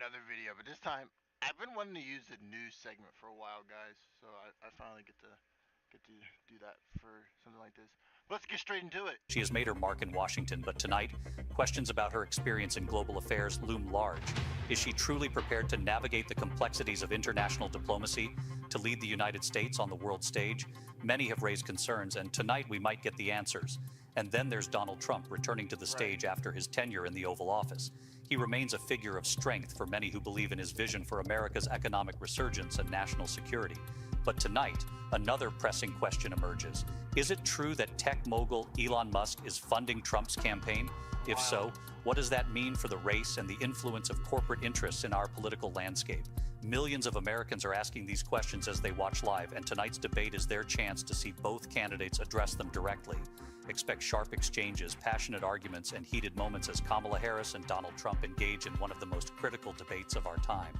another video, but this time I've been wanting to use the news segment for a while, guys. So I finally get to do that for something like this. Let's get straight into it. She has made her mark in Washington, but tonight, questions about her experience in global affairs loom large. Is she truly prepared to navigate the complexities of international diplomacy to lead the United States on the world stage? Many have raised concerns, and tonight we might get the answers. And then there's Donald Trump returning to the stage after his tenure in the Oval Office. He remains a figure of strength for many who believe in his vision for America's economic resurgence and national security. But tonight, another pressing question emerges. Is it true that tech mogul Elon Musk is funding Trump's campaign? If so, what does that mean for the race and the influence of corporate interests in our political landscape? Millions of Americans are asking these questions as they watch live, and tonight's debate is their chance to see both candidates address them directly. Expect sharp exchanges, passionate arguments, and heated moments as Kamala Harris and Donald Trump engage in one of the most critical debates of our time.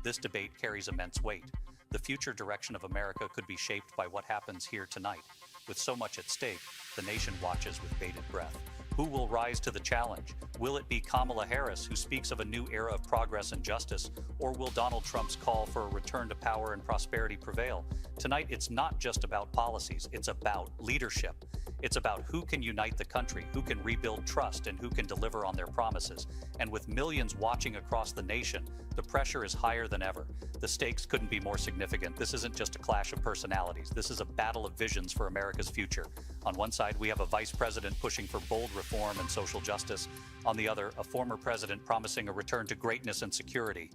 This debate carries immense weight. The future direction of America could be shaped by what happens here tonight. With so much at stake, the nation watches with bated breath. Who will rise to the challenge? Will it be Kamala Harris, who speaks of a new era of progress and justice, or will Donald Trump's call for a return to power and prosperity prevail? Tonight, it's not just about policies, it's about leadership. It's about who can unite the country, who can rebuild trust, and who can deliver on their promises. And with millions watching across the nation, the pressure is higher than ever. The stakes couldn't be more significant. This isn't just a clash of personalities. This is a battle of visions for America's future. On one side, we have a vice president pushing for bold reform and social justice. On the other, a former president promising a return to greatness and security.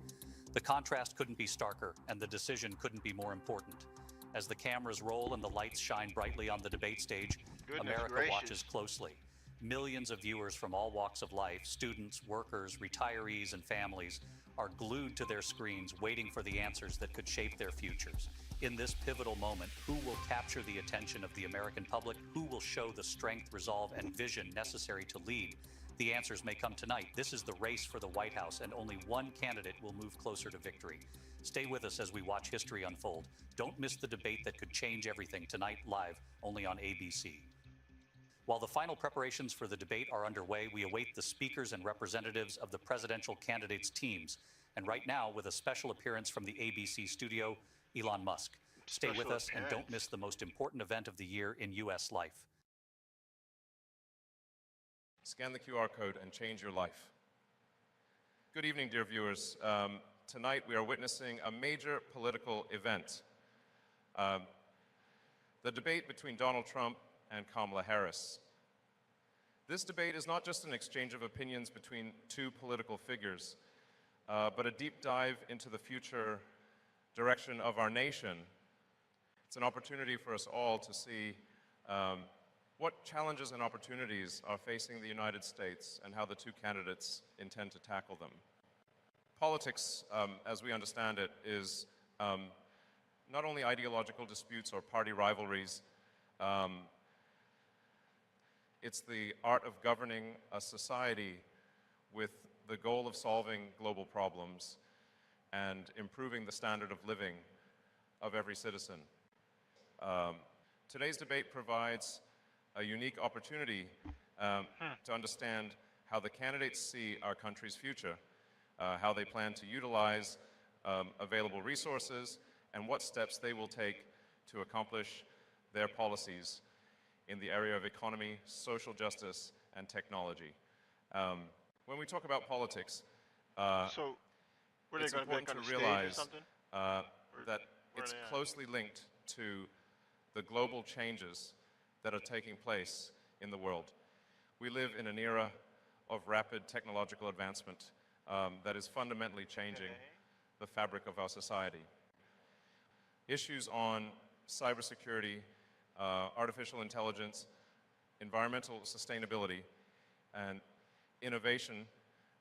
The contrast couldn't be starker, and the decision couldn't be more important. As the cameras roll and the lights shine brightly on the debate stage, America watches closely. Millions of viewers from all walks of life, students, workers, retirees, and families, are glued to their screens waiting for the answers that could shape their futures. In this pivotal moment, who will capture the attention of the American public? Who will show the strength, resolve, and vision necessary to lead? The answers may come tonight. This is the race for the White House, and only one candidate will move closer to victory. Stay with us as we watch history unfold. Don't miss the debate that could change everything tonight, live, only on ABC. While the final preparations for the debate are underway, we await the speakers and representatives of the presidential candidates' teams. And right now, with a special appearance from the ABC studio, Elon Musk. Stay with us and don't miss the most important event of the year in U.S. life. Scan the QR code and change your life. Good evening, dear viewers. Tonight we are witnessing a major political event. The debate between Donald Trump and Kamala Harris. This debate is not just an exchange of opinions between two political figures, but a deep dive into the future direction of our nation. It's an opportunity for us all to see what challenges and opportunities are facing the United States and how the two candidates intend to tackle them. Politics, as we understand it, is not only ideological disputes or party rivalries, it's the art of governing a society with the goal of solving global problems and improving the standard of living of every citizen. Today's debate provides a unique opportunity to understand how the candidates see our country's future, how they plan to utilize available resources, and what steps they will take to accomplish their policies in the area of economy, social justice, and technology. When we talk about politics, it's important to realize that it's closely linked to the global changes that are taking place in the world. We live in an era of rapid technological advancement that is fundamentally changing the fabric of our society. Issues on cybersecurity, artificial intelligence, environmental sustainability, and innovation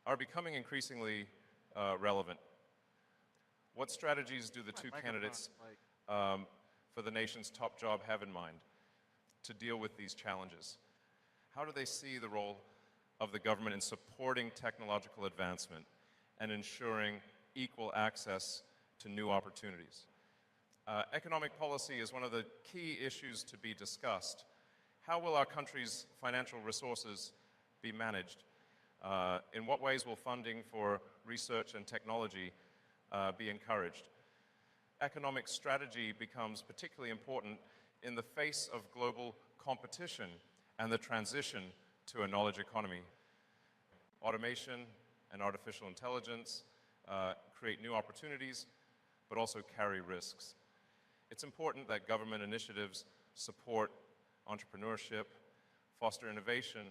are becoming increasingly relevant. What strategies do the two candidates for the nation's top job have in mind to deal with these challenges? How do they see the role of the government in supporting technological advancement and ensuring equal access to new opportunities? Economic policy is one of the key issues to be discussed. How will our country's financial resources be managed? In what ways will funding for research and technology be encouraged? Economic strategy becomes particularly important in the face of global competition and the transition to a knowledge economy. Automation and artificial intelligence create new opportunities, but also carry risks. It's important that government initiatives support entrepreneurship, foster innovation,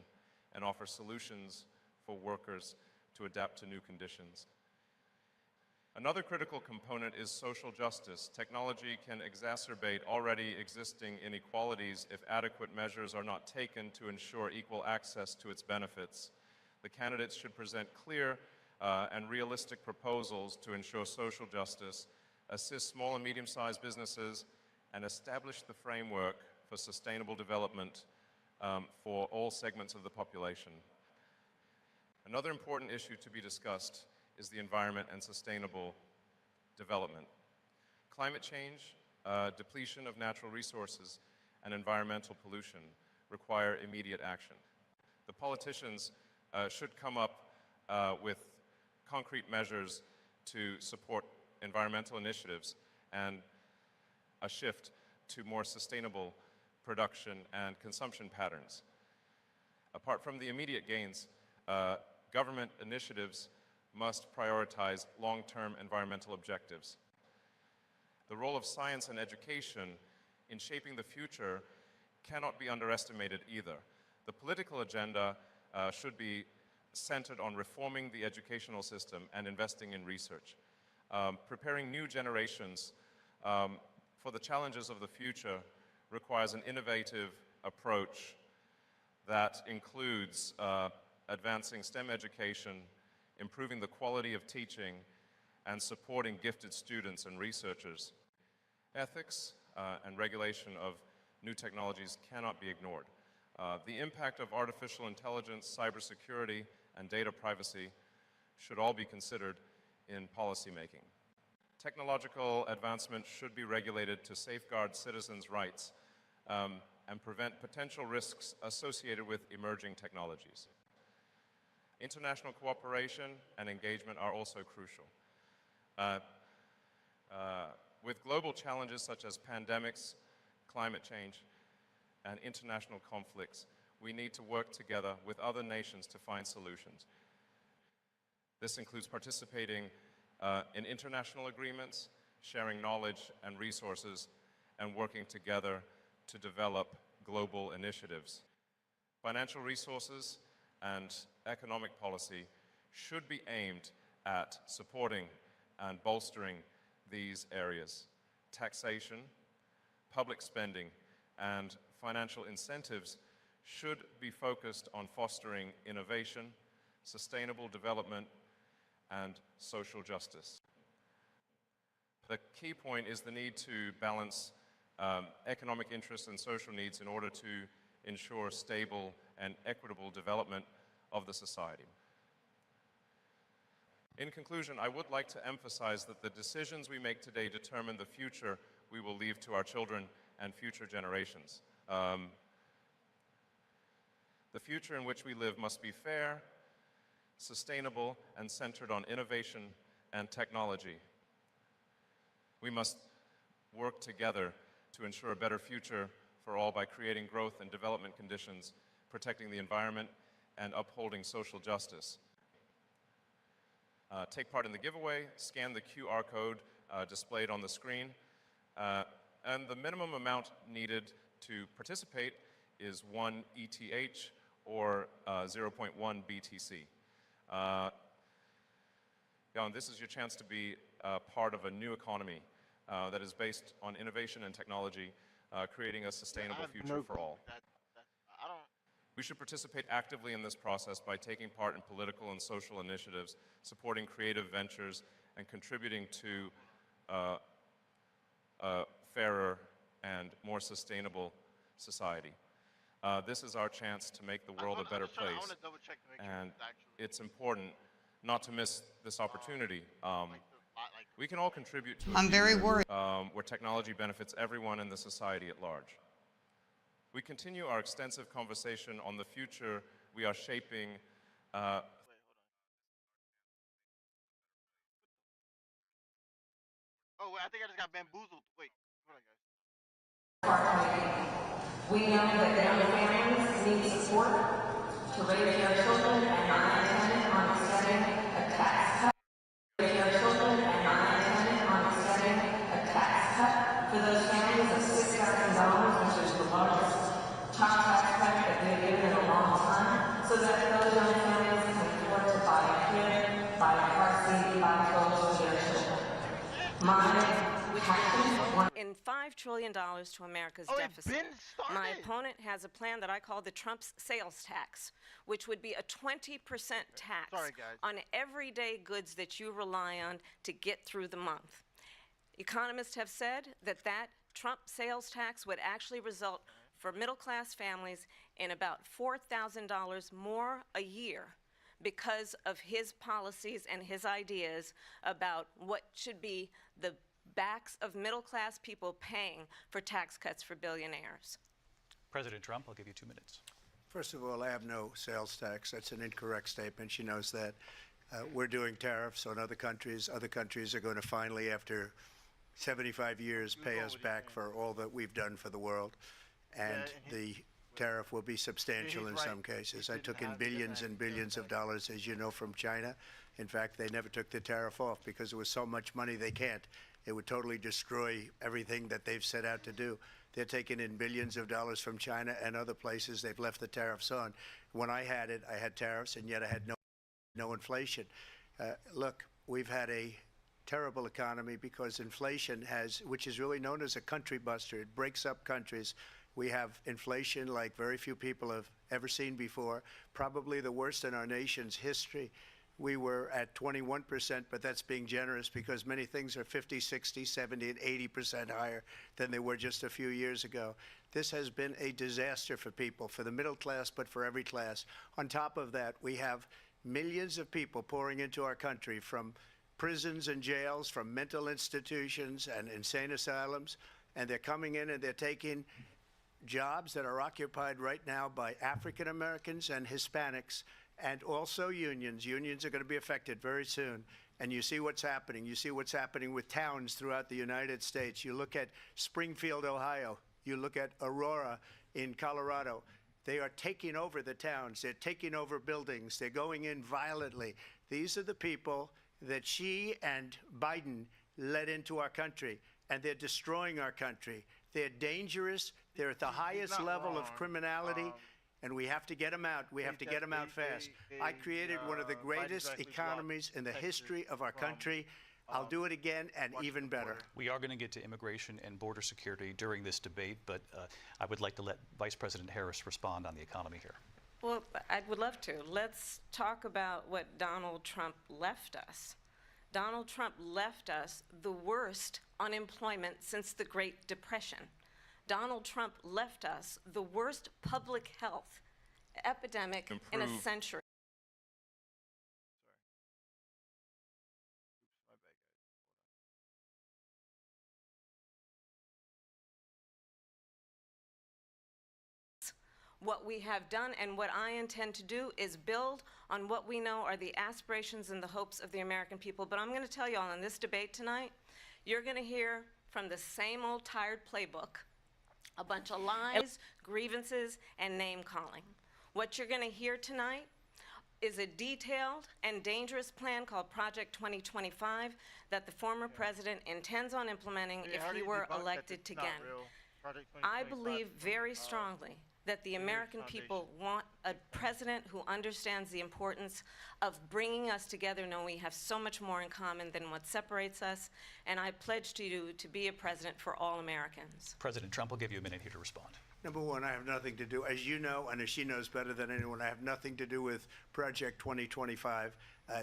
and offer solutions for workers to adapt to new conditions. Another critical component is social justice. Technology can exacerbate already existing inequalities if adequate measures are not taken to ensure equal access to its benefits. The candidates should present clear and realistic proposals to ensure social justice, assist small and medium-sized businesses, and establish the framework for sustainable development for all segments of the population. Another important issue to be discussed is the environment and sustainable development. Climate change, depletion of natural resources, and environmental pollution require immediate action. The politicians should come up with concrete measures to support environmental initiatives and a shift to more sustainable production and consumption patterns. Apart from the immediate gains, government initiatives must prioritize long-term environmental objectives. The role of science and education in shaping the future cannot be underestimated either. The political agenda should be centered on reforming the educational system and investing in research. Preparing new generations for the challenges of the future requires an innovative approach that includes advancing STEM education, improving the quality of teaching, and supporting gifted students and researchers. Ethics and regulation of new technologies cannot be ignored. The impact of artificial intelligence, cybersecurity, and data privacy should all be considered in policymaking. Technological advancement should be regulated to safeguard citizens' rights and prevent potential risks associated with emerging technologies. International cooperation and engagement are also crucial. With global challenges such as pandemics, climate change, and international conflicts, we need to work together with other nations to find solutions. This includes participating in international agreements, sharing knowledge and resources, and working together to develop global initiatives. Financial resources and economic policy should be aimed at supporting and bolstering these areas. Taxation, public spending, and financial incentives should be focused on fostering innovation, sustainable development, and social justice. The key point is the need to balance economic interests and social needs in order to ensure stable and equitable development of the society. In conclusion, I would like to emphasize that the decisions we make today determine the future we will leave to our children and future generations. The future in which we live must be fair, sustainable, and centered on innovation and technology. We must work together to ensure a better future for all by creating growth and development conditions, protecting the environment, and upholding social justice. Take part in the giveaway, scan the QR code displayed on the screen, and the minimum amount needed to participate is 1 ETH or 0.1 BTC. And this is your chance to be part of a new economy that is based on innovation and technology, creating a sustainable future for all. We should participate actively in this process by taking part in political and social initiatives, supporting creative ventures, and contributing to a fairer and more sustainable society. This is our chance to make the world a better place, and it's important not to miss this opportunity. We can all contribute to a I'm very future, worried. Where technology benefits everyone in the society at large. We continue our extensive conversation on the future we are shaping Oh, wait, I think I just got bamboozled. Wait, hold on, guys. We know that young families need support to raise their children and not intended on setting a tax cut. Raise their children and not intended on setting a tax cut for those families of $6,000, which is the largest child tax cut that we've given in a long time, so that those young families can afford to buy a kid, buy a car seat, buy clothes for their children. In $5 trillion to America's deficit. My opponent has a plan that I call the Trump's sales tax, which would be a 20% tax on everyday goods that you rely on to get through the month. Economists have said that that Trump sales tax would actually result for middle-class families in about $4,000 more a year because of his policies and his ideas about what should be the backs of middle-class people paying for tax cuts for billionaires. President Trump, I'll give you 2 minutes. First of all, I have no sales tax. That's an incorrect statement. She knows that. We're doing tariffs on other countries. Other countries are going to finally, after 75 years, pay us back for all that we've done for the world. And the tariff will be substantial in some cases. I took in billions and billions of dollars, as you know, from China. In fact, they never took the tariff off because there was so much money they can't. It would totally destroy everything that they've set out to do. They're taking in billions of dollars from China and other places. They've left the tariffs on. When I had it, I had tariffs, and yet I had no inflation. Look, we've had a terrible economy because inflation which is really known as a country buster. It breaks up countries. We have inflation like very few people have ever seen before, probably the worst in our nation's history. We were at 21%, but that's being generous because many things are 50, 60, 70, and 80% higher than they were just a few years ago. This has been a disaster for people, for the middle class, but for every class. On top of that, we have millions of people pouring into our country from prisons and jails, from mental institutions and insane asylums, and they're coming in and they're taking jobs that are occupied right now by African Americans and Hispanics, and also unions. Unions are going to be affected very soon. And you see what's happening. You see what's happening with towns throughout the United States. You look at Springfield, Ohio. You look at Aurora in Colorado. They are taking over the towns. They're taking over buildings. They're going in violently. These are the people that Xi and Biden led into our country, and they're destroying our country. They're dangerous. They're at the highest level of criminality. And we have to get them out. We have to get them out fast. I created one of the greatest economies in the history of our country. I'll do it again and even better. We are going to get to immigration and border security during this debate, but I would like to let Vice President Harris respond on the economy here. Well, I would love to. Let's talk about what Donald Trump left us. Donald Trump left us the worst unemployment since the Great Depression. Donald Trump left us the worst public health epidemic in a century. What we have done and what I intend to do is build on what we know are the aspirations and the hopes of the American people. But I'm going to tell you all in this debate tonight, you're going to hear from the same old tired playbook. A bunch of lies, grievances, and name-calling. What you're going to hear tonight is a detailed and dangerous plan called Project 2025 that the former president intends on implementing if he were elected again. I believe very strongly that the American people want a president who understands the importance of bringing us together, knowing we have so much more in common than what separates us, and I pledge to you to be a president for all Americans. President Trump will give you a minute here to respond. Number one, I have nothing to do, as you know, and as she knows better than anyone, I have nothing to do with Project 2025.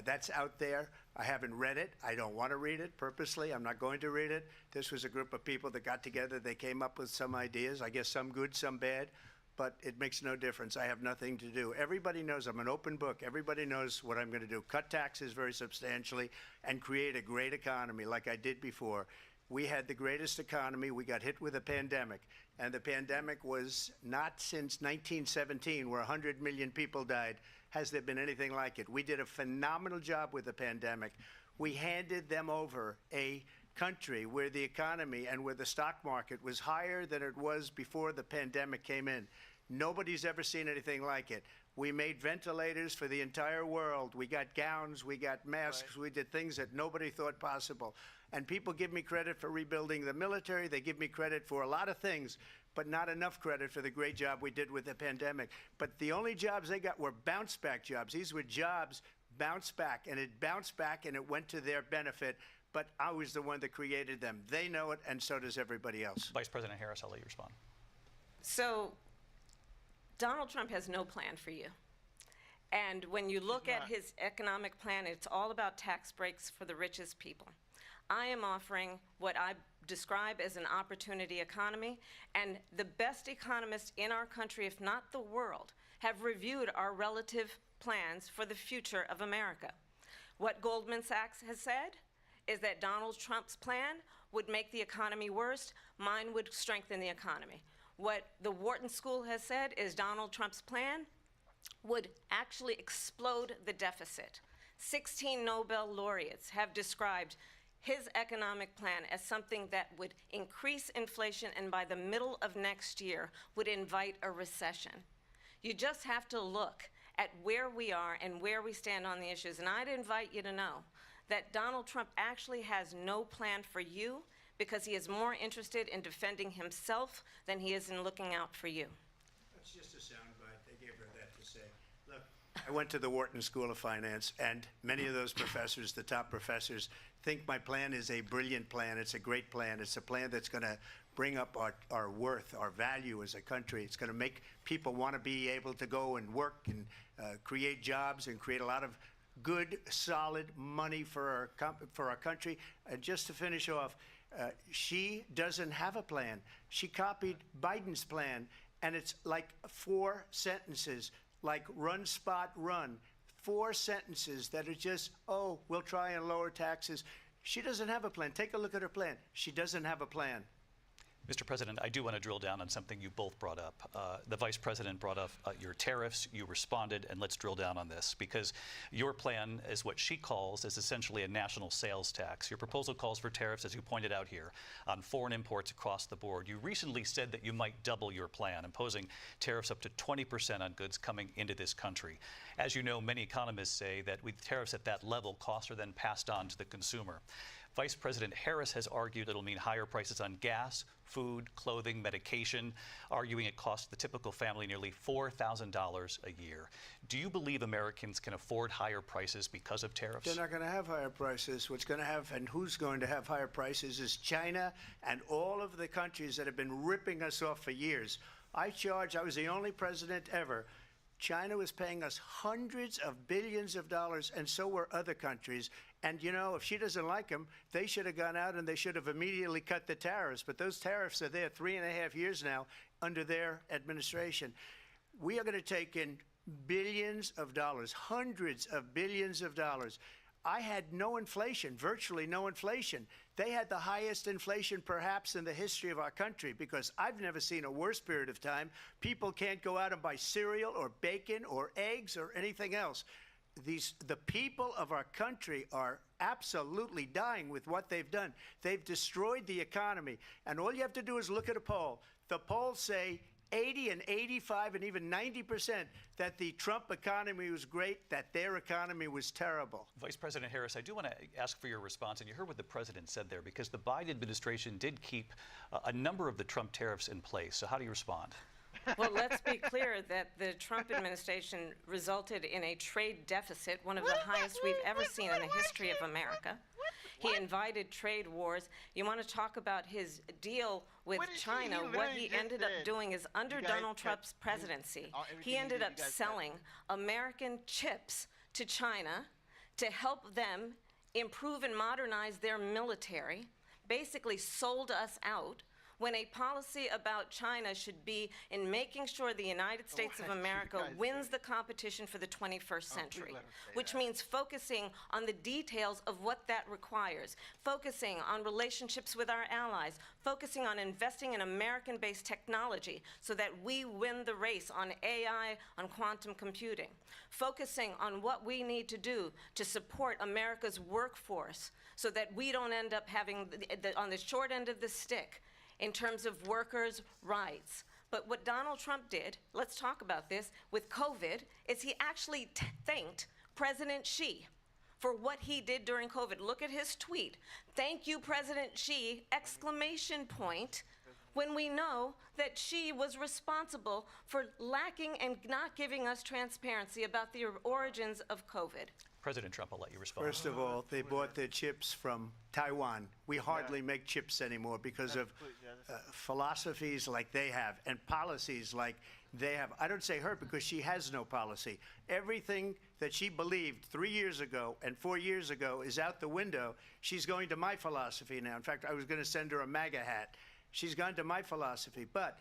That's out there. I haven't read it. I don't want to read it purposely. I'm not going to read it. This was a group of people that got together. They came up with some ideas, I guess some good, some bad. But it makes no difference. I have nothing to do. Everybody knows I'm an open book. Everybody knows what I'm going to do. Cut taxes very substantially and create a great economy like I did before. We had the greatest economy. We got hit with a pandemic. And the pandemic was not since 1917, where 100 million people died, has there been anything like it. We did a phenomenal job with the pandemic. We handed them over a country where the economy and where the stock market was higher than it was before the pandemic came in. Nobody's ever seen anything like it. We made ventilators for the entire world. We got gowns, we got masks, we did things that nobody thought possible. And people give me credit for rebuilding the military. They give me credit for a lot of things, but not enough credit for the great job we did with the pandemic. But the only jobs they got were bounce back jobs. These were jobs bounce back, and it bounced back and it went to their benefit. But I was the one that created them. They know it, and so does everybody else. Vice President Harris, I'll let you respond. So Donald Trump has no plan for you. And when you look at his economic plan, it's all about tax breaks for the richest people. I am offering what I describe as an opportunity economy, and the best economists in our country, if not the world, have reviewed our relative plans for the future of America. What Goldman Sachs has said is that Donald Trump's plan would make the economy worse, mine would strengthen the economy. What the Wharton School has said is Donald Trump's plan would actually explode the deficit. 16 Nobel laureates have described his economic plan as something that would increase inflation and by the middle of next year would invite a recession. You just have to look at where we are and where we stand on the issues. And I'd invite you to know that Donald Trump actually has no plan for you because he is more interested in defending himself than he is in looking out for you. That's just a soundbite. They gave her that to say. Look, I went to the Wharton School of Finance, and many of those professors, the top professors, think my plan is a brilliant plan. It's a great plan. It's a plan that's going to bring up our worth, our value as a country. It's going to make people want to be able to go and work and create jobs and create a lot of good, solid money for our country. And just to finish off, she doesn't have a plan. She copied Biden's plan, and it's like 4 sentences, like run, spot, run. 4 sentences that are just, oh, we'll try and lower taxes. She doesn't have a plan. Take a look at her plan. She doesn't have a plan. Mr. President, I do want to drill down on something you both brought up. The Vice President brought up your tariffs. You responded, and let's drill down on this, because your plan is what she calls is essentially a national sales tax. Your proposal calls for tariffs, as you pointed out here, on foreign imports across the board. You recently said that you might double your plan, imposing tariffs up to 20% on goods coming into this country. As you know, many economists say that with tariffs at that level, costs are then passed on to the consumer. Vice President Harris has argued it'll mean higher prices on gas, food, clothing, medication, arguing it costs the typical family nearly $4,000 a year. Do you believe Americans can afford higher prices because of tariffs? They're not going to have higher prices. What's going to have, and who's going to have higher prices, is China and all of the countries that have been ripping us off for years. I was the only president ever. China was paying us hundreds of billions of dollars, and so were other countries. And, you know, if she doesn't like them, they should have gone out and they should have immediately cut the tariffs. But those tariffs are there 3.5 years now under their administration. We are going to take in billions of dollars, hundreds of billions of dollars. I had no inflation, virtually no inflation. They had the highest inflation perhaps in the history of our country, because I've never seen a worse period of time. People can't go out and buy cereal or bacon or eggs or anything else. The people of our country are absolutely dying with what they've done. They've destroyed the economy. And all you have to do is look at a poll. The polls say 80 and 85 and even 90% that the Trump economy was great, that their economy was terrible. Vice President Harris, I do want to ask for your response, and you heard what the president said there, because the Biden administration did keep a number of the Trump tariffs in place. So how do you respond? Well, let's be clear that the Trump administration resulted in a trade deficit, one of the highest we've ever seen in the history of America. He invited trade wars. You want to talk about his deal with China? What he ended up doing is under Donald Trump's presidency, he ended up selling American chips to China to help them improve and modernize their military, basically sold us out. when a policy about China should be in making sure the United States of America wins the competition for the 21st century, which means focusing on the details of what that requires, focusing on relationships with our allies, focusing on investing in American-based technology so that we win the race on AI, on quantum computing, focusing on what we need to do to support America's workforce so that we don't end up having on the short end of the stick in terms of workers' rights. But what Donald Trump did, let's talk about this, with COVID, is he actually thanked President Xi for what he did during COVID. Look at his tweet. "Thank you, President Xi," exclamation point, when we know that Xi was responsible for lacking and not giving us transparency about the origins of COVID. President Trump, I'll let you respond. First of all, they bought their chips from Taiwan. We hardly make chips anymore because of philosophies like they have and policies like they have. I don't say her because she has no policy. Everything that she believed 3 years ago and 4 years ago is out the window. She's going to my philosophy now. In fact, I was going to send her a MAGA hat. She's gone to my philosophy. But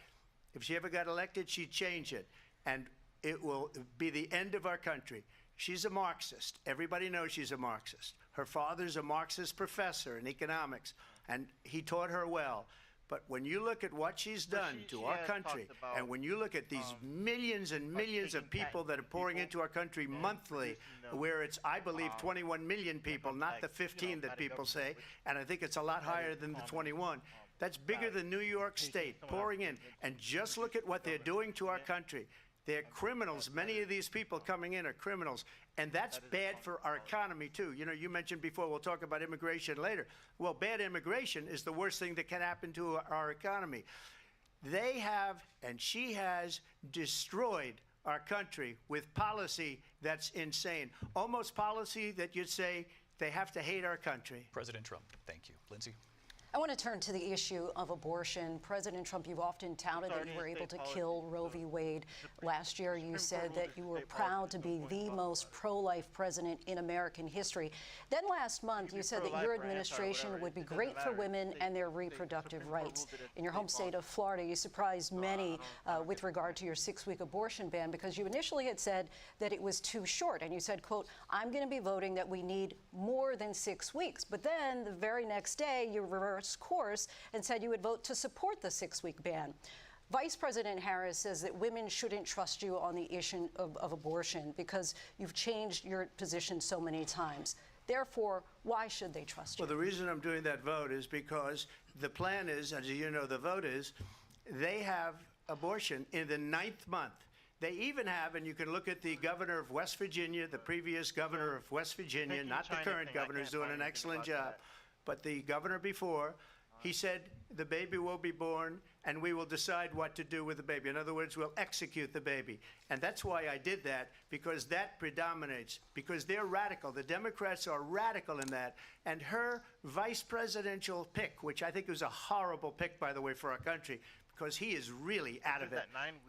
if she ever got elected, she'd change it. And it will be the end of our country. She's a Marxist. Everybody knows she's a Marxist. Her father's a Marxist professor in economics, and he taught her well. But when you look at what she's done to our country, and when you look at these millions and millions of people that are pouring into our country monthly, where it's, I believe, 21 million people, not the 15 that people say, and I think it's a lot higher than the 21. That's bigger than New York State pouring in. And just look at what they're doing to our country. They're criminals. Many of these people coming in are criminals. And that's bad for our economy, too. You know, you mentioned before, we'll talk about immigration later. Well, bad immigration is the worst thing that can happen to our economy. They have, and she has, destroyed our country with policy that's insane. Almost policy that you'd say they have to hate our country. President Trump, thank you. Lindsay? I want to turn to the issue of abortion. President Trump, you've often touted that you were able to kill Roe v. Wade. Last year, you said that you were proud to be the most pro-life president in American history. Then last month, you said that your administration would be great for women and their reproductive rights. In your home state of Florida, you surprised many with regard to your 6-week abortion ban because you initially had said that it was too short. And you said, quote, "I'm going to be voting that we need more than 6 weeks." But then the very next day, you reversed course and said you would vote to support the 6-week ban. Vice President Harris says that women shouldn't trust you on the issue of abortion because you've changed your position so many times. Therefore, why should they trust you? Well, the reason I'm doing that vote is because the plan is, as you know, the vote is, they have abortion in the 9th month. They even have, and you can look at the governor of West Virginia, the previous governor of West Virginia, not the current governor, who's doing an excellent job. But the governor before, he said the baby will be born and we will decide what to do with the baby. In other words, we'll execute the baby. And that's why I did that, because that predominates, because they're radical. The Democrats are radical in that. And her vice presidential pick, which I think was a horrible pick, by the way, for our country, because he is really out of it.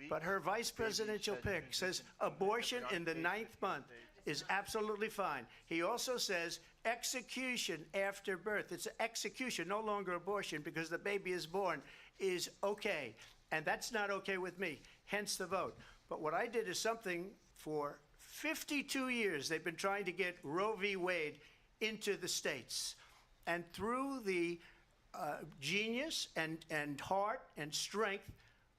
But her vice presidential pick says abortion in the 9th month is absolutely fine. He also says execution after birth. It's execution, no longer abortion, because the baby is born, is okay. And that's not okay with me, hence the vote. But what I did is something for 52 years they've been trying to get Roe v. Wade into the states. And through the genius and heart and strength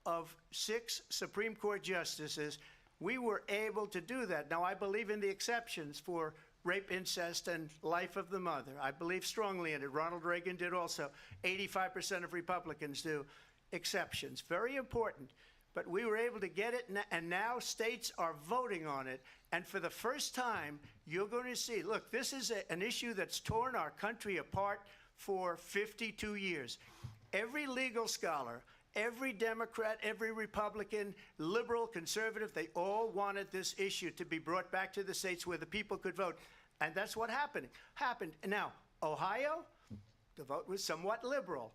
of 6 Supreme Court justices, we were able to do that. Now, I believe in the exceptions for rape, incest, and life of the mother. I believe strongly in it. Ronald Reagan did also. 85% of Republicans do. Exceptions. Very important. But we were able to get it, and now states are voting on it. And for the first time, you're going to see, look, this is an issue that's torn our country apart for 52 years. Every legal scholar, every Democrat, every Republican, liberal, conservative, they all wanted this issue to be brought back to the states where the people could vote. And that's what happened. Now, Ohio, the vote was somewhat liberal.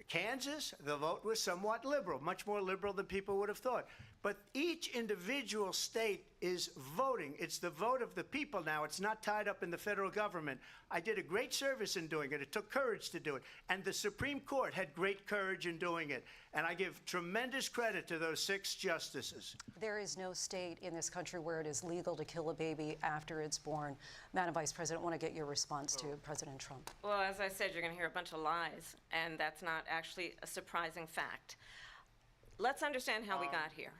Kansas, the vote was somewhat liberal, much more liberal than people would have thought. But each individual state is voting. It's the vote of the people now. It's not tied up in the federal government. I did a great service in doing it. It took courage to do it. And the Supreme Court had great courage in doing it. And I give tremendous credit to those 6 justices. There is no state in this country where it is legal to kill a baby after it's born. Madam Vice President, I want to get your response to President Trump. Well, as I said, you're going to hear a bunch of lies, and that's not actually a surprising fact. Let's understand how we got here.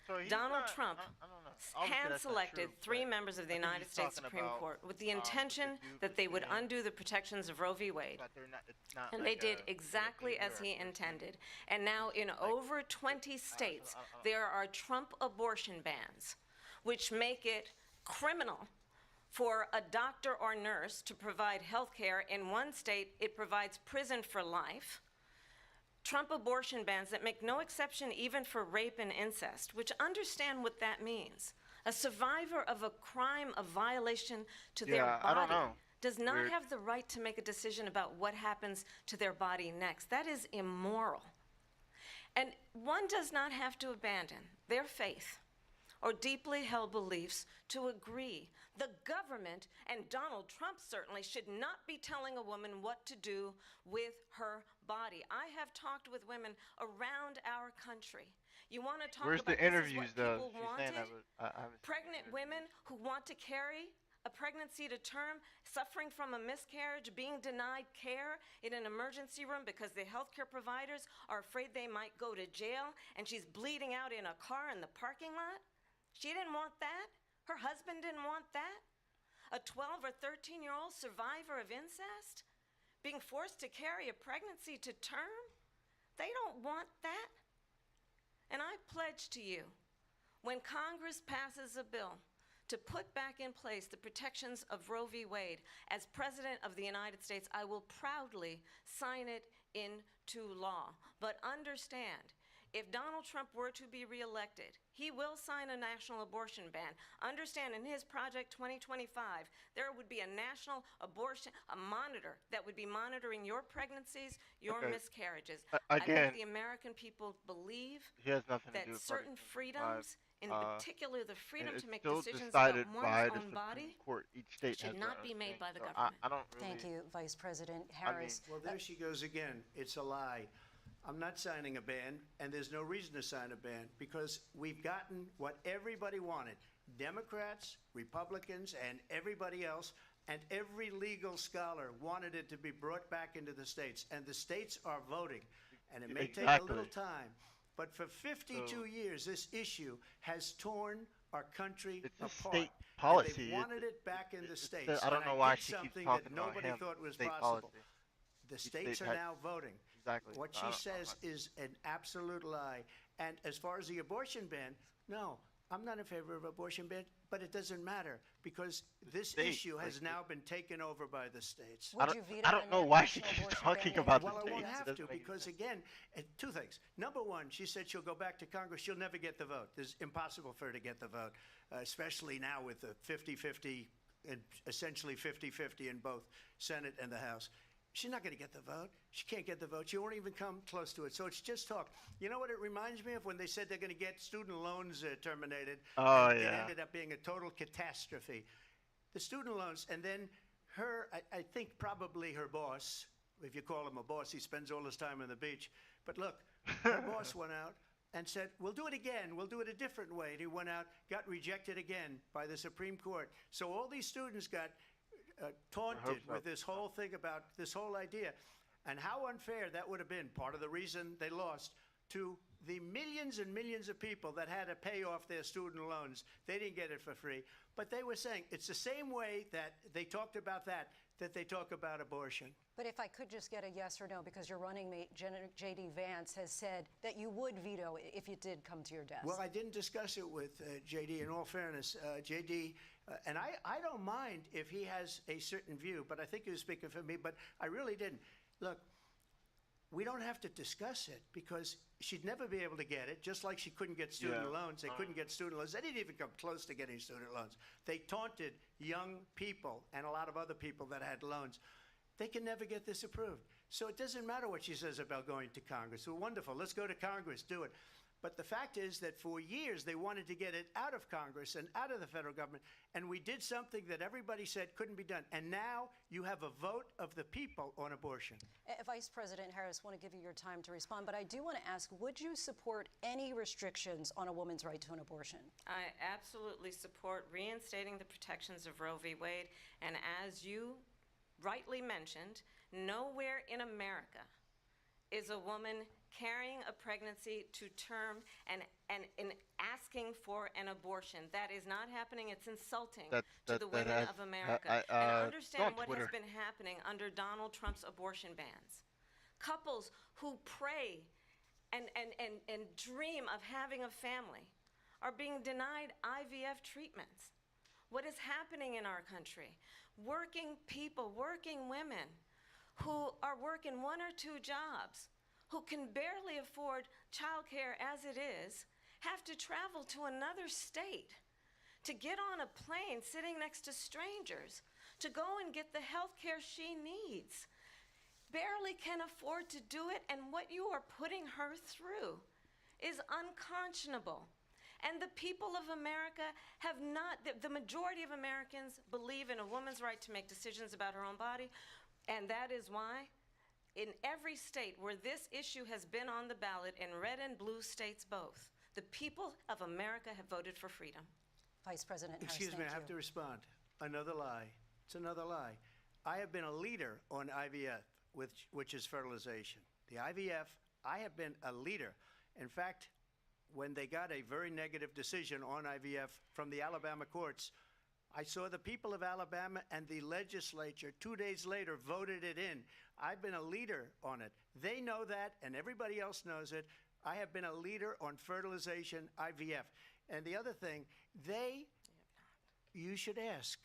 So Donald Trump I don't know. Obviously, that's not hand-selected true, 3 but members of the I think United he's States talking Supreme about, Court with the intention the that they would Duke undo the protections of Roe v. Wade. but it's not And like they did a- exactly like a as he Europe. intended. And now in over 20 states, there are Trump abortion bans, which make it criminal for a doctor or nurse to provide health care. In one state, it provides prison for life. Trump abortion bans that make no exception even for rape and incest, which understand what that means. A survivor of a crime, a violation to their Yeah, body, I don't know. does not Weird. have the right to make a decision about what happens to their body next. That is immoral. And one does not have to abandon their faith or deeply held beliefs to agree. The government, and Donald Trump certainly, should not be telling a woman what to do with her body. I have talked with women around our country. You want to talk Where's about the this is interviews, what though? people She's wanted? saying I haven't seen Pregnant the women who want to carry a pregnancy to term, suffering from a miscarriage, being denied care in an emergency room because the healthcare providers are afraid they might go to jail, and she's bleeding out in a car in the parking lot. She didn't want that. Her husband didn't want that. A 12 or 13-year-old survivor of incest being forced to carry a pregnancy to term. They don't want that. And I pledge to you, when Congress passes a bill to put back in place the protections of Roe v. Wade, as President of the United States, I will proudly sign it into law. But understand, if Donald Trump were to be reelected, he will sign a national abortion ban. Understand, in his Project 2025, there would be a national abortion, a monitor that would be monitoring your pregnancies, your Okay. miscarriages. I Again, think the American people believe he has nothing to that do with certain Project 25. freedoms, in particular the And freedom it's to make still decisions decided about by one's the own Supreme body, Court. Each state should has not their be own made thing. by the So government. I don't really. Thank you, Vice President Harris. Well, there she goes again. It's a lie. I'm not signing a ban, and there's no reason to sign a ban because we've gotten what everybody wanted. Democrats, Republicans, and everybody else, and every legal scholar wanted it to be brought back into the states. And the states are voting. And it may take a little Exactly. time. But for 52 years, this issue has torn our country It's a apart. state And policy. they wanted it back in the It's states. I don't And know why did she keeps something talking that about nobody him. thought was State possible. policy. The Each states state are has- now voting. Exactly. What I she don't- says is an absolute lie. And as far as the abortion ban, no, I'm not in favor of abortion ban, but it doesn't matter because this state, issue has like, now been taken over by the states. Would you veto I don't a know why she national keeps abortion talking ban? about the Well, I states. won't It have doesn't to make any because, sense. again, two things. Number one, she said she'll go back to Congress. She'll never get the vote. It's impossible for her to get the vote, especially now with the 50-50 and essentially 50-50 in both Senate and the House. She's not going to get the vote. She can't get the vote. She won't even come close to it. So it's just talk. You know what it reminds me of when they said they're going to get student loans terminated? Oh, and It yeah. ended up being a total catastrophe. The student loans, and then her, I think probably her boss, if you call him a boss, he spends all his time on the beach. But look, her boss went out and said, we'll do it again. We'll do it a different way. And he went out, got rejected again by the Supreme Court. So all these students got taunted so. with this whole thing about this whole idea. And how unfair that would have been, part of the reason they lost, to the millions and millions of people that had to pay off their student loans. They didn't get it for free. But they were saying it's the same way that they talked about that they talk about abortion. But if I could just get a yes or no, because your running mate, J.D. Vance, has said that you would veto it if it did come to your desk. Well, I didn't discuss it with J.D. In all fairness, J.D. And I don't mind if he has a certain view, but I think he was speaking for me, but I really didn't. Look, we don't have to discuss it because she'd never be able to get it, just like she couldn't get student loans. They couldn't get student loans. They didn't even come close to getting student loans. They taunted young people and a lot of other people that had loans. They can never get this approved. So it doesn't matter what she says about going to Congress. Well, wonderful. Let's go to Congress. Do it. But the fact is that for years they wanted to get it out of Congress and out of the federal government, and we did something that everybody said couldn't be done. And now you have a vote of the people on abortion. Vice President Harris, I want to give you your time to respond, but I do want to ask, would you support any restrictions on a woman's right to an abortion? I absolutely support reinstating the protections of Roe v. Wade, and as you rightly mentioned, nowhere in America is a woman carrying a pregnancy to term and asking for an abortion. That is not happening. It's insulting to the women of America. And understand what has been happening under Donald Trump's abortion bans. Couples who pray and dream of having a family are being denied IVF treatments. What is happening in our country? Working people, working women who are working 1 or 2 jobs, who can barely afford childcare as it is, have to travel to another state to get on a plane sitting next to strangers to go and get the health care she needs. Barely can afford to do it, and what you are putting her through is unconscionable. And the people of America have not, the majority of Americans believe in a woman's right to make decisions about her own body, and that is why in every state where this issue has been on the ballot, in red and blue states both, the people of America have voted for freedom. Vice President Harris, excuse me, I have to respond. Another lie. It's another lie. I have been a leader on IVF, which is fertilization. The IVF, I have been a leader. In fact, when they got a very negative decision on IVF from the Alabama courts, I saw the people of Alabama and the legislature 2 days later voted it in. I've been a leader on it. They know that, and everybody else knows it. I have been a leader on fertilization, IVF. And the other thing, you should ask,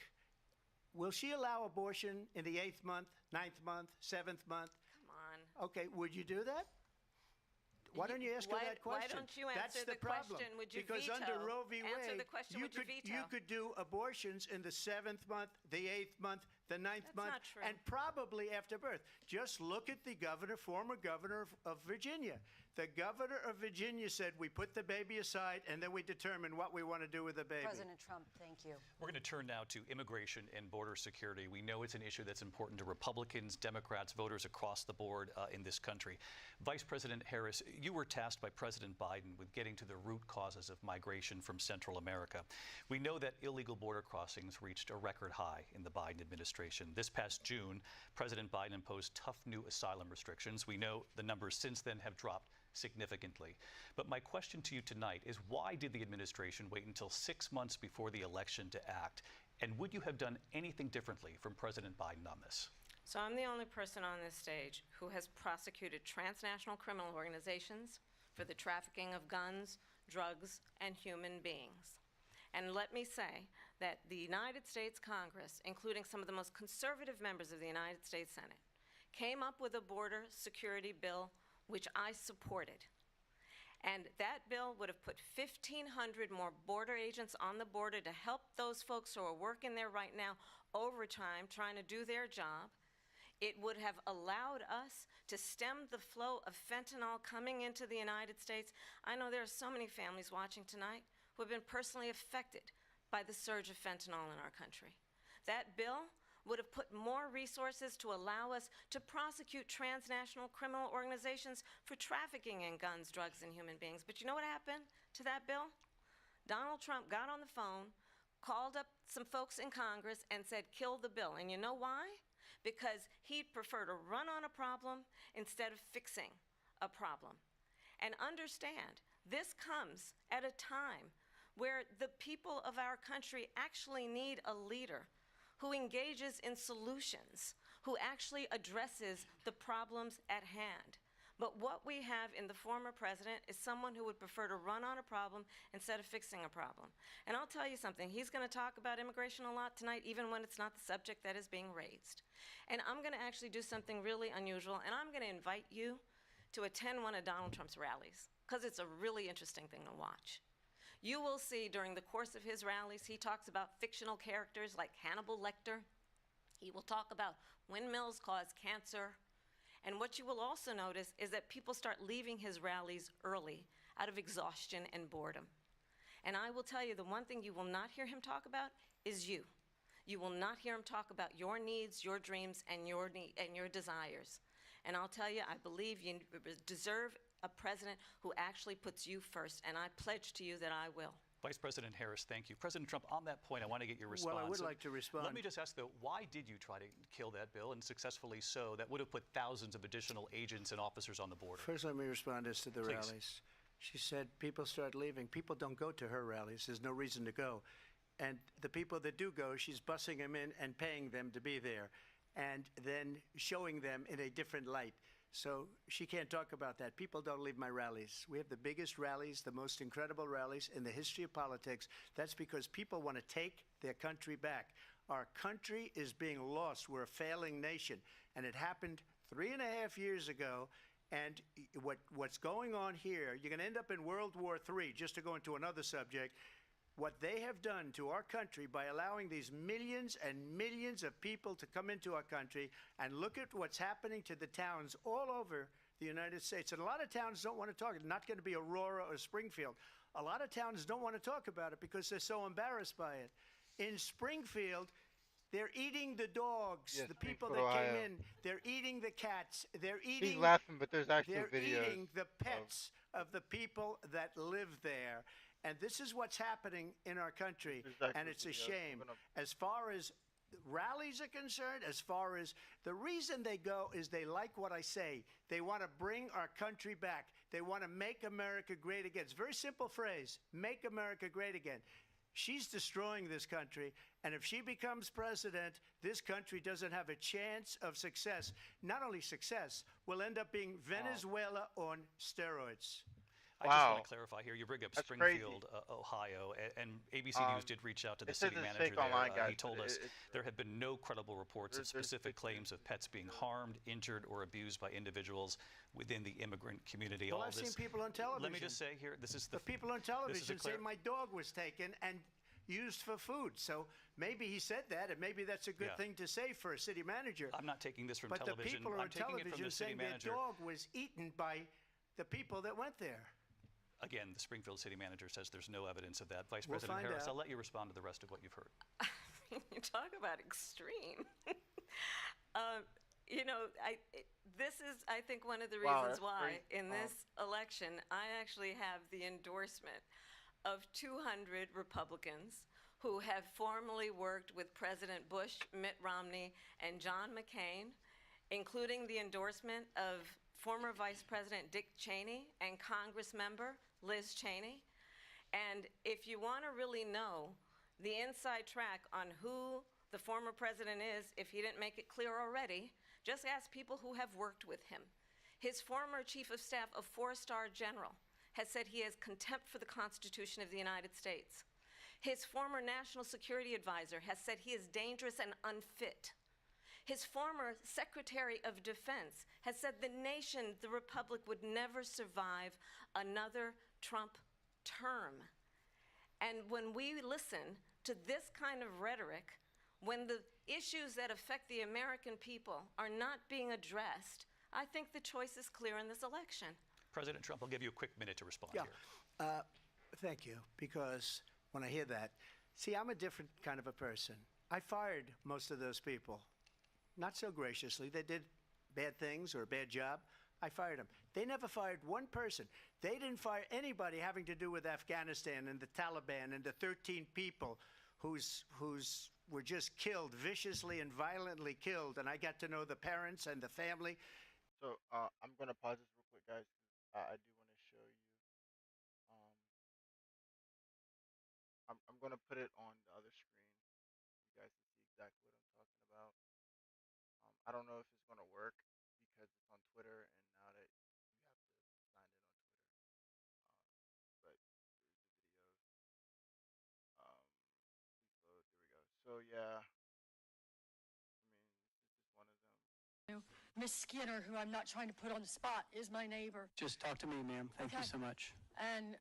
will she allow abortion in the 8th month, 9th month, 7th month? Come on. Okay, would you do that? Why don't you ask her that question? Why don't you answer That's the problem. question? Would you because veto? Under Roe v. Answer Wade, the question. Would you veto? You could do abortions in the 7th month, the 8th month, the 9th That's month, not true. and probably after birth. Just look at the former governor of Virginia. The governor of Virginia said, we put the baby aside, and then we determine what we want to do with the baby. President Trump, thank you. We're going to turn now to immigration and border security. We know it's an issue that's important to Republicans, Democrats, voters across the board in this country. Vice President Harris, you were tasked by President Biden with getting to the root causes of migration from Central America. We know that illegal border crossings reached a record high in the Biden administration. This past June, President Biden imposed tough new asylum restrictions. We know the numbers since then have dropped significantly. But my question to you tonight is, why did the administration wait until 6 months before the election to act? And would you have done anything differently from President Biden on this? So I'm the only person on this stage who has prosecuted transnational criminal organizations for the trafficking of guns, drugs, and human beings. And let me say that the United States Congress, including some of the most conservative members of the United States Senate, came up with a border security bill which I supported. And that bill would have put 1,500 more border agents on the border to help those folks who are working there right now overtime trying to do their job. It would have allowed us to stem the flow of fentanyl coming into the United States. I know there are so many families watching tonight who have been personally affected by the surge of fentanyl in our country. That bill would have put more resources to allow us to prosecute transnational criminal organizations for trafficking in guns, drugs, and human beings. But you know what happened to that bill? Donald Trump got on the phone, called up some folks in Congress, and said, kill the bill. And you know why? Because he'd prefer to run on a problem instead of fixing a problem. And understand, this comes at a time where the people of our country actually need a leader who engages in solutions, who actually addresses the problems at hand. But what we have in the former president is someone who would prefer to run on a problem instead of fixing a problem. And I'll tell you something, he's going to talk about immigration a lot tonight, even when it's not the subject that is being raised. And I'm going to actually do something really unusual, and I'm going to invite you to attend one of Donald Trump's rallies, because it's a really interesting thing to watch. You will see during the course of his rallies, he talks about fictional characters like Hannibal Lecter. He will talk about windmills cause cancer. And what you will also notice is that people start leaving his rallies early out of exhaustion and boredom. And I will tell you, the one thing you will not hear him talk about is you. You will not hear him talk about your needs, your dreams, and your desires. And I'll tell you, I believe you deserve a president who actually puts you first, and I pledge to you that I will. Vice President Harris, thank you. President Trump, on that point, I want to get your response. Well, I would like to respond. Let me just ask, though, why did you try to kill that bill, and successfully so? That would have put thousands of additional agents and officers on the border. First, let me respond as to the Please. rallies. She said people start leaving. People don't go to her rallies. There's no reason to go. And the people that do go, she's bussing them in and paying them to be there, and then showing them in a different light. So she can't talk about that. People don't leave my rallies. We have the biggest rallies, the most incredible rallies in the history of politics. That's because people want to take their country back. Our country is being lost. We're a failing nation. And it happened 3.5 years ago. And what's going on here, you're going to end up in World War III, just to go into another subject. What they have done to our country by allowing these millions and millions of people to come into our country, and look at what's happening to the towns all over the United States. And a lot of towns don't want to talk. It's not going to be Aurora or Springfield. A lot of towns don't want to talk about it because they're so embarrassed by it. In Springfield, they're eating the dogs. Yes, the people Springfield, that came Ohio. in, they're eating the cats. They're eating. He's laughing, but there's actual They're videos. eating the pets of the people that live there. And this is what's happening in our country, and it's a shame. As far as rallies are concerned, as far as the reason they go is they like what I say. They want to bring our country back. They want to make America great again. It's a very simple phrase, make America great again. She's destroying this country, and if she becomes president, this country doesn't have a chance of success. Not only success, we'll end up being Venezuela on steroids. I just want to clarify here. You bring up That's Springfield, Ohio, and ABC News did reach out to the city manager fake online, there. guys, He told us it's there have been no credible reports of specific claims of pets being harmed, injured, or abused by individuals within the immigrant community. Well, All I've this. seen people on television. Let me just say here, this is The people on television say clar- my dog was taken and used for food. So maybe he said that, and maybe that's a good thing to say for a city manager. I'm not taking this from But television. the people I'm on taking it from television the city saying their manager. dog was eaten by the people that went there. Again, the Springfield city manager says there's no evidence of that. Vice We'll President find Harris, out. I'll let you respond to the rest of what you've heard. You talk about extreme. This is, I think, one of the Wow, reasons that's why crazy. in this election, I actually have the endorsement of 200 Republicans who have formerly worked with President Bush, Mitt Romney, and John McCain, including the endorsement of former Vice President Dick Cheney and Congress member Liz Cheney. And if you want to really know the inside track on who the former president is, if he didn't make it clear already, just ask people who have worked with him. His former chief of staff, a 4-star general, has said he has contempt for the Constitution of the United States. His former national security advisor has said he is dangerous and unfit. His former Secretary of Defense has said the nation, the republic, would never survive another Trump term. And when we listen to this kind of rhetoric, when the issues that affect the American people are not being addressed, I think the choice is clear in this election. President Trump, I'll give you a quick minute to respond Yeah. here. Thank you, because when I hear that, see, I'm a different kind of a person. I fired most of those people, not so graciously. They did bad things or a bad job. I fired them. They never fired one person. They didn't fire anybody having to do with Afghanistan and the Taliban and the 13 people whose were just killed, viciously and violently killed. And I got to know the parents and the family. So I'm going to pause this real quick, guys, because I do want to show you. I'm going to put it on the other screen. You guys can see exactly what I'm talking about. I don't know if it's going to work because it's on Twitter, and now that you have to sign in on Twitter. But here's the videos. Please load. There we go. So yeah, I mean, this is one of them. Miss Skinner, who I'm not trying to put on the spot, is my neighbor. Just talk to me, ma'am. Thank you Okay. so much. And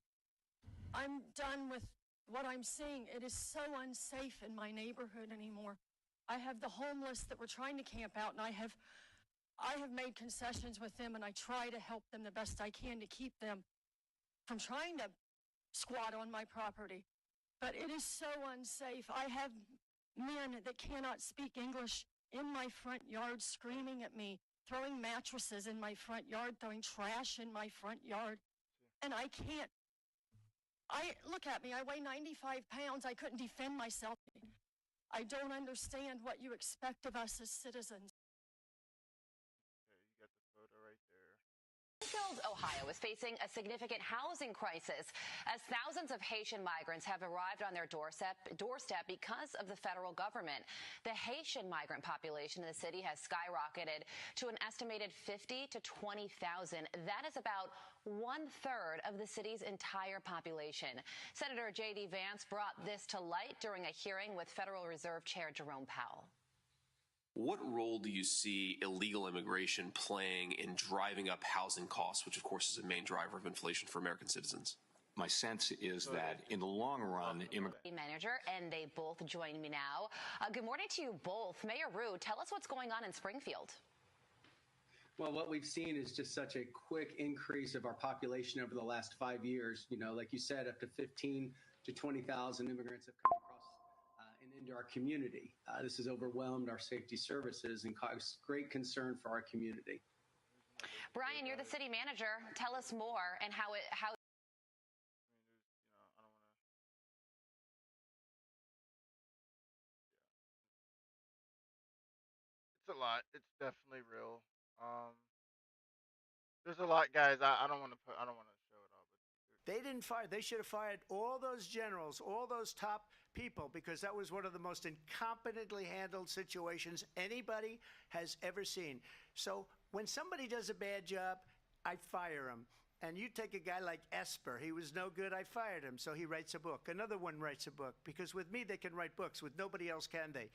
I'm done with what I'm seeing. It is so unsafe in my neighborhood anymore. I have the homeless that were trying to camp out, and I have I have made concessions with them, and I try to help them the best I can to keep them from trying to squat on my property. But it is so unsafe. I have men that cannot speak English in my front yard screaming at me, throwing mattresses in my front yard, throwing trash in my front yard. And I can't. Look at me, I weigh 95 pounds. I couldn't defend myself. I don't understand what you expect of us as citizens. Okay, you got the photo right there. Springfield, Ohio is facing a significant housing crisis as thousands of Haitian migrants have arrived on their doorstep because of the federal government. The Haitian migrant population in the city has skyrocketed to an estimated 50 to 20,000. That is about 1/3 of the city's entire population. Senator J.D. Vance brought this to light during a hearing with Federal Reserve Chair Jerome Powell. What role do you see illegal immigration playing in driving up housing costs, which of course is a main driver of inflation for American citizens? My sense is that in the long run, manager, and they both join me now. Good morning to you both. Mayor Rue, tell us what's going on in Springfield. Well, what we've seen is just such a quick increase of our population over the last 5 years. You know, like you said, up to 15 to 20,000 immigrants have come across and into our community. This has overwhelmed our safety services and caused great concern for our community. Brian, you're the city manager. Tell us more and how. I mean, there's, I don't want to. Yeah, it's a lot. It's definitely real. There's a lot, guys. I don't want to show it all, but They didn't fire. They should have fired all those generals, all those top people, because that was one of the most incompetently handled situations anybody has ever seen. So when somebody does a bad job, I fire him. And you take a guy like Esper. He was no good. I fired him. So he writes a book. Another one writes a book. Because with me, they can write books. With nobody else can they.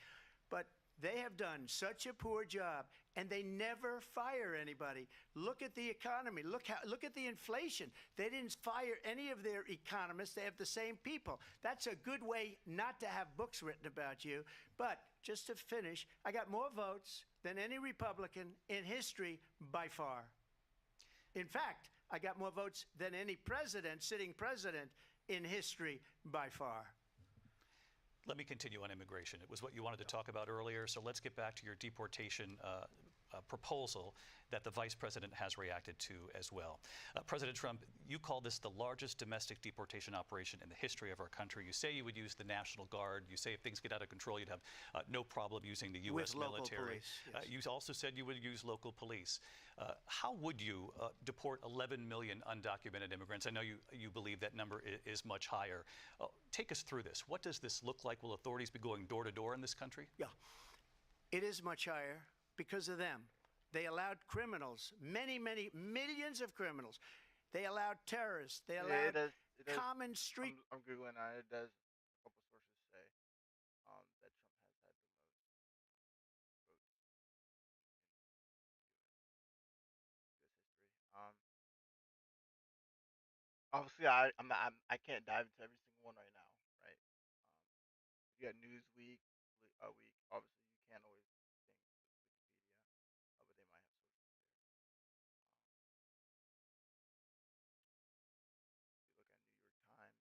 But they have done such a poor job, and they never fire anybody. Look at the economy. Look at the inflation. They didn't fire any of their economists. They have the same people. That's a good way not to have books written about you. But just to finish, I got more votes than any Republican in history by far. In fact, I got more votes than any sitting president in history by far. Let me continue on immigration. It was what you wanted to talk about earlier, so let's get back to your deportation proposal that the vice president has reacted to as well. President Trump, you call this the largest domestic deportation operation in the history of our country. You say you would use the National Guard. You say if things get out of control, you'd have no problem using the U.S. military. Police, yes. You also said you would use local police. How would you deport 11 million undocumented immigrants? I know you believe that number is much higher. Take us through this. What does this look like? Will authorities be going door to door in this country? Yeah, it is much higher because of them. They allowed criminals, many millions of criminals. They allowed terrorists. They allowed common street. I'm Googling it. It does. A couple sources say that Trump has had the most votes in U.S. history. Obviously, I can't dive into every single one right now, right? You got Newsweek, week. Obviously, you can't always think with Wikipedia, but they might have sources there. You look at New York Times.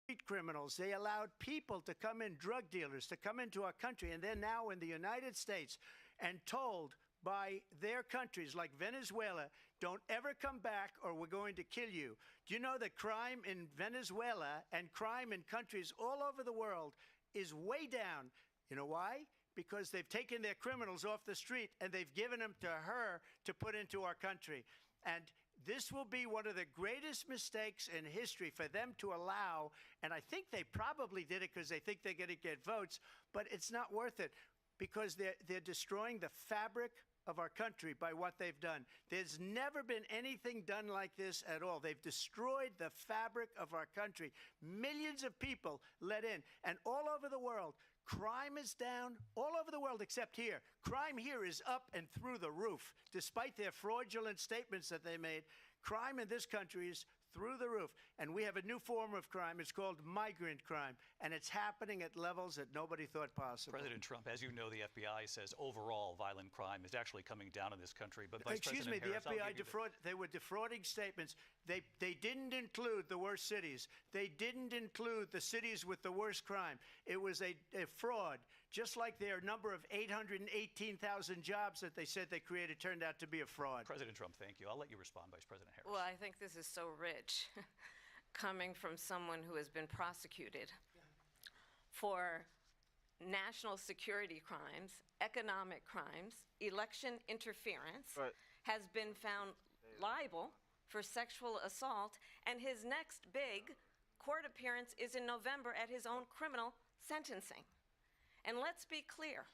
Street criminals. They allowed people to come in, drug dealers, to come into our country, and they're now in the United States and told by their countries like Venezuela, don't ever come back or we're going to kill you. Do you know that crime in Venezuela and crime in countries all over the world is way down? You know why? Because they've taken their criminals off the street and they've given them to her to put into our country. And this will be one of the greatest mistakes in history for them to allow, and I think they probably did it because they think they're going to get votes, but it's not worth it because they're destroying the fabric of our country by what they've done. There's never been anything done like this at all. They've destroyed the fabric of our country. Millions of people let in, and all over the world, crime is down all over the world except here. Crime here is up and through the roof. Despite their fraudulent statements that they made, crime in this country is through the roof. And we have a new form of crime. It's called migrant crime, and it's happening at levels that nobody thought possible. President Trump, as you know, the FBI says overall violent crime is actually coming down in this country. But Vice Excuse President me, Harris, the FBI they were defrauding statements. They didn't include the worst cities. They didn't include the cities with the worst crime. It was a fraud, just like their number of 818,000 jobs that they said they created turned out to be a fraud. President Trump, thank you. I'll let you respond, Vice President Harris. Well, I think this is so rich, coming from someone who has been prosecuted for national security crimes, economic crimes, election interference, has been found liable for sexual assault, and his next big court appearance is in November at his own criminal sentencing. And let's be clear,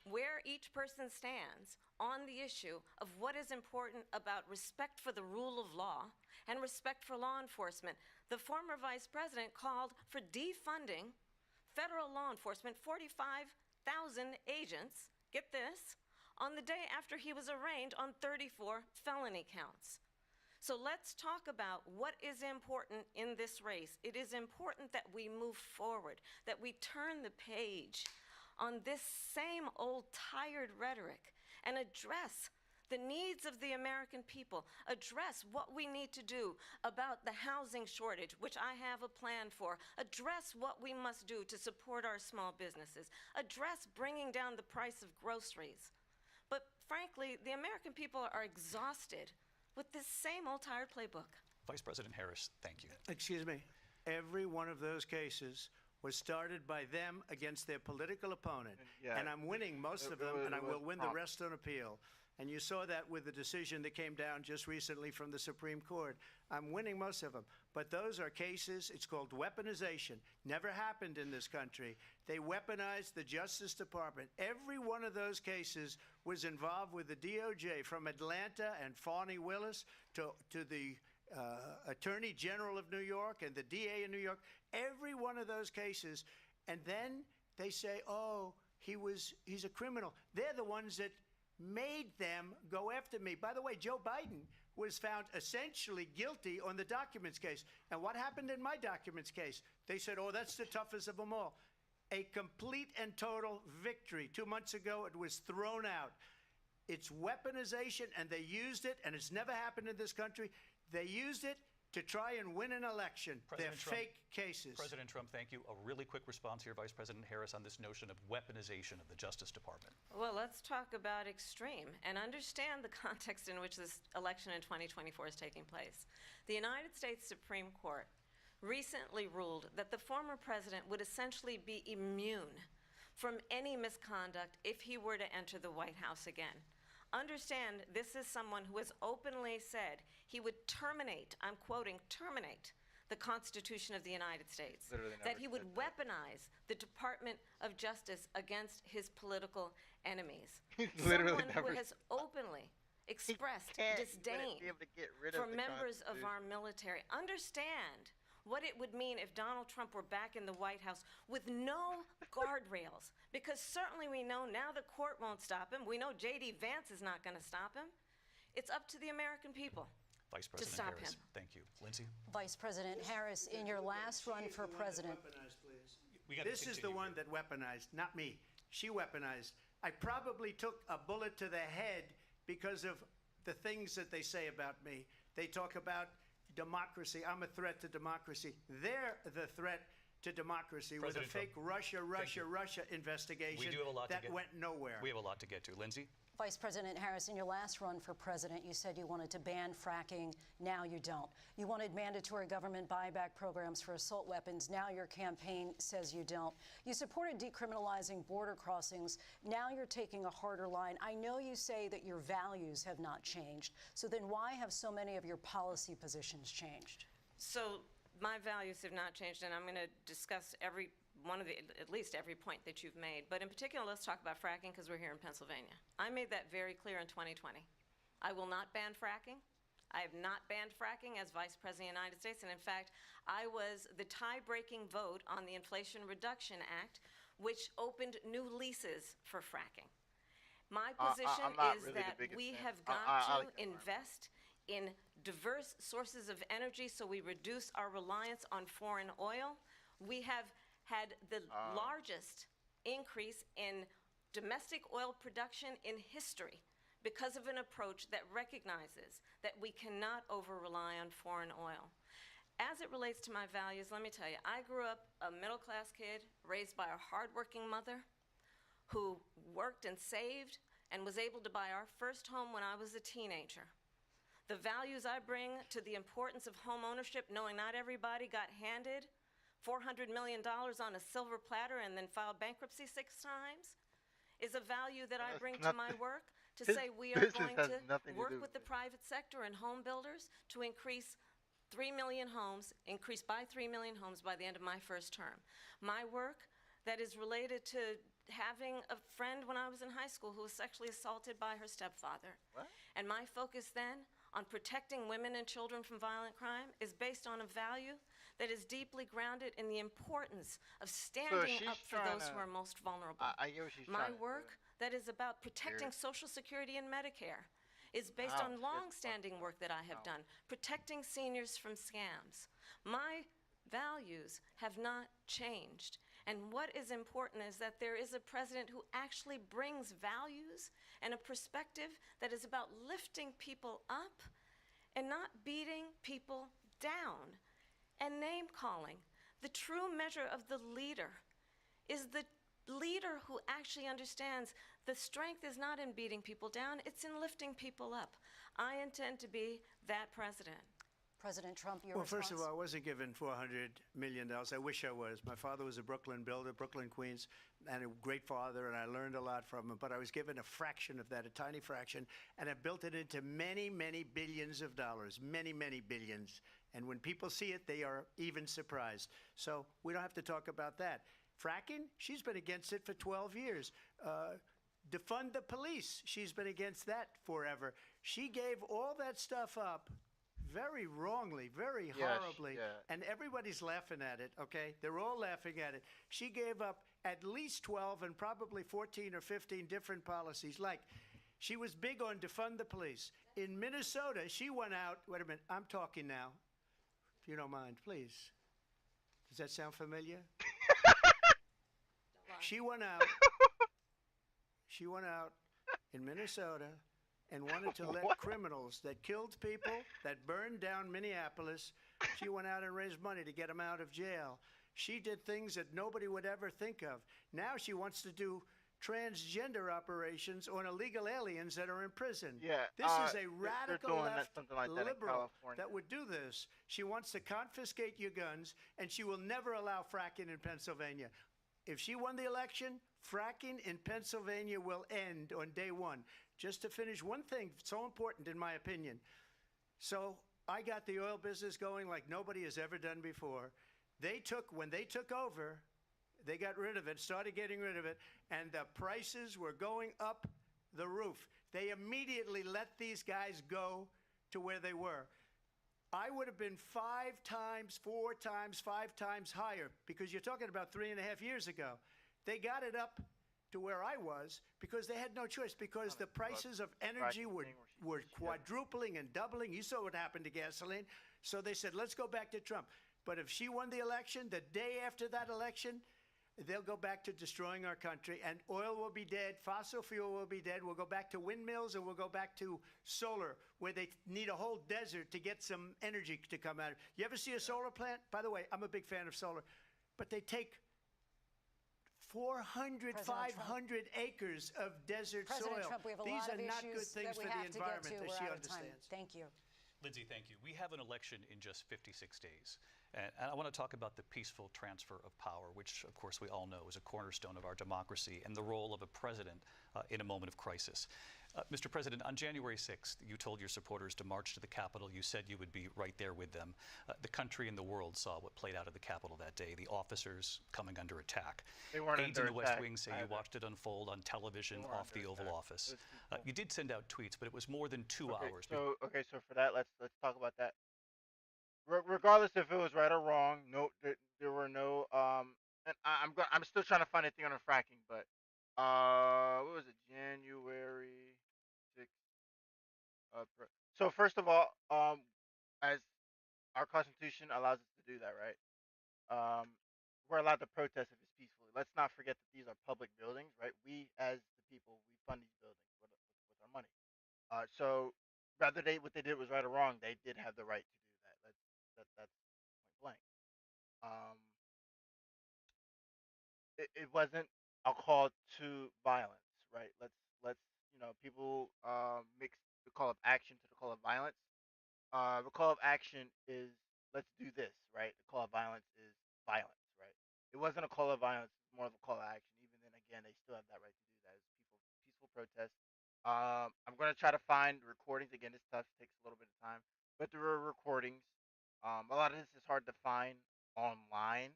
where each person stands on the issue of what is important about respect for the rule of law and respect for law enforcement. The former vice president called for defunding federal law enforcement, 45,000 agents, get this, on the day after he was arraigned on 34 felony counts. So let's talk about what is important in this race. It is important that we move forward, that we turn the page on this same old tired rhetoric and address the needs of the American people, address what we need to do about the housing shortage, which I have a plan for, address what we must do to support our small businesses, address bringing down the price of groceries. But frankly, the American people are exhausted with this same old tired playbook. Vice President Harris, thank you. Excuse me. Every one of those cases was started by them against their political opponent. And I'm winning most of them, and I will win the rest on appeal. And you saw that with the decision that came down just recently from the Supreme Court. I'm winning most of them. But those are cases, it's called weaponization. Never happened in this country. They weaponized the Justice Department. Every one of those cases was involved with the DOJ, from Atlanta and Fani Willis to the Attorney General of New York and the DA in New York. Every one of those cases. And then they say, oh, he's a criminal. They're the ones that made them go after me. By the way, Joe Biden was found essentially guilty on the documents case. And what happened in my documents case? They said, oh, that's the toughest of them all. A complete and total victory. 2 months ago, it was thrown out. It's weaponization, and they used it, and it's never happened in this country. They used it to try and win an election. They're fake cases. President Trump, thank you. A really quick response here, Vice President Harris, on this notion of weaponization of the Justice Department. Well, let's talk about extreme and understand the context in which this election in 2024 is taking place. The United States Supreme Court recently ruled that the former president would essentially be immune from any misconduct if he were to enter the White House again. Understand, this is someone who has openly said he would terminate, I'm quoting, terminate the Constitution of the United States, that he would weaponize the Department of Justice against his political enemies. Someone who has openly expressed disdain for members of our military. Understand what it would mean if Donald Trump were back in the White House with no guardrails, because certainly we know now the court won't stop him. We know J.D. Vance is not going to stop him. It's up to the American people Vice President to stop Harris, him. thank you. Lindsay? Vice President Harris, in your last run for president. This is the one that weaponized, not me. She weaponized. I probably took a bullet to the head because of the things that they say about me. They talk about democracy. I'm a threat to democracy. They're the threat to democracy with a fake Russia investigation that went nowhere. We have a lot to get to. Lindsay? Vice President Harris, in your last run for president, you said you wanted to ban fracking. Now you don't. You wanted mandatory government buyback programs for assault weapons. Now your campaign says you don't. You supported decriminalizing border crossings. Now you're taking a harder line. I know you say that your values have not changed. So then why have so many of your policy positions changed? So my values have not changed, and I'm going to discuss at least every point that you've made. But in particular, let's talk about fracking, because we're here in Pennsylvania. I made that very clear in 2020. I will not ban fracking. I have not banned fracking as Vice President of the United States. And in fact, I was the tie-breaking vote on the Inflation Reduction Act, which opened new leases for fracking. My position is that we have got to invest in diverse sources of energy so we reduce our reliance on foreign oil. We have had the largest increase in domestic oil production in history because of an approach that recognizes that we cannot over-rely on foreign oil. As it relates to my values, let me tell you, I grew up a middle-class kid raised by a hardworking mother who worked and saved and was able to buy our first home when I was a teenager. The values I bring to the importance of home ownership, knowing not everybody got handed $400 million on a silver platter and then filed bankruptcy 6 times, is a value that I bring to my work to say we are going to work with the private sector and home builders to increase 3 million homes, increase by 3 million homes by the end of my first term. My work that is related to having a friend when I was in high school who was sexually assaulted by her stepfather. What? And my focus then on protecting women and children from violent crime is based on a value that is deeply grounded in the importance of standing up for those who are most vulnerable. I get what she's My trying to work that is about protecting Social Security and Medicare is based on long-standing work that I have done, protecting seniors from scams. My values have not changed. And what is important is that there is a president who actually brings values and a perspective that is about lifting people up and not beating people down and name-calling. The true measure of the leader is the leader who actually understands the strength is not in beating people down, it's in lifting people up. I intend to be that president. President Trump, your response? Well, first of all, I wasn't given $400 million. I wish I was. My father was a Brooklyn builder, Brooklyn, Queens, and a great father, and I learned a lot from him. But I was given a fraction of that, a tiny fraction, and I built it into many, many billions of dollars, many, many billions. And when people see it, they are even surprised. So we don't have to talk about that. Fracking, she's been against it for 12 years. Defund the police, she's been against that forever. She gave all that stuff up very wrongly, very horribly, and everybody's laughing at it, okay? They're all laughing at it. She gave up at least 12 and probably 14 or 15 different policies. Like, she was big on defund the police. In Minnesota, she went out, wait a minute, I'm talking now, if you don't mind, please. Does that sound familiar? She went out in Minnesota and wanted to let criminals that killed people, that burned down Minneapolis, she went out and raised money to get them out of jail. She did things that nobody would ever think of. Now she wants to do transgender operations on illegal aliens that are in prison. Yeah, this is a radical left like liberal that would do this. She wants to confiscate your guns, and she will never allow fracking in Pennsylvania. If she won the election, fracking in Pennsylvania will end on day one. Just to finish, one thing so important in my opinion. So I got the oil business going like nobody has ever done before. When they took over, they got rid of it, started getting rid of it, and the prices were going up the roof. They immediately let these guys go to where they were. I would have been 5 times, 4 times, 5 times higher, because you're talking about 3.5 years ago. They got it up to where I was because they had no choice, because the prices of energy were quadrupling and doubling. You saw what happened to gasoline. So they said, let's go back to Trump. But if she won the election, the day after that election, they'll go back to destroying our country, and oil will be dead, fossil fuel will be dead, we'll go back to windmills, and we'll go back to solar, where they need a whole desert to get some energy to come out of. You ever see a solar plant? By the way, I'm a big fan of solar, but they take 400, 500 acres of desert President soil. Trump, we have a These lot are of not good issues things that we for the have to get environment to. that We're she out of time. understands. Thank you. Lindsay, thank you. We have an election in just 56 days. And I want to talk about the peaceful transfer of power, which, of course, we all know is a cornerstone of our democracy, and the role of a president in a moment of crisis. Mr. President, on January 6th, you told your supporters to march to the Capitol. You said you would be right there with them. The country and the world saw what played out at the Capitol that day, the officers coming under attack. They weren't Aides under in the West attack Wing say you watched it unfold on television off the Oval Office. You did send out tweets, but it was more than 2 hours. So for that, let's talk about that. Regardless if it was right or wrong, there were no and I'm still trying to find anything on the fracking, but what was it, January 6th? So first of all, as our Constitution allows us to do that, right? Um, we're allowed to protest if it's peacefully. Let's not forget that these are public buildings, right? We, as the people, we fund these buildings with our money. So whether what they did was right or wrong, they did have the right to do that. That's point blank. Um, it wasn't a call to violence, right? Let's people mix the call of action to the call of violence. The call of action is let's do this, right? The call of violence is violence, right? It wasn't a call of violence, it's more of a call of action. Even then, again, they still have that right to do that. It's peaceful protest. I'm gonna try to find recordings. Again, this stuff takes a little bit of time, but there were recordings. A lot of this is hard to find online,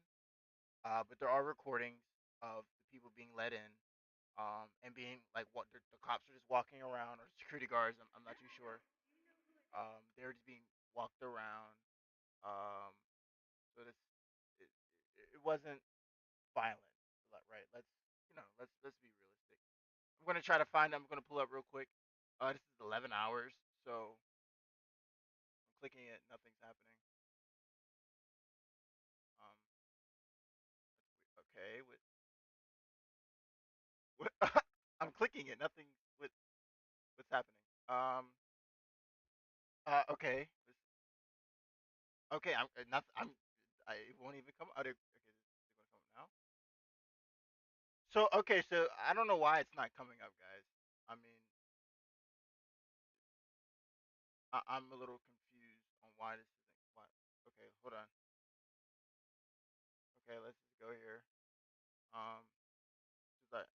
but there are recordings of the people being let in, and being like what the cops are just walking around or security guards. I'm not too sure. They were just being walked around. Um, so it, it wasn't violent, right? Let's be realistic. I'm gonna try to find them. I'm gonna pull up real quick. This is 11 hours, so I'm clicking it. Nothing's happening. Um, okay. With I'm clicking it. Nothing with what's happening. Okay. Okay. Not. It won't even come out. Okay. Is it gonna come up now? So okay. So I don't know why it's not coming up, guys. I mean, I'm a little confused on why this isn't. Why? Okay. Hold on. Okay. Let's just go here. Um. Cause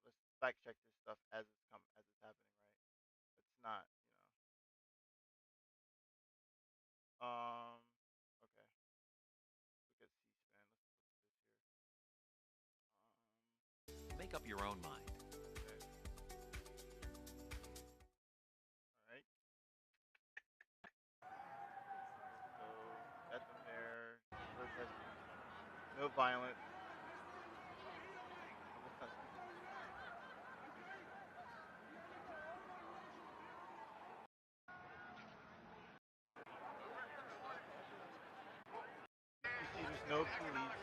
let's fact check this stuff as it's happening, right? It's not. Okay. Look at C-SPAN. Let's look at this here. Make up your own mind. Okay. All right. So that's in there. Protesting. No violence. Oh, that's not speaking. You see, there's no police.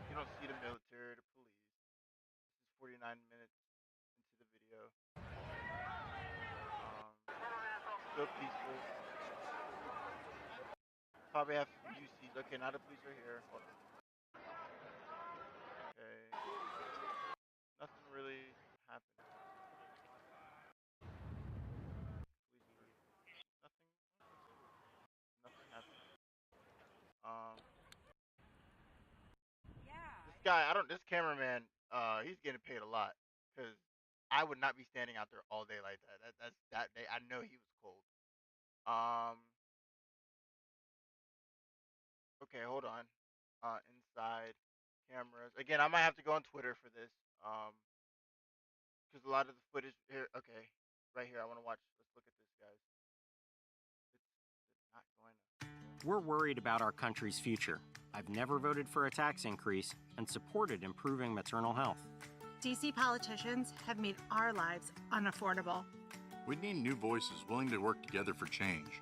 You don't see the military, or the police. This is 49 minutes into the video. Still peaceful. Probably have some UCs. Okay, now the police are here. Hold on. Okay. Nothing really happened. Police were nothing. Nothing happened. This guy, I don't. This cameraman, he's getting paid a lot because I would not be standing out there all day like that. That's that day. I know he was cold. Um. Okay, hold on. Inside cameras. Again, I might have to go on Twitter for this. Because a lot of the footage here. Okay, right here. I want to watch. Let's look at this, guys. It's not going to. We're worried about our country's future. I've never voted for a tax increase and supported improving maternal health. DC politicians have made our lives unaffordable. We need new voices willing to work together for change.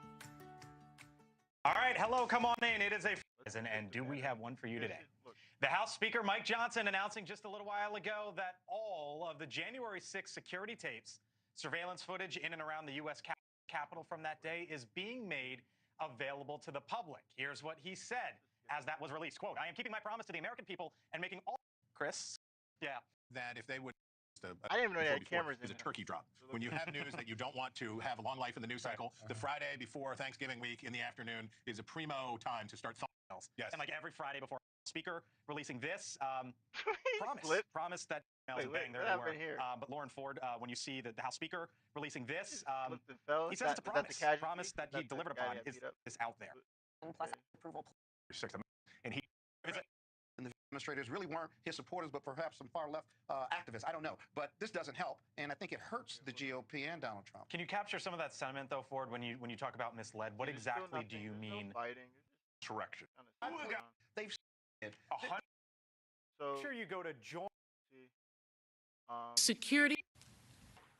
All right, hello, come on in. It is a and do we have one for you today? The House Speaker, Mike Johnson, announcing just a little while ago that all of the January 6th security tapes, surveillance footage in and around the U.S. Capitol from that day is being made available to the public. Here's what he said as that was released. Quote, I am keeping my promise to the American people and making all... Chris? Yeah. That if they would... I didn't even know they had cameras in is a turkey drop. When you have news that you don't want to have a long life in the news cycle, the Friday before Thanksgiving week in the afternoon is a primo time to start thumbnails. Yes. And like every Friday before Speaker releasing this, promise that there were. But Lauren Ford, when you see the House Speaker releasing this, he says it's a promise that he delivered upon is out there. Plus approval. And he... And the demonstrators really weren't his supporters, but perhaps some far-left activists. I don't know. But this doesn't help, and I think it hurts the GOP and Donald Trump. Can you capture some of that sentiment, though, Ford, when you talk about misled? What exactly do you mean? Correction. They've said. So sure you go to join. Security.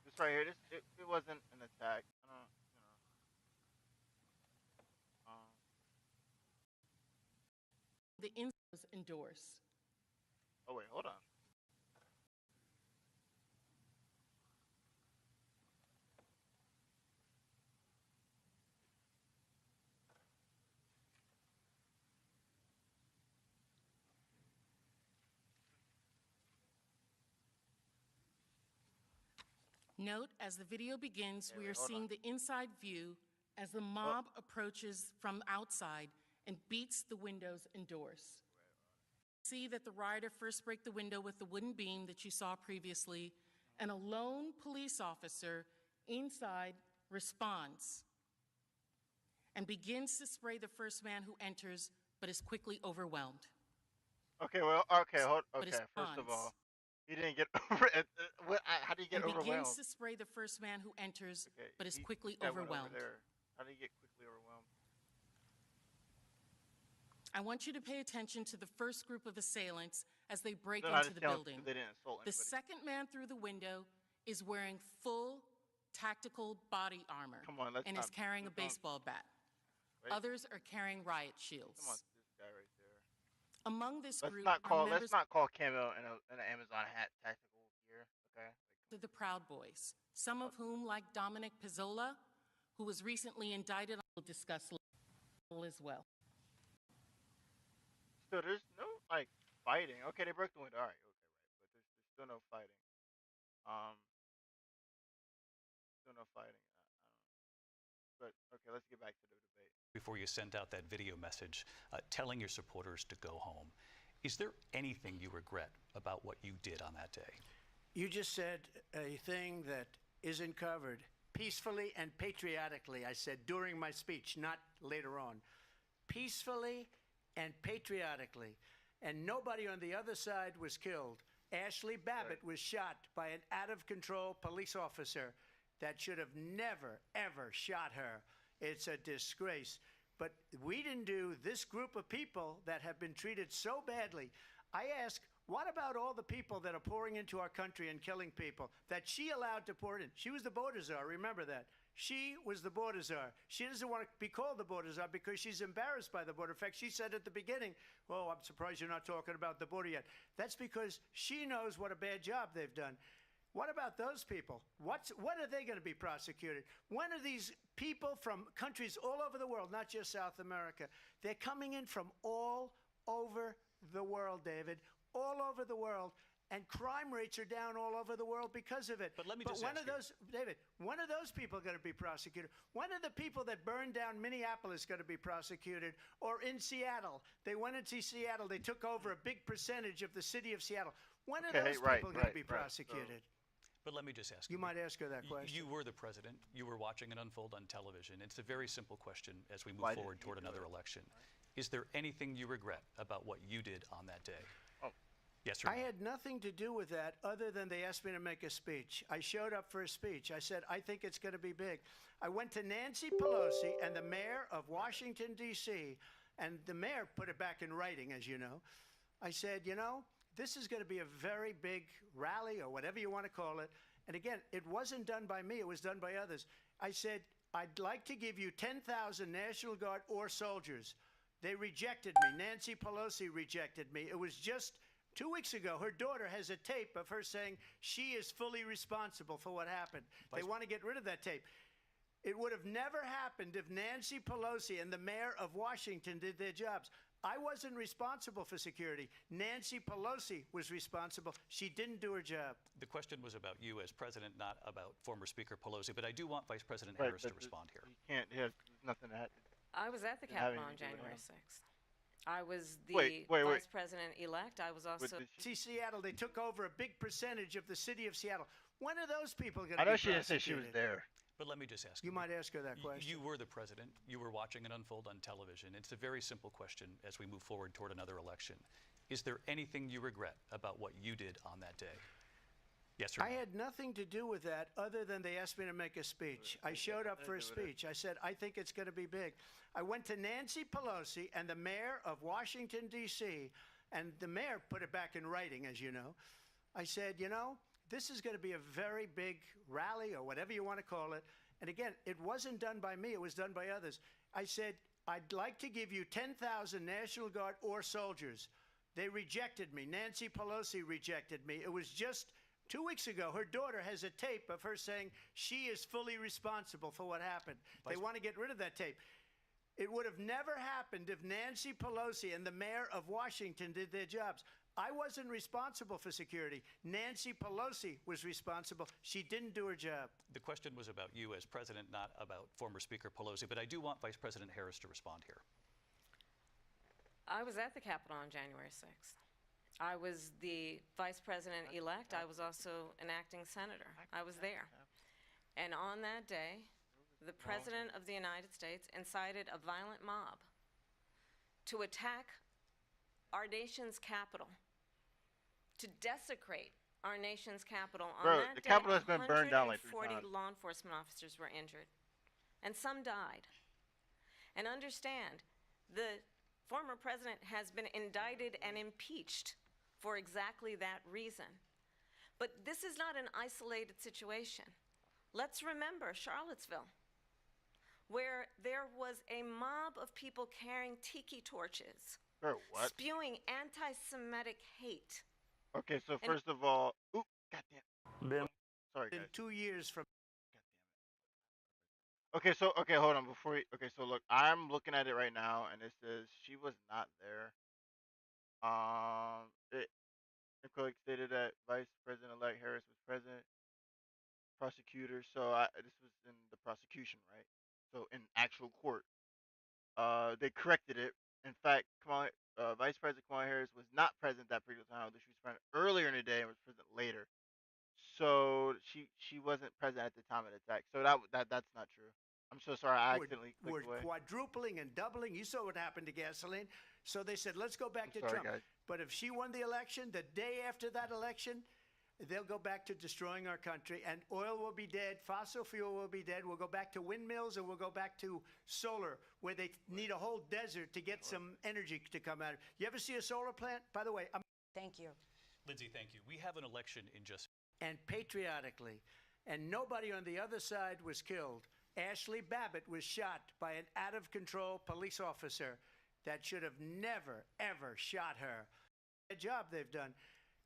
This right here, it wasn't an attack. the endorse. Oh, wait, hold on. Note, as the video begins, we are seeing the inside view as the mob approaches from outside and beats the windows and doors. See that the rioter first break the window with the wooden beam that you saw previously, and a lone police officer inside responds and begins to spray the first man who enters, but is quickly overwhelmed. Okay, well, okay, first of all, he didn't get over it. How do you get overwhelmed? Begins to spray the first man who enters, but is quickly overwhelmed. How do you get quickly overwhelmed? I want you to pay attention to the first group of assailants as they break into the building. They didn't assault anybody. The second man through the window is wearing full tactical body armor and is carrying a baseball bat. Others are carrying riot shields. Come on, this guy right there. Among this group let's not call Camo in an Amazon hat tactical gear, okay? To the Proud Boys, some of whom, like Dominic Pizzola, who was recently indicted, we'll discuss later as well. So there's no fighting. Okay, they broke the window. All right, okay, right, but there's still no fighting. Still no fighting. But okay, let's get back to the debate. Before you sent out that video message telling your supporters to go home, is there anything you regret about what you did on that day? You just said a thing that isn't covered. Peacefully and patriotically, I said during my speech, not later on. Peacefully and patriotically. And nobody on the other side was killed. Ashley Babbitt was shot by an out-of-control police officer that should have never, ever shot her. It's a disgrace. But we didn't do this group of people that have been treated so badly. I ask, what about all the people that are pouring into our country and killing people that she allowed to pour in? She was the border czar, remember that. She was the border czar. She doesn't want to be called the border czar because she's embarrassed by the border. In fact, she said at the beginning, oh, I'm surprised you're not talking about the border yet. That's because she knows what a bad job they've done. What about those people? When are they going to be prosecuted? When are these people from countries all over the world, not just South America, they're coming in from all over the world, David, all over the world, and crime rates are down all over the world because of it. But let me just ask you, David, when are those people going to be prosecuted? When are the people that burned down Minneapolis going to be prosecuted? Or in Seattle, they went into Seattle, they took over a big percentage of the city of Seattle. When are those people going to be prosecuted? But let me just ask you. You might ask her that question. You were the president. You were watching it unfold on television. It's a very simple question as we move forward toward another election. Is there anything you regret about what you did on that day? Yes or no? I had nothing to do with that other than they asked me to make a speech. I showed up for a speech. I said, I think it's going to be big. I went to Nancy Pelosi and the mayor of Washington, D.C., and the mayor put it back in writing, as you know. I said, you know, this is going to be a very big rally or whatever you want to call it. And again, it wasn't done by me. It was done by others. I said, I'd like to give you 10,000 National Guard or soldiers. They rejected me. Nancy Pelosi rejected me. It was just 2 weeks ago. Her daughter has a tape of her saying she is fully responsible for what happened. They want to get rid of that tape. It would have never happened if Nancy Pelosi and the mayor of Washington did their jobs. I wasn't responsible for security. Nancy Pelosi was responsible. She didn't do her job. The question was about you as president, not about former Speaker Pelosi. But I do want Vice President Harris to respond here. You can't. There's nothing that. I was at the Capitol on January 6th. I was the vice president-elect. I was also... See, Seattle, they took over a big percentage of the city of Seattle. When are those people going to be I know she prosecuted? didn't say she was there. But let me just ask you. You might ask her that question. You were the president. You were watching it unfold on television. It's a very simple question as we move forward toward another election. Is there anything you regret about what you did on that day? Yes or no? I had nothing to do with that other than they asked me to make a speech. I showed up for a speech. I said, I think it's going to be big. I went to Nancy Pelosi and the mayor of Washington, D.C., and the mayor put it back in writing, as you know. I said, you know, this is going to be a very big rally or whatever you want to call it. And again, it wasn't done by me. It was done by others. I said, I'd like to give you 10,000 National Guard or soldiers. They rejected me. Nancy Pelosi rejected me. It was just 2 weeks ago. Her daughter has a tape of her saying she is fully responsible for what happened. They want to get rid of that tape. It would have never happened if Nancy Pelosi and the mayor of Washington did their jobs. I wasn't responsible for security. Nancy Pelosi was responsible. She didn't do her job. The question was about you as president, not about former Speaker Pelosi, but I do want Vice President Harris to respond here. I was at the Capitol on January 6th. I was the vice president-elect. I was also an acting senator. I was there. And on that day, the President of the United States incited a violent mob to attack our nation's capital, to desecrate our nation's capital. On Bro, that the day, Capitol has been burned down like 3 140 times. law enforcement officers were injured, and some died. And understand, the former president has been indicted and impeached for exactly that reason. But this is not an isolated situation. Let's remember Charlottesville, where there was a mob of people carrying tiki torches, Bro, what? spewing anti-Semitic hate. Okay, so And- first of all, oop, goddamn. Sorry, In guys. 2 years from Okay, so hold on before we. Okay, so look, I'm looking at it right now, and it says she was not there. Nicole stated that Vice President-elect Harris was present. Prosecutor, so this was in the prosecution, right? So in actual court, they corrected it. In fact, Vice President Kamala Harris was not present that particular time. She was present earlier in the day and was present later. So she wasn't present at the time of the attack. So that's not true. I'm so sorry. I accidentally We're clicked away. quadrupling and doubling. You saw what happened to gasoline. So they said, let's go back to sorry, Trump. guys. But if she won the election, the day after that election, they'll go back to destroying our country, and oil will be dead, fossil fuel will be dead. We'll go back to windmills, and we'll go back to solar, where they need a whole desert to get some energy to come out. You ever see a solar plant? By the way, Thank you. Lindsay, thank you. We have an election in just. And patriotically, and nobody on the other side was killed. Ashley Babbitt was shot by an out-of-control police officer that should have never, ever shot her. The job they've done.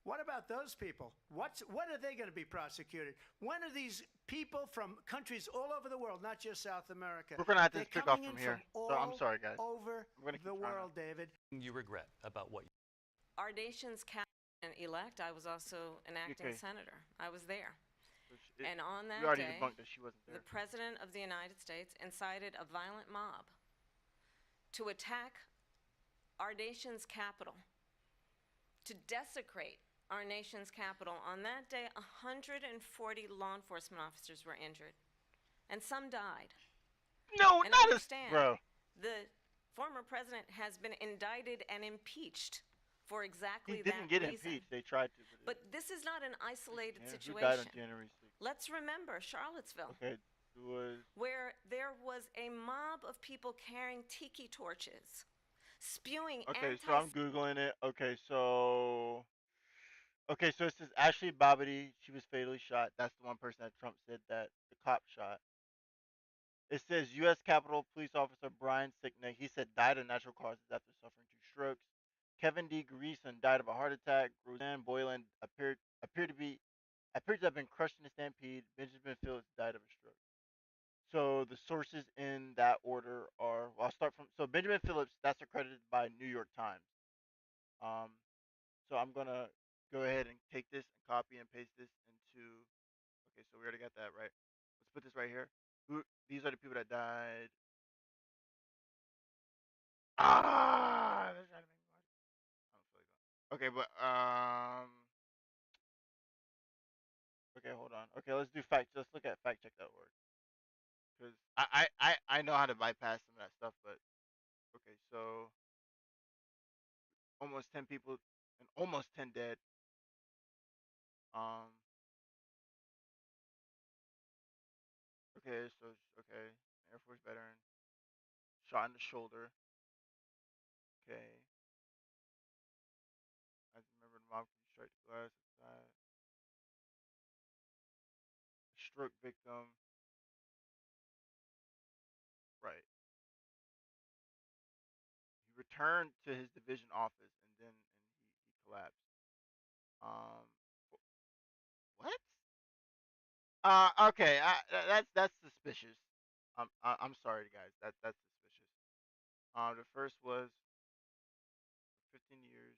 What about those people? What are they going to be prosecuted? When are these people from countries all over the world, not just South America? We're gonna have to they're kick off coming from in here. all So I'm sorry, guys. over I'm gonna keep the trying to- world, David. You regret about what you. Our nation's president-elect, I was also an acting Okay. senator. I was there. It- And on that you already day, debunked that she wasn't the there. President of the United States incited a violent mob to attack our nation's capital, to desecrate our nation's capital. On that day, 140 law enforcement officers were injured, and some died. No, And not as understand, bro. the former president has been indicted and impeached for exactly He that didn't get reason. impeached. They tried to. But this is not an isolated Who died situation. on January 6th? Let's remember Charlottesville, Okay, it was. where there was a mob of people carrying tiki torches, spewing Okay, so I'm googling it. Okay, so it says Ashley Babbitt. She was fatally shot. That's the one person that Trump said that the cop shot. It says U.S. Capitol Police Officer Brian Sicknick. He said died of natural causes after suffering 2 strokes. Kevin D. Greason died of a heart attack. Roseanne Boyland appeared to have been crushed in a stampede. Benjamin Phillips died of a stroke. So the sources in that order are. Well, I'll start from. So Benjamin Phillips, that's accredited by New York Times. So I'm gonna go ahead and take this and copy and paste this into. Okay, so we already got that right. Let's put this right here. These are the people that died. They're trying to make me watch it. I don't feel like that. Okay, but okay, hold on. Okay, let's do fact. Let's look at factcheck.org. Because I know how to bypass some of that stuff, but okay, so almost 10 people and almost 10 dead. Okay, so Air Force veteran shot in the shoulder. Okay. I remember the mob strike the glass inside. Stroke victim. Right. returned to his division office, and then he collapsed. Um, what? Okay, that's suspicious. I'm sorry, guys. That's suspicious. The first was 15 years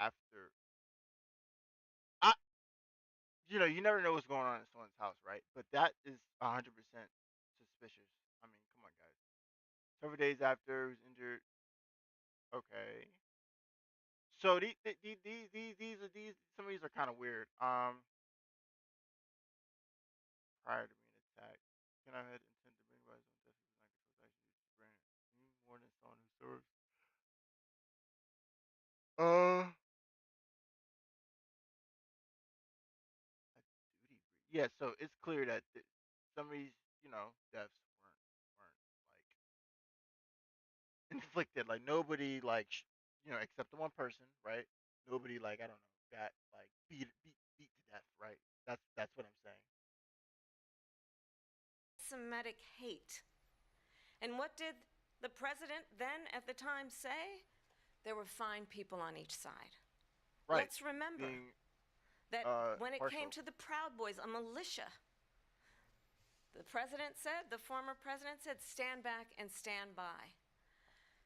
after. I, you never know what's going on in someone's house, right? But that is 100% suspicious. I mean, come on, guys. Several days after he was injured. Okay. So these some of these are kind of weird. Prior to being attacked, can I had intent to bring rise on death is not controlled action used to grant any more than someone who serves. Uh, a duty breach. Yeah. So it's clear that some of these, deaths weren't like inflicted. Like nobody like except the one person, right? Nobody like I don't know got like beat to death, right? That's what I'm saying. Semitic hate. And what did the president then at the time say? There were fine people on each side. Right. Let's remember that when it came to the Proud Boys, a militia, the former president said, stand back and stand by.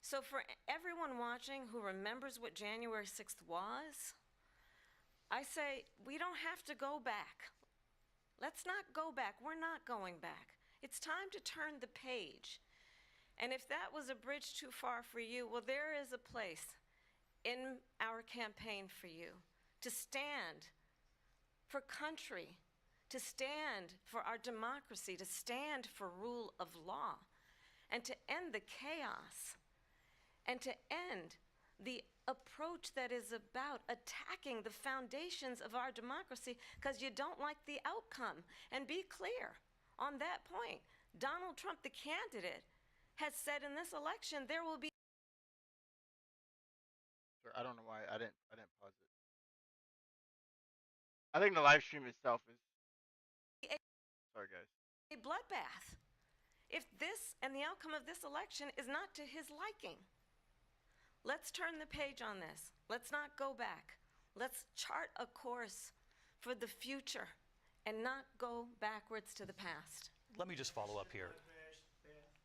So for everyone watching who remembers what January 6th was, I say we don't have to go back. Let's not go back. We're not going back. It's time to turn the page. And if that was a bridge too far for you, well, there is a place in our campaign for you to stand for country, to stand for our democracy, to stand for rule of law, and to end the chaos, and to end the approach that is about attacking the foundations of our democracy because you don't like the outcome. And be clear on that point. Donald Trump, the candidate, has said in this election there will be. I don't know why I didn't pause it. I think the live stream itself is. Sorry, guys. A bloodbath. If this and the outcome of this election is not to his liking, let's turn the page on this. Let's not go back. Let's chart a course for the future and not go backwards to the past. Let me just follow up here.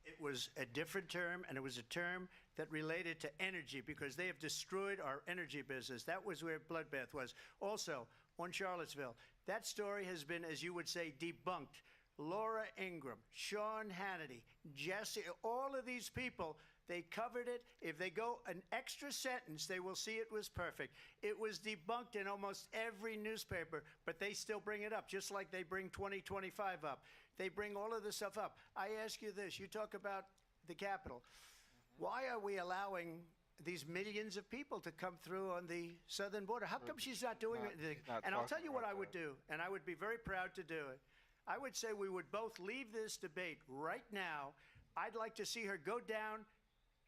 It was a different term, and it was a term that related to energy because they have destroyed our energy business. That was where bloodbath was. Also, on Charlottesville, that story has been, as you would say, debunked. Laura Ingraham, Sean Hannity, Jesse, all of these people, they covered it. If they go an extra sentence, they will see it was perfect. It was debunked in almost every newspaper, but they still bring it up, just like they bring 2025 up. They bring all of this stuff up. I ask you this. You talk about the Capitol. Why are we allowing these millions of people to come through on the southern border? How come she's not doing anything? And I'll tell you what I would do, and I would be very proud to do it. I would say we would both leave this debate right now. I'd like to see her go down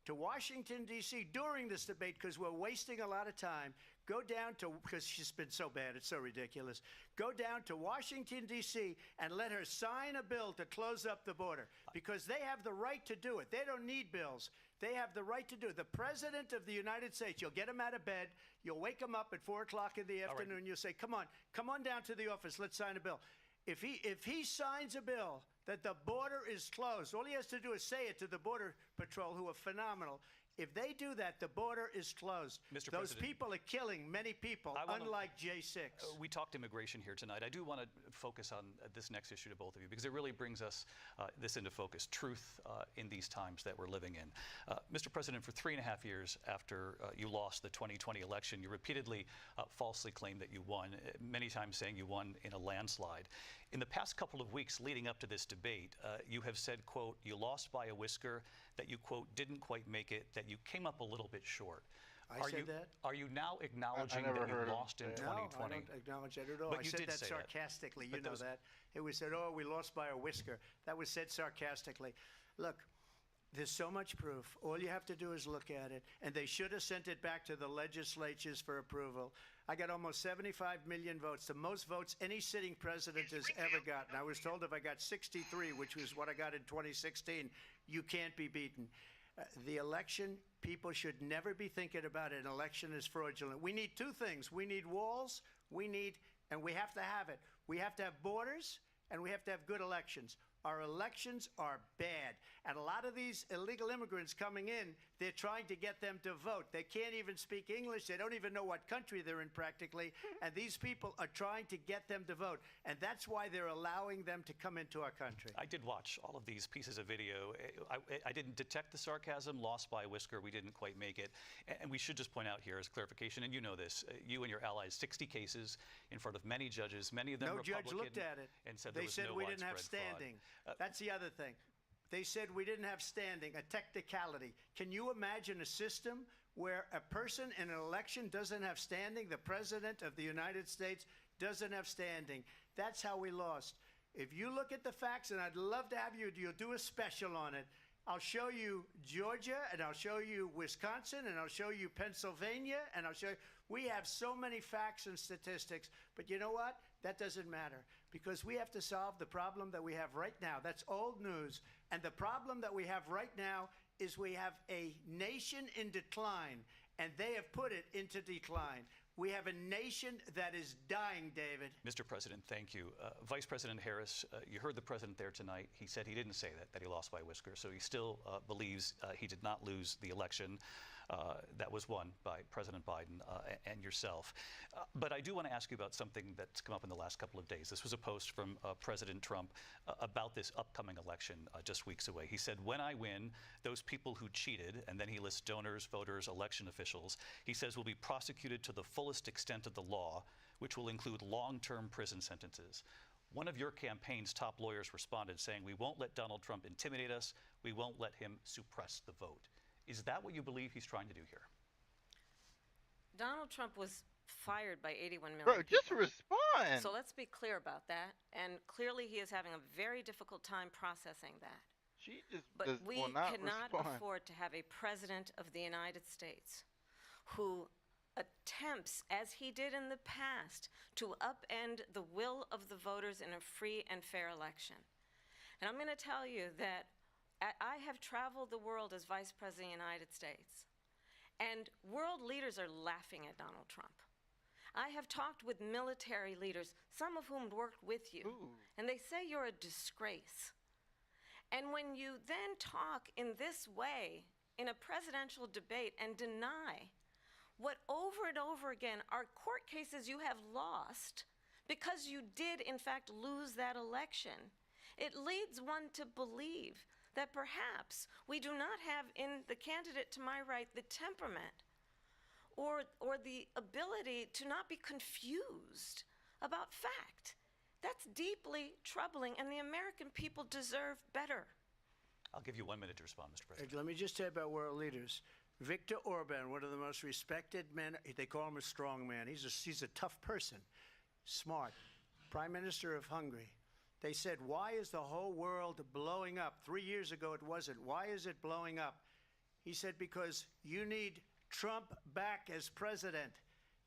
to Washington, D.C. during this debate because we're wasting a lot of time. Go down to, because she's been so bad, it's so ridiculous. Go down to Washington, D.C. and let her sign a bill to close up the border because they have the right to do it. They don't need bills. They have the right to do it. The President of the United States, you'll get him out of bed. You'll wake him up at 4 o'clock in the afternoon. Right. You'll say, come on down to the office. Let's sign a bill. If he signs a bill that the border is closed, all he has to do is say it to the Border Patrol, who are phenomenal. If they do that, the border is closed. Mr. Those President, people are killing many people, unlike J6. We talked immigration here tonight. I do want to focus on this next issue to both of you because it really brings us this into focus, truth in these times that we're living in. Mr. President, for 3.5 years after you lost the 2020 election, you repeatedly falsely claimed that you won, many times saying you won in a landslide. In the past couple of weeks leading up to this debate, you have said, quote, you lost by a whisker, that you, quote, didn't quite make it, that you came up a little bit short. I said that? Are you now acknowledging that you lost in 2020? No, I don't acknowledge that at all. But I you said did that say sarcastically. That. You know that. It was said, oh, we lost by a whisker. That was said sarcastically. Look, there's so much proof. All you have to do is look at it. And they should have sent it back to the legislatures for approval. I got almost 75 million votes, the most votes any sitting president has ever gotten. I was told if I got 63, which was what I got in 2016, you can't be beaten. The election, people should never be thinking about an election as fraudulent. We need two things. We need walls, and we have to have it. We have to have borders, and we have to have good elections. Our elections are bad. And a lot of these illegal immigrants coming in, they're trying to get them to vote. They can't even speak English. They don't even know what country they're in practically. And these people are trying to get them to vote. And that's why they're allowing them to come into our country. I did watch all of these pieces of video. I didn't detect the sarcasm, lost by a whisker. We didn't quite make it. And we should just point out here as clarification, and you know this, you and your allies, 60 cases in front of many judges, many of them Republican. No judge looked at it. And said they said we didn't have standing. That's the other thing. They said we didn't have standing, a technicality. Can you imagine a system where a person in an election doesn't have standing? The President of the United States doesn't have standing. That's how we lost. If you look at the facts, and I'd love to have you'll do a special on it. I'll show you Georgia, and I'll show you Wisconsin, and I'll show you Pennsylvania, and I'll show you. We have so many facts and statistics, but you know what? That doesn't matter, because we have to solve the problem that we have right now. That's old news. And the problem that we have right now is we have a nation in decline, and they have put it into decline. We have a nation that is dying, David. Mr. President, thank you. Vice President Harris, you heard the president there tonight. He said he didn't say that he lost by a whisker. So he still believes he did not lose the election that was won by President Biden and yourself. But I do want to ask you about something that's come up in the last couple of days. This was a post from President Trump about this upcoming election just weeks away. He said, when I win, those people who cheated, and then he lists donors, voters, election officials, he says will be prosecuted to the fullest extent of the law, which will include long-term prison sentences. One of your campaign's top lawyers responded saying, we won't let Donald Trump intimidate us. We won't let him suppress the vote. Is that what you believe he's trying to do here? Donald Trump was fired by 81 million Bro, just people. respond. So let's be clear about that. And clearly he is having a very difficult time processing that. But we cannot afford to have a president of the United States who attempts, as he did in the past, to upend the will of the voters in a free and fair election. And I'm going to tell you that I have traveled the world as Vice President of the United States, and world leaders are laughing at Donald Trump. I have talked with military leaders, some of whom worked with you, and they say you're a disgrace. And when you then talk in this way in a presidential debate and deny what over and over again are court cases you have lost because you did in fact lose that election, it leads one to believe that perhaps we do not have in the candidate to my right the temperament or the ability to not be confused about fact. That's deeply troubling, and the American people deserve better. I'll give you 1 minute to respond, Mr. President. Let me just say about world leaders. Viktor Orban, one of the most respected men, they call him a strong man. He's a tough person, smart. Prime Minister of Hungary. They said, why is the whole world blowing up? 3 years ago it wasn't. Why is it blowing up? He said, because you need Trump back as president.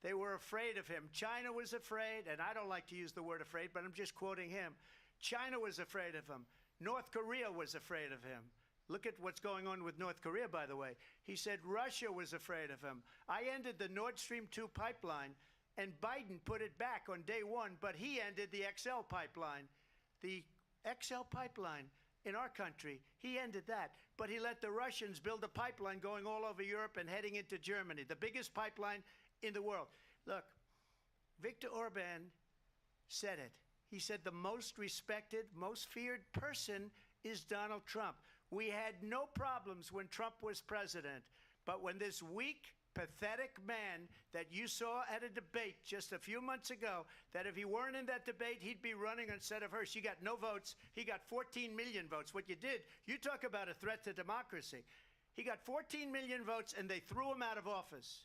They were afraid of him. China was afraid, and I don't like to use the word afraid, but I'm just quoting him. China was afraid of him. North Korea was afraid of him. Look at what's going on with North Korea, by the way. He said Russia was afraid of him. I ended the Nord Stream 2 pipeline, and Biden put it back on day one, but he ended the XL pipeline. The XL pipeline in our country, he ended that. But he let the Russians build a pipeline going all over Europe and heading into Germany, the biggest pipeline in the world. Look, Viktor Orban said it. He said the most respected, most feared person is Donald Trump. We had no problems when Trump was president, but when this weak, pathetic man that you saw at a debate just a few months ago, that if he weren't in that debate, he'd be running instead of her. She got no votes. He got 14 million votes. What you did, you talk about a threat to democracy. He got 14 million votes, and they threw him out of office.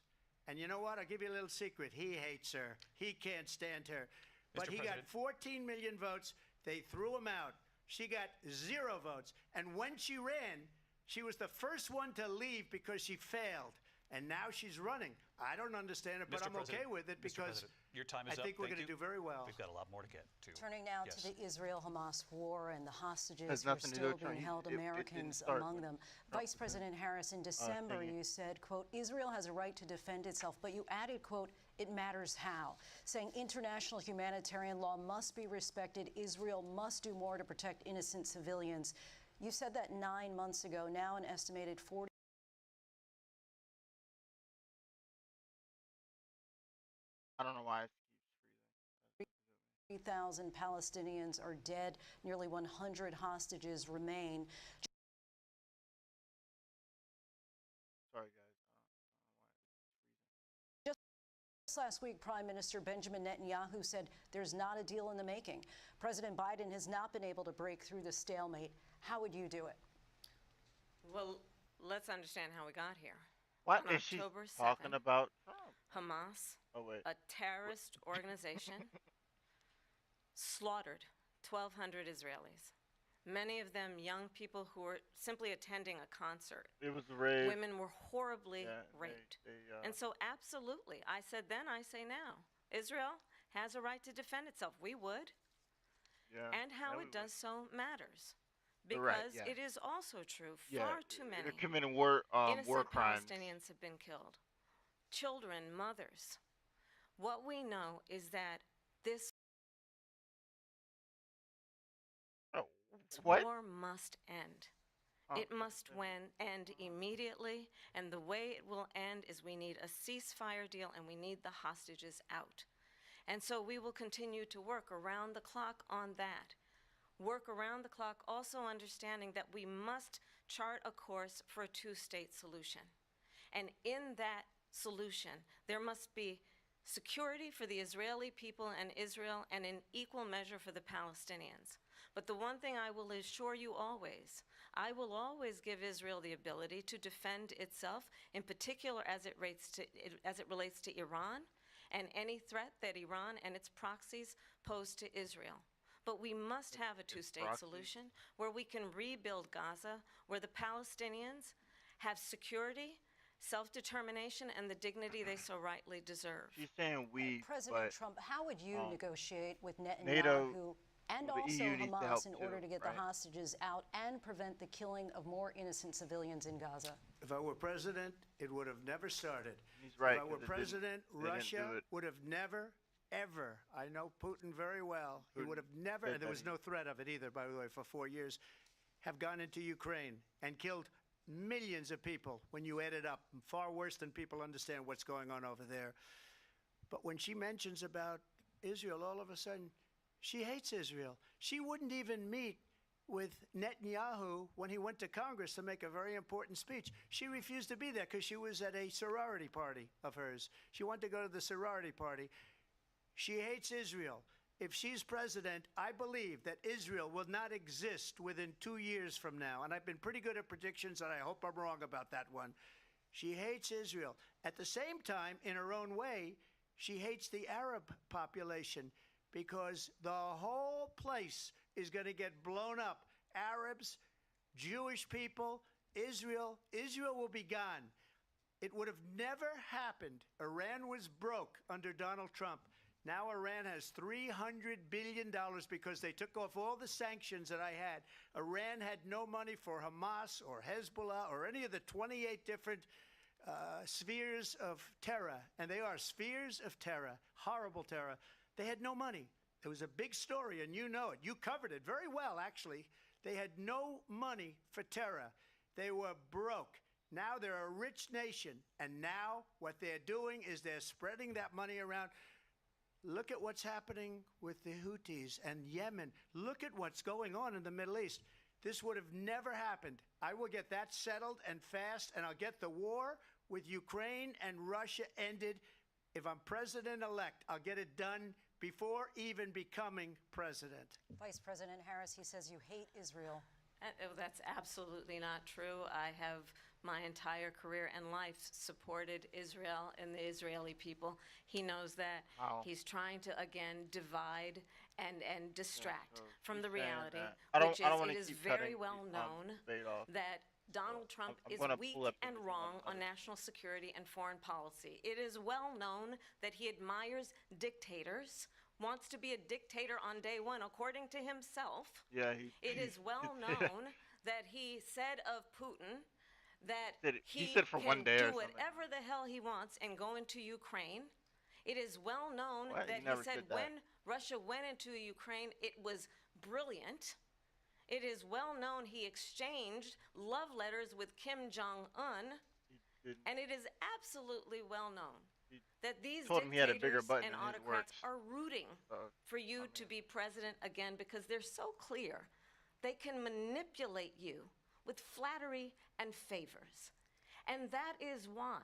And you know what? I'll give you a little secret. He hates her. He can't stand her. But he got 14 million votes. They threw him out. She got 0 votes. And when she ran, she was the first one to leave because she failed. And now she's running. I don't understand it, but I'm okay with it because Your time is I up. think we're Thank going to you. do very well. We've got a lot more to get to. Turning now Yes. to the Israel-Hamas war and the hostages Has who are nothing to do still with Trump. being held, It didn't Americans start among with them. Trump. Vice President Harris, in December, thingy. you said, quote, Israel has a right to defend itself, but you added, quote, it matters how, saying international humanitarian law must be respected. Israel must do more to protect innocent civilians. You said that 9 months ago. Now an estimated 40. I don't know why it keeps freezing. 3,000 Palestinians are dead. Nearly 100 hostages remain. Sorry, guys. Just last week, Prime Minister Benjamin Netanyahu said there's not a deal in the making. President Biden has not been able to break through the stalemate. How would you do it? Well, let's understand how we got here. What On is she October talking 7th, about? Trump. Hamas, Oh, wait. a terrorist organization, slaughtered 1,200 Israelis. Many of them young people who were simply attending a concert. It was rape. Women were horribly Yeah, raped. they, And so, absolutely, I said then, I say now, Israel has a right to defend itself. We would. yeah, And how yeah, it does so matters. You're Because right, yeah. it is also true, Yeah, far too many they're committing war innocent crimes. Palestinians have been killed. Children, mothers. What we know is that this What? war must end. Oh, It must end immediately, and the way it will end is we need a ceasefire deal and we need the hostages out. And so we will continue to work around the clock on that. Work around the clock, also understanding that we must chart a course for a two-state solution. And in that solution, there must be security for the Israeli people and Israel, and in equal measure for the Palestinians. But the one thing I will assure you always, I will always give Israel the ability to defend itself, in particular as it relates to Iran and any threat that Iran and its proxies pose to Israel. But we must have a two-state solution where we can rebuild Gaza, where the Palestinians have security, self-determination, and the dignity they so rightly deserve. She's saying we, President but Trump, how would you negotiate with Netanyahu NATO, and the also EU needs to Hamas help in too, order to get right? the hostages out and prevent the killing of more innocent civilians in Gaza? If I were president, it would have never started. He's right, If I were 'cause president, they didn't Russia do it. would have never, ever, I know Putin very well, he would have never, said and there that was no threat of it either, by the way, for 4 years, have gone into Ukraine and killed millions of people when you add it up, far worse than people understand what's going on over there. But when she mentions about Israel, all of a sudden, she hates Israel. She wouldn't even meet with Netanyahu when he went to Congress to make a very important speech. She refused to be there because she was at a sorority party of hers. She wanted to go to the sorority party. She hates Israel. If she's president, I believe that Israel will not exist within 2 years from now. And I've been pretty good at predictions, and I hope I'm wrong about that one. She hates Israel. At the same time, in her own way, she hates the Arab population because the whole place is going to get blown up. Arabs, Jewish people, Israel will be gone. It would have never happened. Iran was broke under Donald Trump. Now Iran has $300 billion because they took off all the sanctions that I had. Iran had no money for Hamas or Hezbollah or any of the 28 different spheres of terror. And they are spheres of terror, horrible terror. They had no money. It was a big story, and you know it. You covered it very well, actually. They had no money for terror. They were broke. Now they're a rich nation, and now what they're doing is they're spreading that money around. Look at what's happening with the Houthis and Yemen. Look at what's going on in the Middle East. This would have never happened. I will get that settled and fast, and I'll get the war with Ukraine and Russia ended. If I'm president-elect, I'll get it done before even becoming president. Vice President Harris, he says you hate Israel. That's absolutely not true. I have my entire career and life supported Israel and the Israeli people. He knows that. Wow. He's trying to, again, divide and distract so from she's the saying reality, that. I don't which is wanna it is keep very cutting well the known debate off. that Donald Trump I'm is gonna weak pull up and the- wrong on national security and foreign policy. It is well known that he admires dictators, wants to be a dictator on day one, according to himself. Yeah, It is well known that he said of Putin that he said for can one day or do something. whatever the hell he wants and go into Ukraine. It is well known What? that He never he said said that. when Russia went into Ukraine, it was brilliant. It is well known he exchanged love letters with Kim Jong-un, and it is absolutely well known that these told him he had a bigger dictators button and in his autocrats works. are rooting for you to be president again because they're so clear. They can manipulate you with flattery and favors. And that is why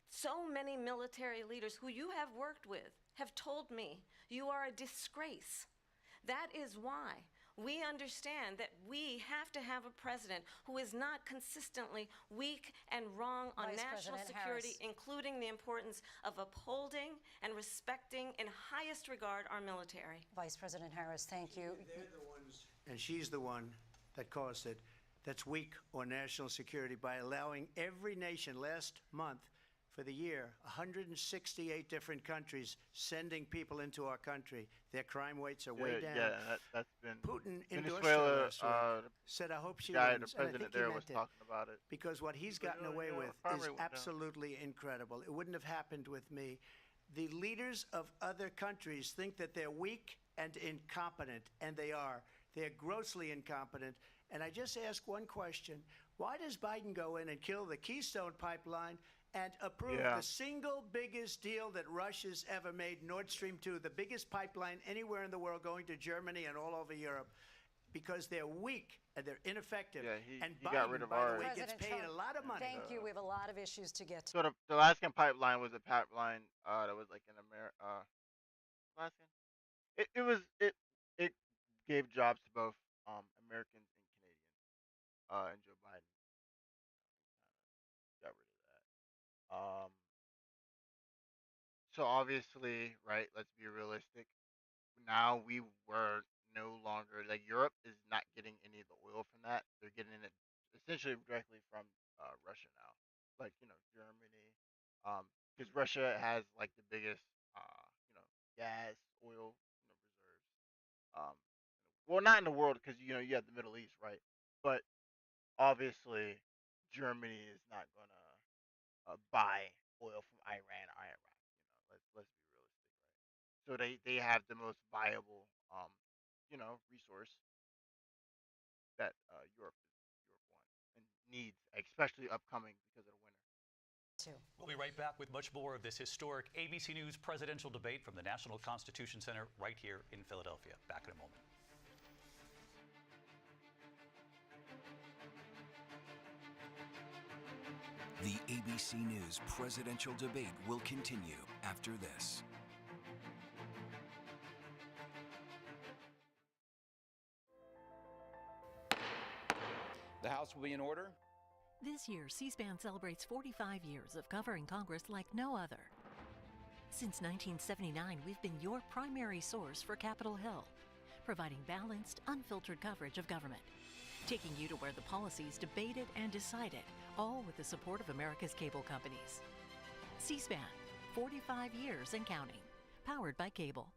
so many military leaders who you have worked with have told me you are a disgrace. That is why we understand that we have to have a president who is not consistently weak and wrong on Vice national President security, Harris. including the importance of upholding and respecting in highest regard our military. Vice President Harris, thank you. And she's the one that caused it, that's weak on national security by allowing every nation last month for the year, 168 different countries sending people into our country. Their crime rates are way down. Yeah, that's been Putin endorsed Venezuela. her last week, said, I hope she The wins. president and I think there he was meant it. talking about it. Because what he's gotten away with crime is rate went down. absolutely incredible. It wouldn't have happened with me. The leaders of other countries think that they're weak and incompetent, and they are. They're grossly incompetent. And I just ask one question. Why does Biden go in and kill the Keystone Pipeline and approve Yeah. the single biggest deal that Russia's ever made, Nord Stream 2, the biggest pipeline anywhere in the world going to Germany and all over Europe? Because they're weak and they're ineffective. Yeah, and he Biden, got rid of by the ours. way, gets President paid Trump, a lot of money. Thank you. We have a lot of issues to get to. So the Alaskan pipeline was a pipeline that was like in America. Alaskan. It gave jobs to both Americans and Canadians. And Joe Biden got rid of that. So obviously, right? Let's be realistic. Now we were no longer like Europe is not getting any of the oil from that. They're getting it essentially directly from Russia now, like Germany, because Russia has like the biggest gas, oil reserves. Well, not in the world because you have the Middle East, right? But obviously, Germany is not gonna buy oil from Iran or Iraq. Let's be realistic, right? So they have the most viable resource that Europe wants and needs, especially upcoming because of the winter. We'll be right back with much more of this historic ABC News presidential debate from the National Constitution Center right here in Philadelphia. Back in a moment. The ABC News presidential debate will continue after this. The House will be in order. This year, C-SPAN celebrates 45 years of covering Congress like no other. Since 1979, we've been your primary source for Capitol Hill, providing balanced, unfiltered coverage of government, taking you to where the policy is debated and decided, all with the support of America's cable companies. C-SPAN, 45 years and counting, powered by cable.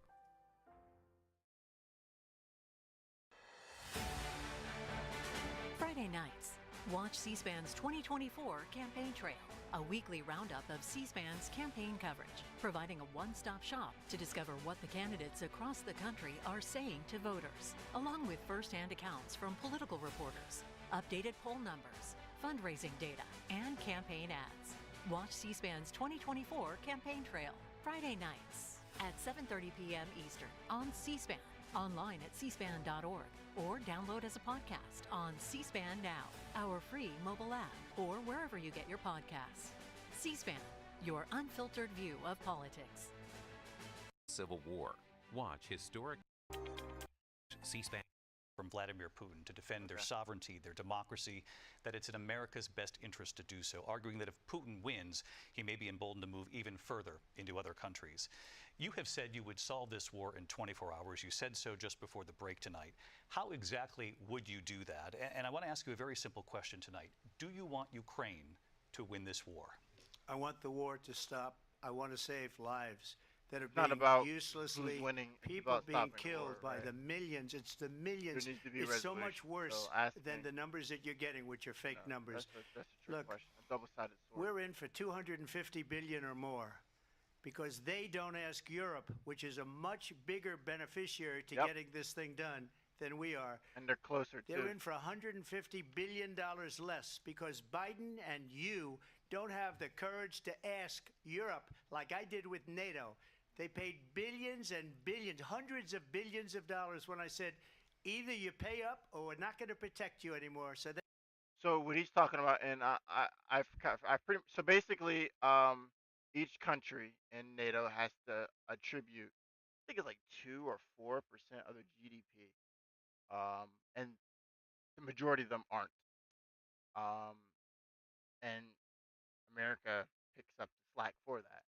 Friday nights, watch C-SPAN's 2024 Campaign Trail, a weekly roundup of C-SPAN's campaign coverage, providing a one-stop shop to discover what the candidates across the country are saying to voters, along with first-hand accounts from political reporters, updated poll numbers, fundraising data, and campaign ads. Watch C-SPAN's 2024 Campaign Trail, Friday nights at 7:30 p.m. Eastern on C-SPAN, online at cspan.org, or download as a podcast on C-SPAN Now, our free mobile app, or wherever you get your podcasts. C-SPAN, your unfiltered view of politics. Civil War. Watch historic C-SPAN. from Vladimir Putin to defend their sovereignty, their democracy, that it's in America's best interest to do so, arguing that if Putin wins, he may be emboldened to move even further into other countries. You have said you would solve this war in 24 hours. You said so just before the break tonight. How exactly would you do that? And I want to ask you a very simple question tonight. Do you want Ukraine to win this war? I want the war to stop. I want to save lives that are not being about uselessly, who's winning, it's people about being stopping the killed war, by right? the millions. It's the millions. There needs to be It's so much resolution. worse So ask than me. the numbers that you're getting, which are fake No, numbers. That's a true Look, question. A double-sided sword. we're in for 250 billion or more because they don't ask Europe, which is a much bigger beneficiary to Yep. getting this thing done than we are. And they're closer They're too. in for $150 billion less because Biden and you don't have the courage to ask Europe like I did with NATO. They paid billions and billions, hundreds of billions of dollars when I said, either you pay up or we're not going to protect you anymore. So what he's talking about, and so basically, each country in NATO has to attribute, I think it's like 2 or 4% of their GDP, and the majority of them aren't. And America picks up the slack for that.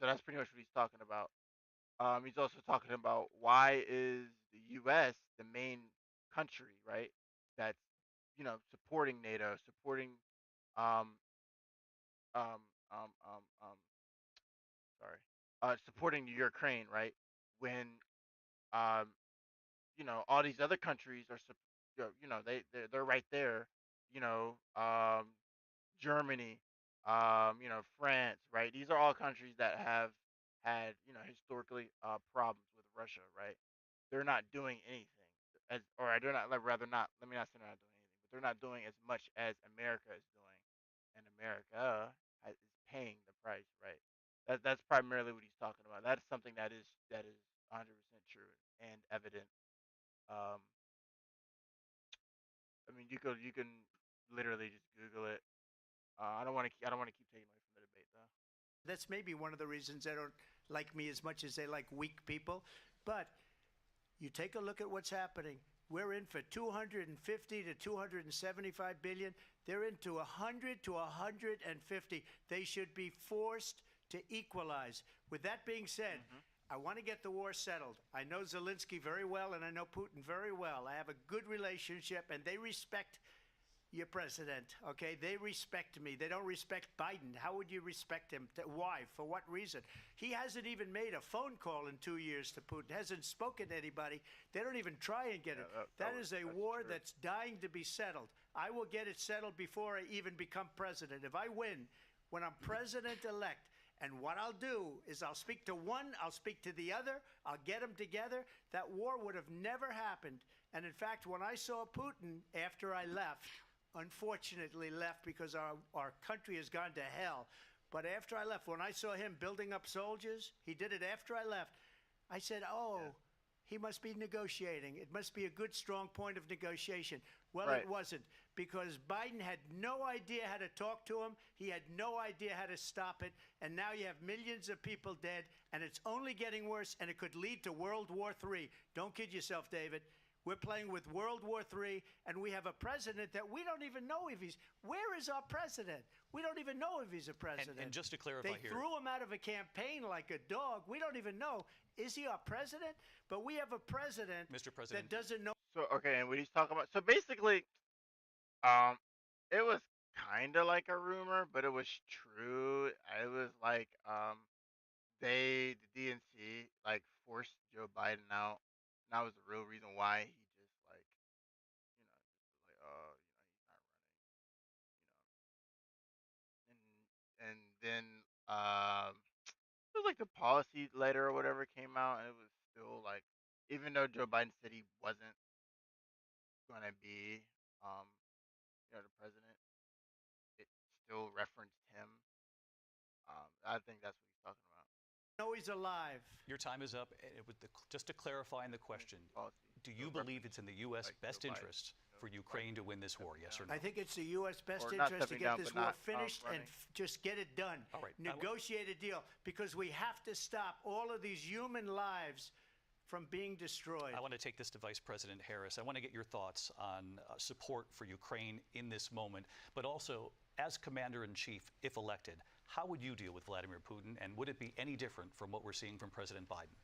So that's pretty much what he's talking about. He's also talking about why is the U.S. the main country, right? That's supporting NATO, supporting um um um um um supporting Ukraine, right? When um all these other countries are they're right there, you know um Germany, France, right? These are all countries that have had, historically problems with Russia, right? They're not doing anything, they're not, like, rather not. Let me not say they're not doing anything, but they're not doing as much as America is doing, and America is paying the price, right? That's primarily what he's talking about. That's something that is 100% true and evident. Um, I mean, you can literally just Google it. I don't want to keep taking away from the debate though. That's maybe one of the reasons they don't like me as much as they like weak people. But you take a look at what's happening. We're in for 250 to 275 billion. They're into 100 to 150. They should be forced to equalize. With that being said, I want to get the war settled. I know Zelensky very well, and I know Putin very well. I have a good relationship, and they respect your president, okay? They respect me. They don't respect Biden. How would you respect him? Why? For what reason? He hasn't even made a phone call in 2 years to Putin, hasn't spoken to anybody. They don't even try and get it. That is a war that's dying to be settled. I will get it settled before I even become president. If I win, when I'm president-elect, and what I'll do is I'll speak to one, I'll speak to the other, I'll get them together. That war would have never happened. And in fact, when I saw Putin after I left, unfortunately left because our country has gone to hell. But after I left, when I saw him building up soldiers, he did it after I left. I said, he must be negotiating. It must be a good, strong point of negotiation. Well, Right. it wasn't, because Biden had no idea how to talk to him. He had no idea how to stop it. And now you have millions of people dead, and it's only getting worse, and it could lead to World War III. Don't kid yourself, David. We're playing with World War III, and we have a president that we don't even know if he's... Where is our president? We don't even know if he's a president. And just to clarify they here... threw him out of a campaign like a dog. We don't even know. Is he our president? But we have a president, Mr. President, that doesn't know... So okay, and what he's talking about. So basically, it was kind of like a rumor, but it was true. It was like the DNC, like, forced Joe Biden out. And that was the real reason why he just, like, he's not running. And then it was like the policy letter or whatever came out, and it was still like, even though Joe Biden said he wasn't gonna be the president, it still referenced him. I think that's what he's talking about. know he's alive. Your time is up. Just to clarify in the question, do you believe it's in the U.S. best interest for Ukraine to win this war, yes or no? I think it's the U.S. best Or not interest to stepping get down, this but war not, finished and running. just get it done. All right. Negotiate a deal, because we have to stop all of these human lives from being destroyed. I want to take this to Vice President Harris. I want to get your thoughts on support for Ukraine in this moment, but also as Commander-in-Chief, if elected, how would you deal with Vladimir Putin, and would it be any different from what we're seeing from President Biden?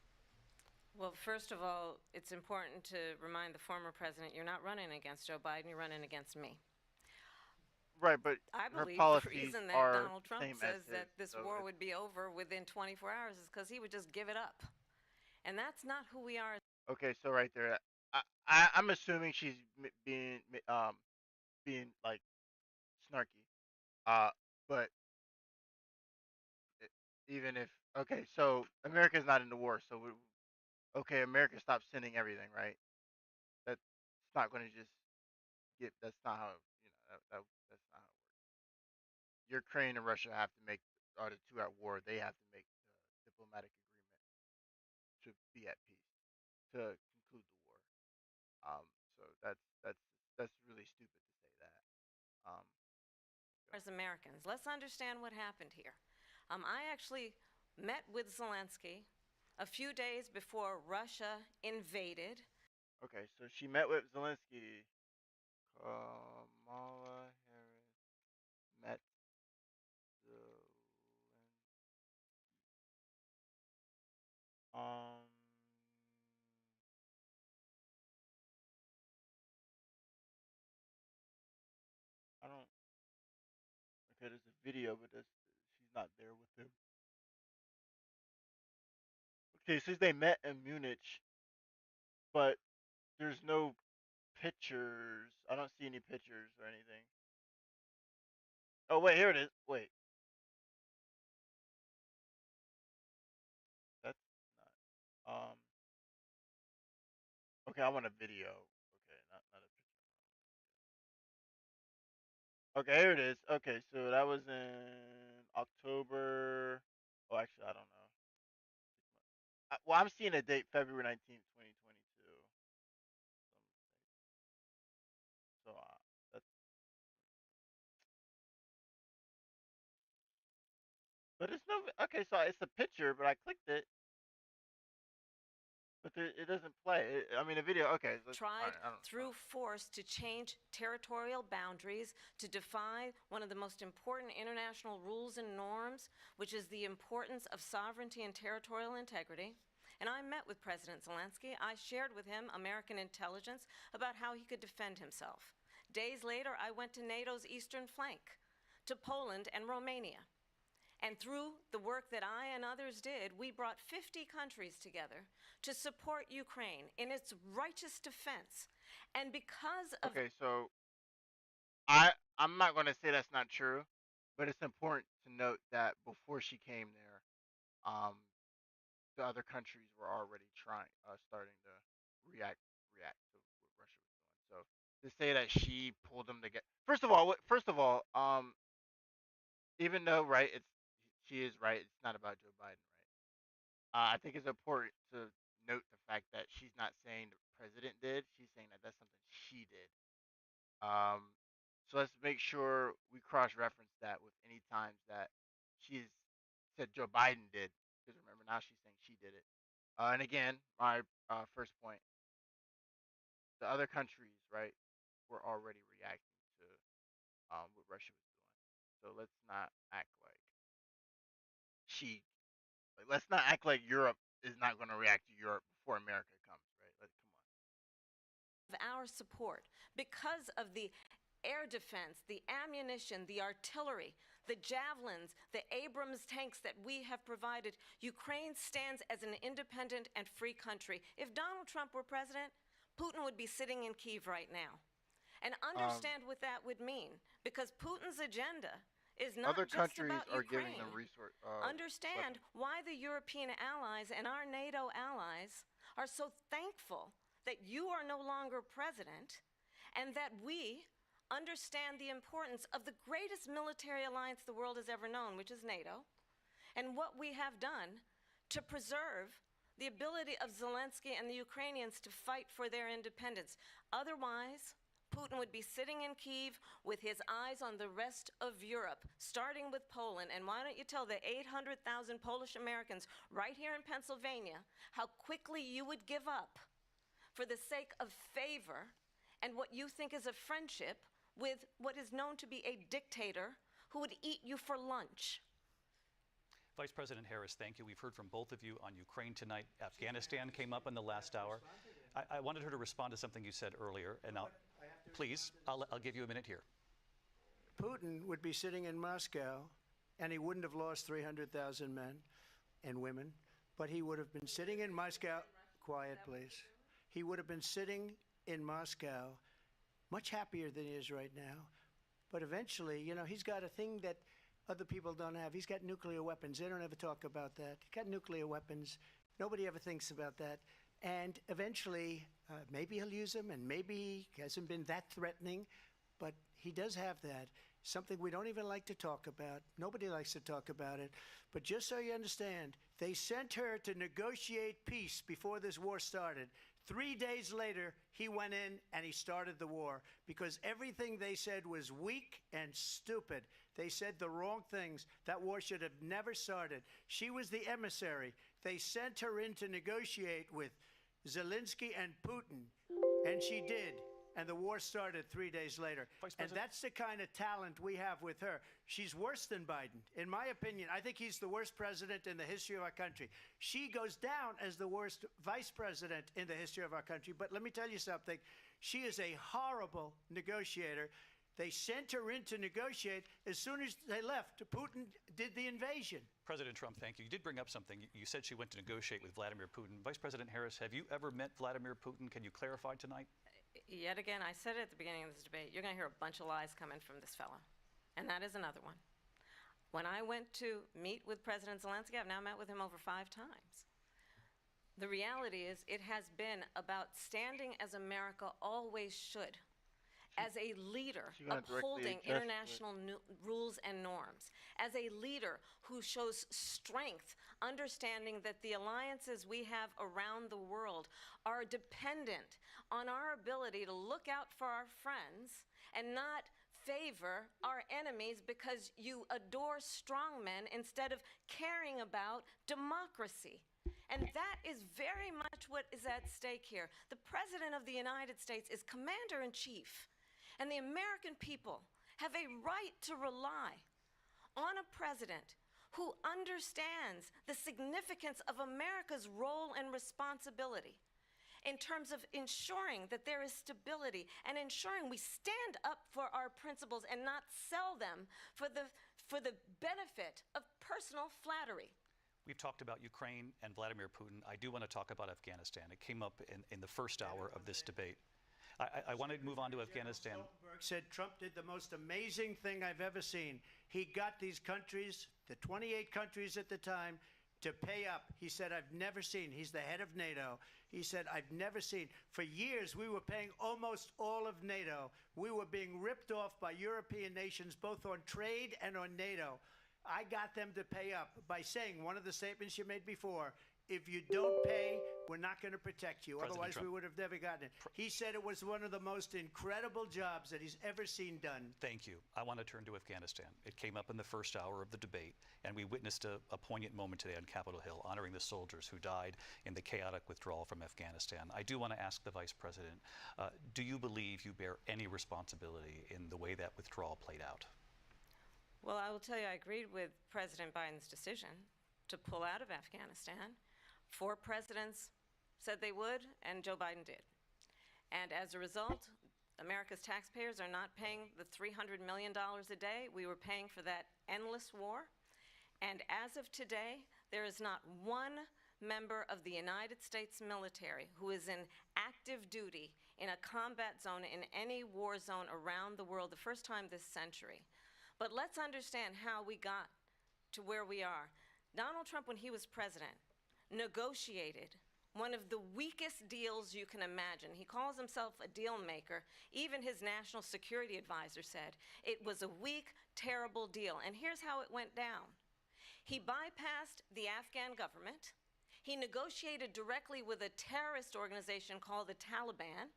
Well, first of all, it's important to remind the former president you're not running against Joe Biden, you're running against me. Right, but I her believe the policies reason that are Donald Trump same says as that his, this so war it's- would be over within 24 hours is because he would just give it up. And that's not who we are. Okay, so right there, I'm assuming she's being like snarky, but even if so America's not in the war, so America stops sending everything, right? That's not going to just get. That's not how that's not how it works. Ukraine and Russia have to make are the two at war. They have to make the diplomatic agreement to be at peace to conclude the war. So that's really stupid to say that. Um, As Americans, let's understand what happened here. I actually met with Zelensky a few days before Russia invaded. okay, so she met with Zelensky. Kamala Harris met Zelensky. I don't. Okay, there's a video, but she's not there with him. Okay, it says they met in Munich, but there's no pictures. I don't see any pictures or anything. Oh wait, here it is. Wait, that's not. Okay, I want a video. Okay, not a picture. Okay, here it is. Okay, so that was in October. Oh, actually, I don't know. Well, I'm seeing a date, February 19th, 2022. So that's. But it's no. Okay, so it's a picture, but I clicked it. But it doesn't play. I mean, a video. Okay. Tried through force to change territorial boundaries, to defy one of the most important international rules and norms, which is the importance of sovereignty and territorial integrity. And I met with President Zelensky. I shared with him American intelligence about how he could defend himself. Days later, I went to NATO's eastern flank, to Poland and Romania. And through the work that I and others did, we brought 50 countries together to support Ukraine in its righteous defense. And because of Okay, so I'm not going to say that's not true, but it's important to note that before she came there, the other countries were already starting to react to what Russia was doing. So to say that she pulled them together, first of all, even though she is right, it's not about Joe Biden, right? I think it's important to note the fact that she's not saying the president did. She's saying that that's something she did. So let's make sure we cross-reference that with any times that she's said Joe Biden did, because remember now she's saying she did it. And again, my first point: the other countries, right, were already reacting to what Russia was doing. So let's not act like let's not act like Europe is not going to react to Europe before America comes, right? Come on. our support, because of the air defense, the ammunition, the artillery, the javelins, the Abrams tanks that we have provided, Ukraine stands as an independent and free country. If Donald Trump were president, Putin would be sitting in Kyiv right now. And understand what that would mean, because Putin's agenda is not Other just countries about are Ukraine. giving them resources. Understand why the European allies and our NATO allies are so thankful that you are no longer president, and that we understand the importance of the greatest military alliance the world has ever known, which is NATO, and what we have done to preserve the ability of Zelensky and the Ukrainians to fight for their independence. Otherwise, Putin would be sitting in Kyiv with his eyes on the rest of Europe, starting with Poland. And why don't you tell the 800,000 Polish Americans right here in Pennsylvania how quickly you would give up for the sake of favor and what you think is a friendship with what is known to be a dictator who would eat you for lunch. Vice President Harris, thank you. We've heard from both of you on Ukraine tonight. Afghanistan came up in the last hour. I wanted her to respond to something you said earlier, and please, I'll give you a minute here. Putin would be sitting in Moscow, and he wouldn't have lost 300,000 men and women, but he would have been sitting in Moscow. Quiet, please. He would have been sitting in Moscow much happier than he is right now. But eventually, you know, he's got a thing that other people don't have. He's got nuclear weapons. They don't ever talk about that. He's got nuclear weapons. Nobody ever thinks about that. And eventually, maybe he'll use them, and maybe he hasn't been that threatening, but he does have that. Something we don't even like to talk about. Nobody likes to talk about it. But just so you understand, they sent her to negotiate peace before this war started. 3 days later, he went in and he started the war because everything they said was weak and stupid. They said the wrong things. That war should have never started. She was the emissary. They sent her in to negotiate with Zelensky and Putin, and she did. And the war started 3 days later. And that's the kind of talent we have with her. She's worse than Biden. In my opinion, I think he's the worst president in the history of our country. She goes down as the worst vice president in the history of our country. But let me tell you something. She is a horrible negotiator. They sent her in to negotiate. As soon as they left, Putin did the invasion. President Trump, thank you. You did bring up something. You said she went to negotiate with Vladimir Putin. Vice President Harris, have you ever met Vladimir Putin? Can you clarify tonight? Yet again, I said it at the beginning of this debate, you're going to hear a bunch of lies coming from this fellow. And that is another one. When I went to meet with President Zelensky, I've now met with him over 5 times. The reality is it has been about standing as America always should, as a leader upholding international rules and norms, as a leader who shows strength, understanding that the alliances we have around the world are dependent on our ability to look out for our friends and not favor our enemies because you adore strongmen instead of caring about democracy. And that is very much what is at stake here. The President of the United States is Commander-in-Chief. And the American people have a right to rely on a president who understands the significance of America's role and responsibility in terms of ensuring that there is stability and ensuring we stand up for our principles and not sell them for the benefit of personal flattery. We've talked about Ukraine and Vladimir Putin. I do want to talk about Afghanistan. It came up in the first hour of this debate. I want to move on to Afghanistan. Stoltenberg said Trump did the most amazing thing I've ever seen. He got these countries, the 28 countries at the time, to pay up. He said, I've never seen. He's the head of NATO. He said, I've never seen. For years, we were paying almost all of NATO. We were being ripped off by European nations, both on trade and on NATO. I got them to pay up by saying one of the statements you made before, if you don't pay, we're not going to protect you. Otherwise, we would have never gotten it. He said it was one of the most incredible jobs that he's ever seen done. Thank you. I want to turn to Afghanistan. It came up in the first hour of the debate, and we witnessed a poignant moment today on Capitol Hill, honoring the soldiers who died in the chaotic withdrawal from Afghanistan. I do want to ask the Vice President, do you believe you bear any responsibility in the way that withdrawal played out? Well, I will tell you, I agreed with President Biden's decision to pull out of Afghanistan. 4 presidents said they would, and Joe Biden did. And as a result, America's taxpayers are not paying the $300 million a day we were paying for that endless war. And as of today, there is not one member of the United States military who is in active duty in a combat zone in any war zone around the world, the first time this century. But let's understand how we got to where we are. Donald Trump, when he was president, negotiated one of the weakest deals you can imagine. He calls himself a deal maker. Even his national security advisor said it was a weak, terrible deal. And here's how it went down. He bypassed the Afghan government. He negotiated directly with a terrorist organization called the Taliban.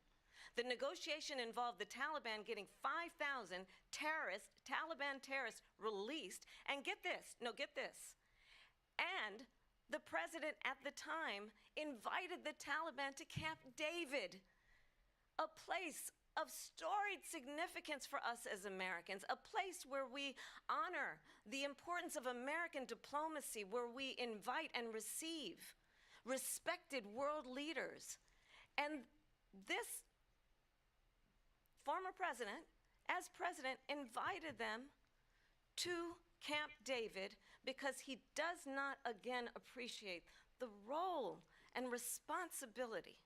The negotiation involved the Taliban getting 5,000 Taliban terrorists released, and get this, and the president at the time invited the Taliban to Camp David, a place of storied significance for us as Americans, a place where we honor the importance of American diplomacy, where we invite and receive respected world leaders. And this former president, as president, invited them to Camp David because he does not again appreciate the role and responsibility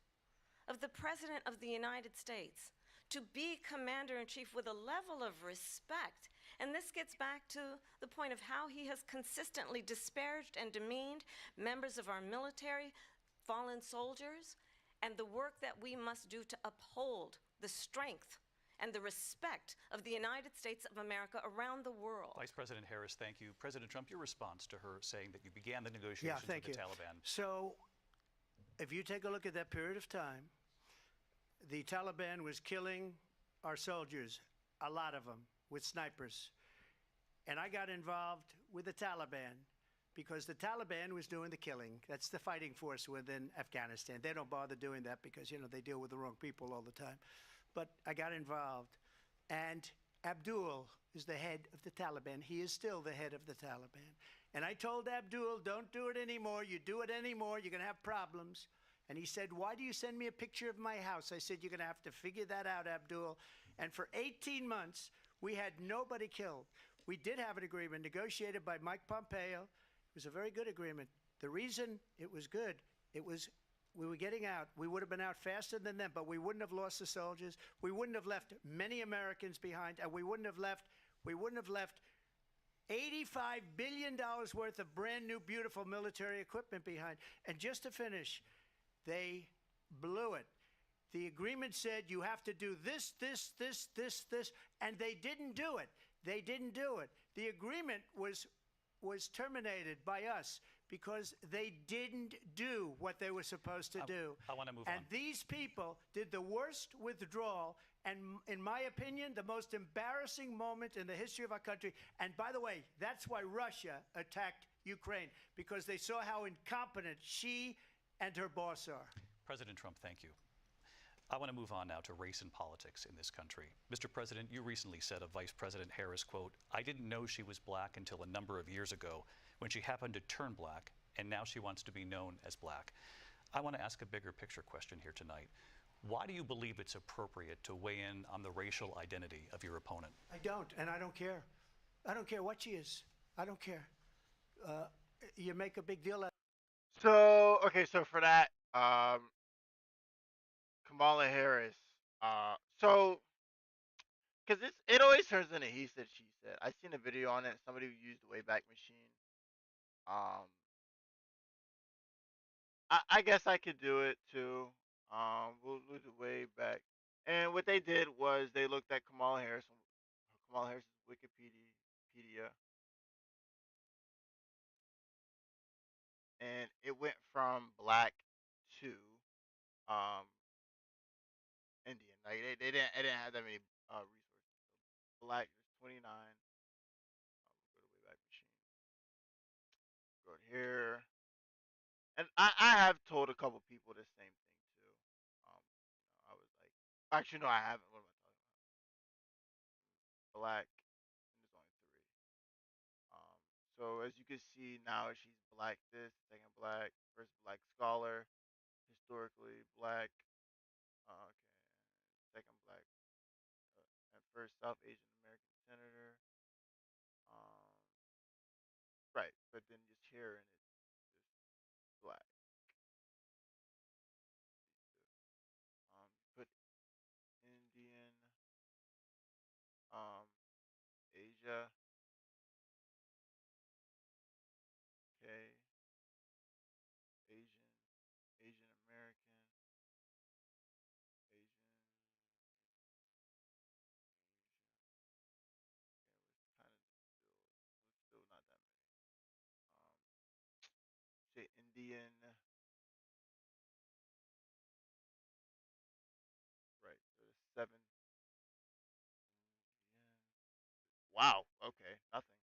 of the President of the United States to be commander-in-chief with a level of respect. And this gets back to the point of how he has consistently disparaged and demeaned members of our military, fallen soldiers, and the work that we must do to uphold the strength and the respect of the United States of America around the world. Vice President Harris, thank you. President Trump, your response to her saying that you began the negotiations with the Taliban. So if you take a look at that period of time, the Taliban was killing our soldiers, a lot of them, with snipers. And I got involved with the Taliban because the Taliban was doing the killing. That's the fighting force within Afghanistan. They don't bother doing that because, you know, they deal with the wrong people all the time. But I got involved. And Abdul is the head of the Taliban. He is still the head of the Taliban. And I told Abdul, don't do it anymore. You do it anymore, you're going to have problems. And he said, why do you send me a picture of my house? I said, you're going to have to figure that out, Abdul. And for 18 months, we had nobody killed. We did have an agreement negotiated by Mike Pompeo. It was a very good agreement. The reason it was good, we were getting out. We would have been out faster than them, but we wouldn't have lost the soldiers. We wouldn't have left many Americans behind, and we wouldn't have left $85 billion worth of brand new, beautiful military equipment behind. And just to finish, they blew it. The agreement said you have to do this, and they didn't do it. They didn't do it. The agreement was terminated by us because they didn't do what they were supposed to do. I want to move on. And these people did the worst withdrawal and, in my opinion, the most embarrassing moment in the history of our country. And by the way, that's why Russia attacked Ukraine, because they saw how incompetent she and her boss are. President Trump, thank you. I want to move on now to race and politics in this country. Mr. President, you recently said of Vice President Harris, quote, I didn't know she was black until a number of years ago when she happened to turn black, and now she wants to be known as black. I want to ask a bigger picture question here tonight. Why do you believe it's appropriate to weigh in on the racial identity of your opponent? I don't, and I don't care. I don't care what she is. I don't care. You make a big deal out of it. So, okay, so for that, Kamala Harris, because it always turns into he said, she said. I seen a video on it. Somebody who used the Wayback Machine. I guess I could do it too. We'll do the Wayback. And what they did was they looked at Kamala Harris' Wikipedia, and it went from black to Indian. Like they didn't have that many resources. So black is 29. We'll go to Wayback Machine. Go to here. And I have told a couple people the same thing too. I was like, actually no, I haven't. What am I talking about? Black, and there's only 3. So as you can see now, she's black. This second black, first black scholar, historically black. Okay, second black, and first South Asian American senator. Right, but then just here and it's just black. Put Indian, Asia. Okay, Asian American, Asian, still not that many. Say Indian. Right, so Wow. Okay. Nothing.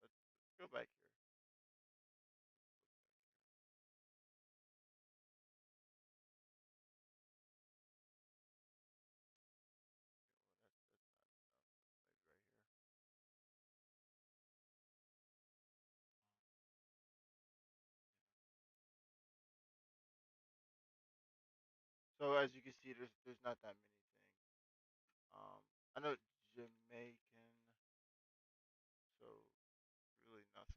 Let's go back here. Maybe right here. So as you can see, there's not that many things. I know Jamaican. So really nothing.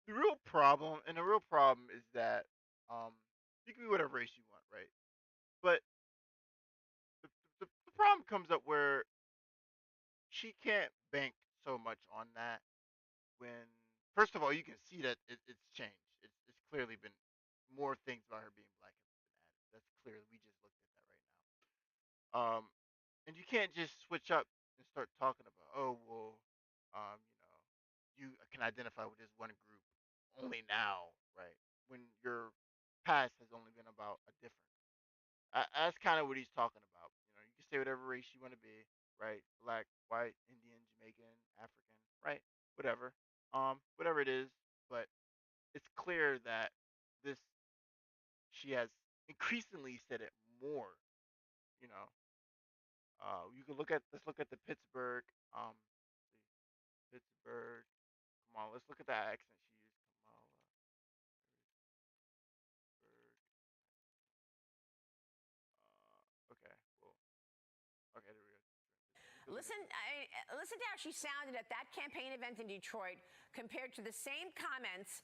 The real problem is that um, you can be whatever race you want, right? But the problem comes up where she can't bank so much on that when, first of all, you can see that it's changed. It's clearly been more things about her being black have been added. That's clear. We just looked at that right now. And you can't just switch up and start talking about, oh well, you can identify with this one group only now, right? When your past has only been about a different. That's kind of what he's talking about. You can say whatever race you want to be, right? Black, white, Indian, Jamaican, African, right? Whatever, whatever it is. But it's clear that this she has increasingly said it more. You know, you can look at let's look at the Pittsburgh, Pittsburgh. Come on, let's look at that accent she used. Kamala Pittsburgh. Okay, well, okay, there we go. Listen to how she sounded at that campaign event in Detroit compared to the same comments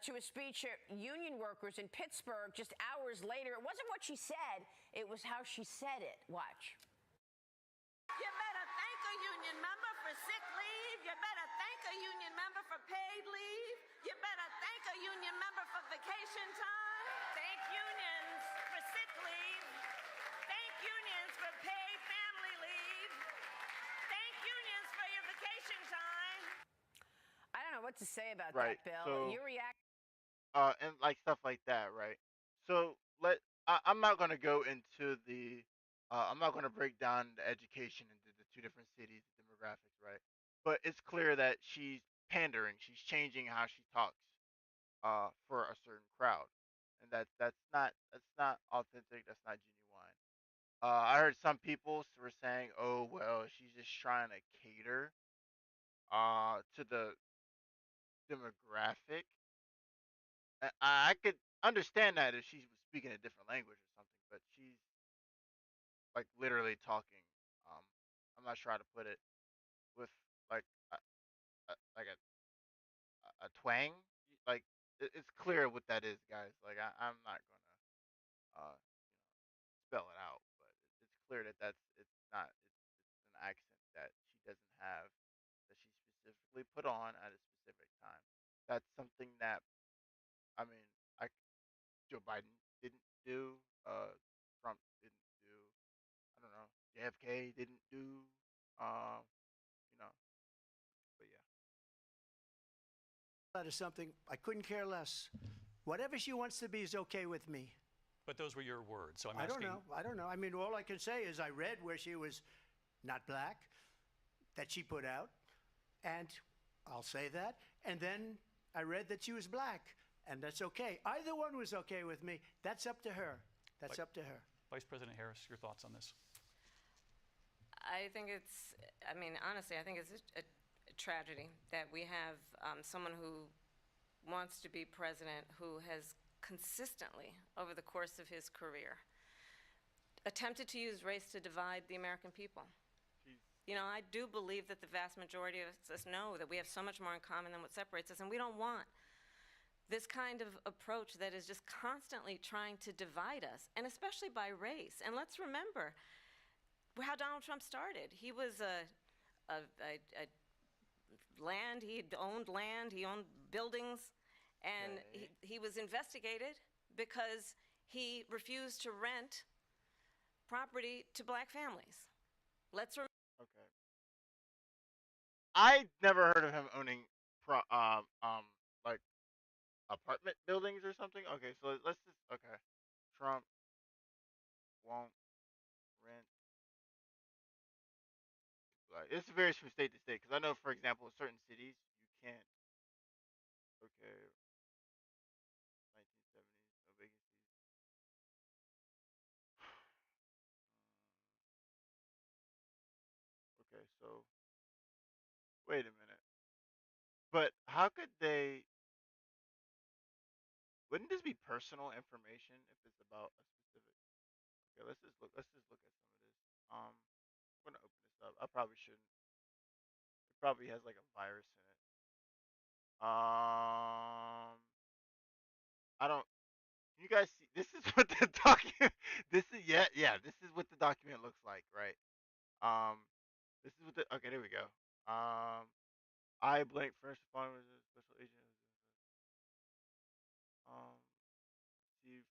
to a speech at union workers in Pittsburgh just hours later. It wasn't what she said, it was how she said it. Watch. You better thank a union member for sick leave. You better thank a union member for paid leave. You better thank a union member for vacation time. Thank unions for sick leave. Thank unions for paid family leave. Thank unions for your vacation time. I don't know what to say about Right. that, Bill. So, Your reaction. and like stuff like that, right? So I'm not gonna go into the, I'm not gonna break down the education into the two different cities, the demographics, right? But it's clear that she's pandering. She's changing how she talks, for a certain crowd, and that's not authentic. That's not genuine. I heard some people were saying, "Oh well, she's just trying to cater, to the demographic." I could understand that if she was speaking a different language or something, but she's like literally talking. Um, I'm not sure how to put it with like like a twang. Like it's clear what that is, guys. Like I'm not gonna spell it out, but it's clear that it's not it's an accent that she doesn't have, that she specifically put on at a specific time. That's something that, I mean, I Joe Biden didn't do. Trump didn't do. I don't know. JFK didn't do. Um, you know. But yeah. That is something I couldn't care less. Whatever she wants to be is okay with me. But those were your words, so I'm I asking. don't know. I mean, all I can say is I read where she was not black, that she put out, and I'll say that. And then I read that she was black, and that's okay. Either one was okay with me. That's up to her. That's up to her. Vice President Harris, your thoughts on this? I think I mean, honestly, I think it's a tragedy that we have someone who wants to be president who has consistently, over the course of his career, attempted to use race to divide the American people. I do believe that the vast majority of us know that we have so much more in common than what separates us, and we don't want this kind of approach that is just constantly trying to divide us, and especially by race. And let's remember how Donald Trump started. He was he owned land, he owned buildings, and he was investigated because he refused to rent property to black families. Let's remember. Okay. I never heard of him owning like apartment buildings or something. Okay, so let's just, okay. Trump won't rent. Like, this varies from state to state because I know, for example, in certain cities you can't. Okay, 1970s, no vacancies. Okay, so wait a minute. But how could they? Wouldn't this be personal information if it's about a specific? Okay, let's just look. Let's just look at some of this. I'm gonna open this up. I probably shouldn't. It probably has like a virus in it. I don't. You guys see? This is what the document. This is yeah. This is what the document looks like, right? Um, this is what the. Okay, there we go. I blank first responders as special agent. Receive.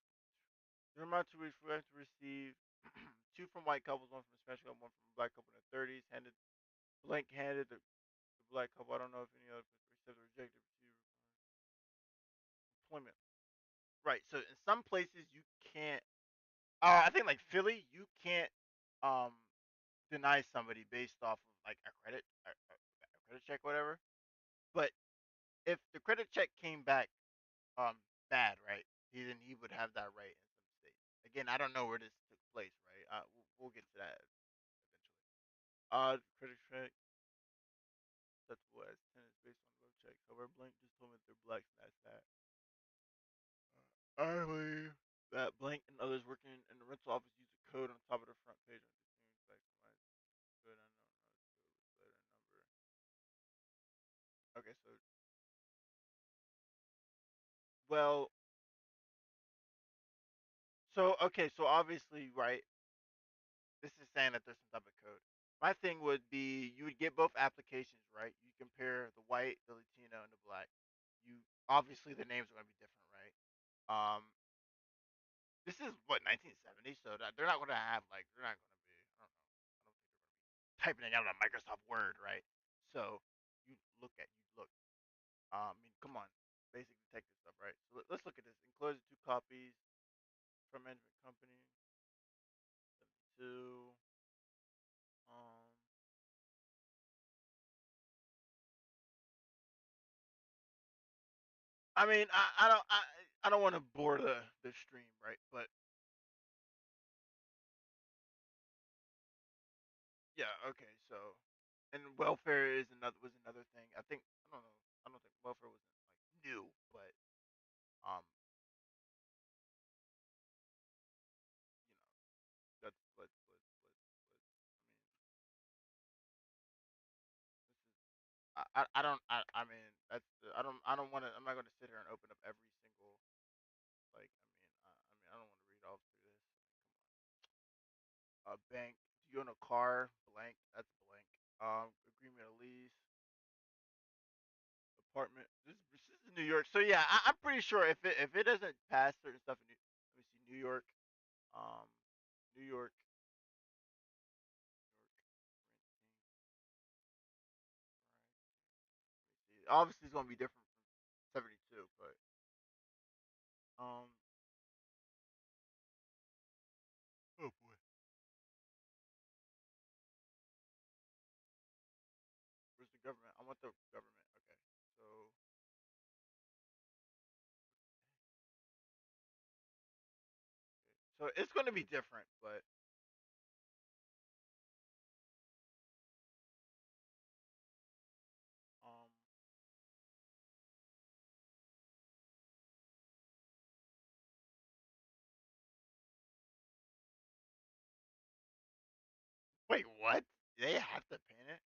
The amount to which we have to receive two from white couples, one from a Spanish couple, one from a black couple in their 30s. Handed the black couple. I don't know if any other accepted or rejected. Received employment. Right. So in some places you can't. I think like Philly, you can't um deny somebody based off of like a credit check, whatever. But if the credit check came back um bad, right? Then he would have that right in some states. Again, I don't know where this took place, right? We'll get to that eventually. Credit check acceptable as tenants based on low checks. However, Blank just told me that they're blacks, and that's that. I believe that Blank and others working in the rental office use a code on top of the front page on the good. I know letter number. Okay, so well, so obviously, right? This is saying that there's some type of code. My thing would be you would get both applications, right? You compare the white, the Latino, and the black. You obviously the names are gonna be different, right? This is what 1970, so that they're not gonna have like they're not gonna be. I don't know. I don't think they're gonna be typing it out on Microsoft Word, right? So you look. I mean, come on, basic detective stuff, right? So let's look at this. Enclosed two copies from management company. 72. Um, I mean, I don't want to bore the stream, right? But yeah, okay. So, and welfare is another thing. I think I don't know. I don't think welfare wasn't like new, but um, that's I don't I mean that's I don't want to I'm not going to sit here and open up every single like I don't want to read all through this. Bank. Do you own a car? Blank. That's blank. Agreement of lease. Apartment. This is New York. So yeah, I'm pretty sure if it doesn't pass certain stuff in let me see New York. Um, New York. Obviously, it's gonna be different from 72, but um. Oh boy. Where's the government? I want the government. Okay. So it's gonna be different, but um. Wait, what? They have to paint it?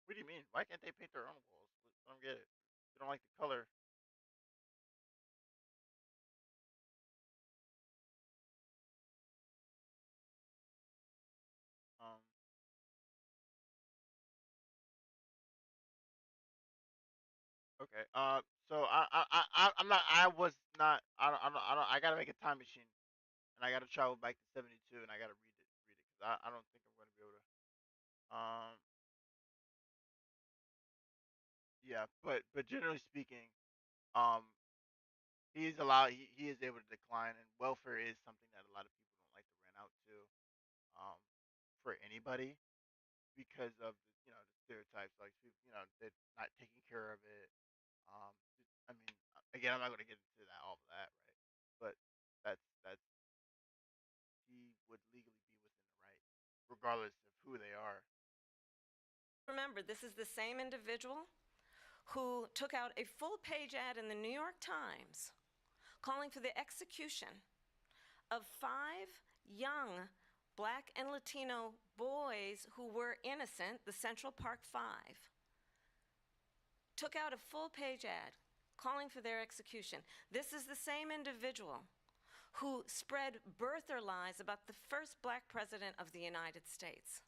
What do you mean? Why can't they paint their own walls? I don't get it. They don't like the color. Um. Okay. So I'm not. I was not. I gotta make a time machine, and I gotta travel back to 72, and I gotta read it, because I don't think I'm gonna be able to. Yeah. But generally speaking, um, he is able to decline, and welfare is something that a lot of people don't like to rent out to, um, for anybody because of the stereotypes, like they're not taking care of it. I mean, again, I'm not going to get into all of that, right? But that's he would legally be within the right, regardless of who they are. Remember, this is the same individual who took out a full-page ad in the New York Times calling for the execution of 5 young Black and Latino boys who were innocent, the Central Park 5. Took out a full-page ad calling for their execution. This is the same individual who spread birther lies about the first Black president of the United States.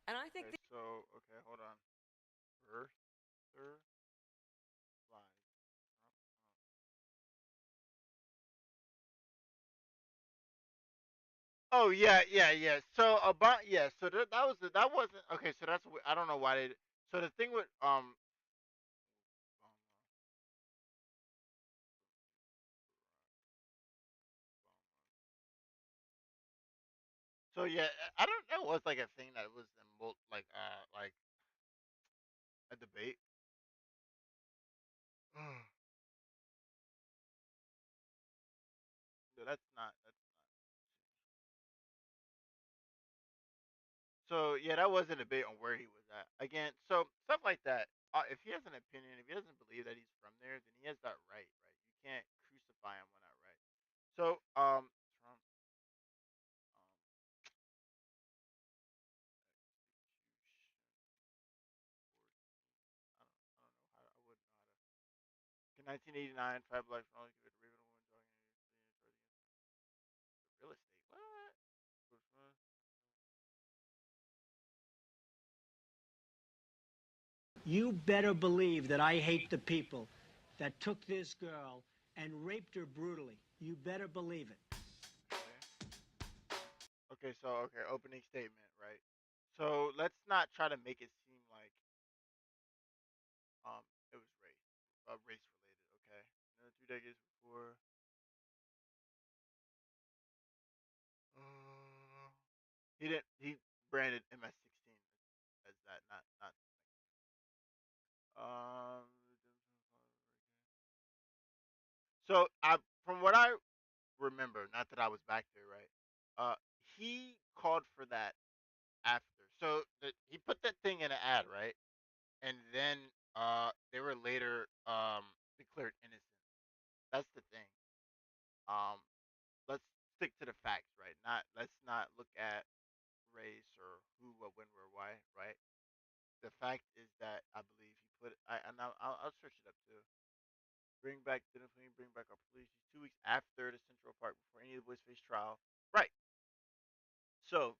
And I think Hold on. Birther lies. Oh yeah. So that wasn't okay. So I don't know why they. So the thing with So yeah, I don't know. It was like a thing that was like a debate. No, that's not. So yeah, that was a debate on where he was at. Again, so stuff like that. If he has an opinion, if he doesn't believe that he's from there, then he has that right, right? You can't crucify him on that right. So Trump. I don't know how. In 1989, 5 blacks were only convicted of raping a woman, real estate. What? You better believe that I hate the people that took this girl and raped her brutally. You better believe it. Okay, opening statement, right? So let's not try to make it seem like it was race related. Okay, 3 decades before. He branded MS-16 as that, not. Um. So from what I remember, not that I was back there, right? He called for that after. So he put that thing in an ad, right? And then they were later declared innocent. That's the thing. Um, let's stick to the facts, right? Let's not look at race or who, what, when, where, why, right? The fact is that I believe he put. I'll search it up too. Bring back our police. 2 weeks after the Central Park, before any of the boys faced trial. Right. So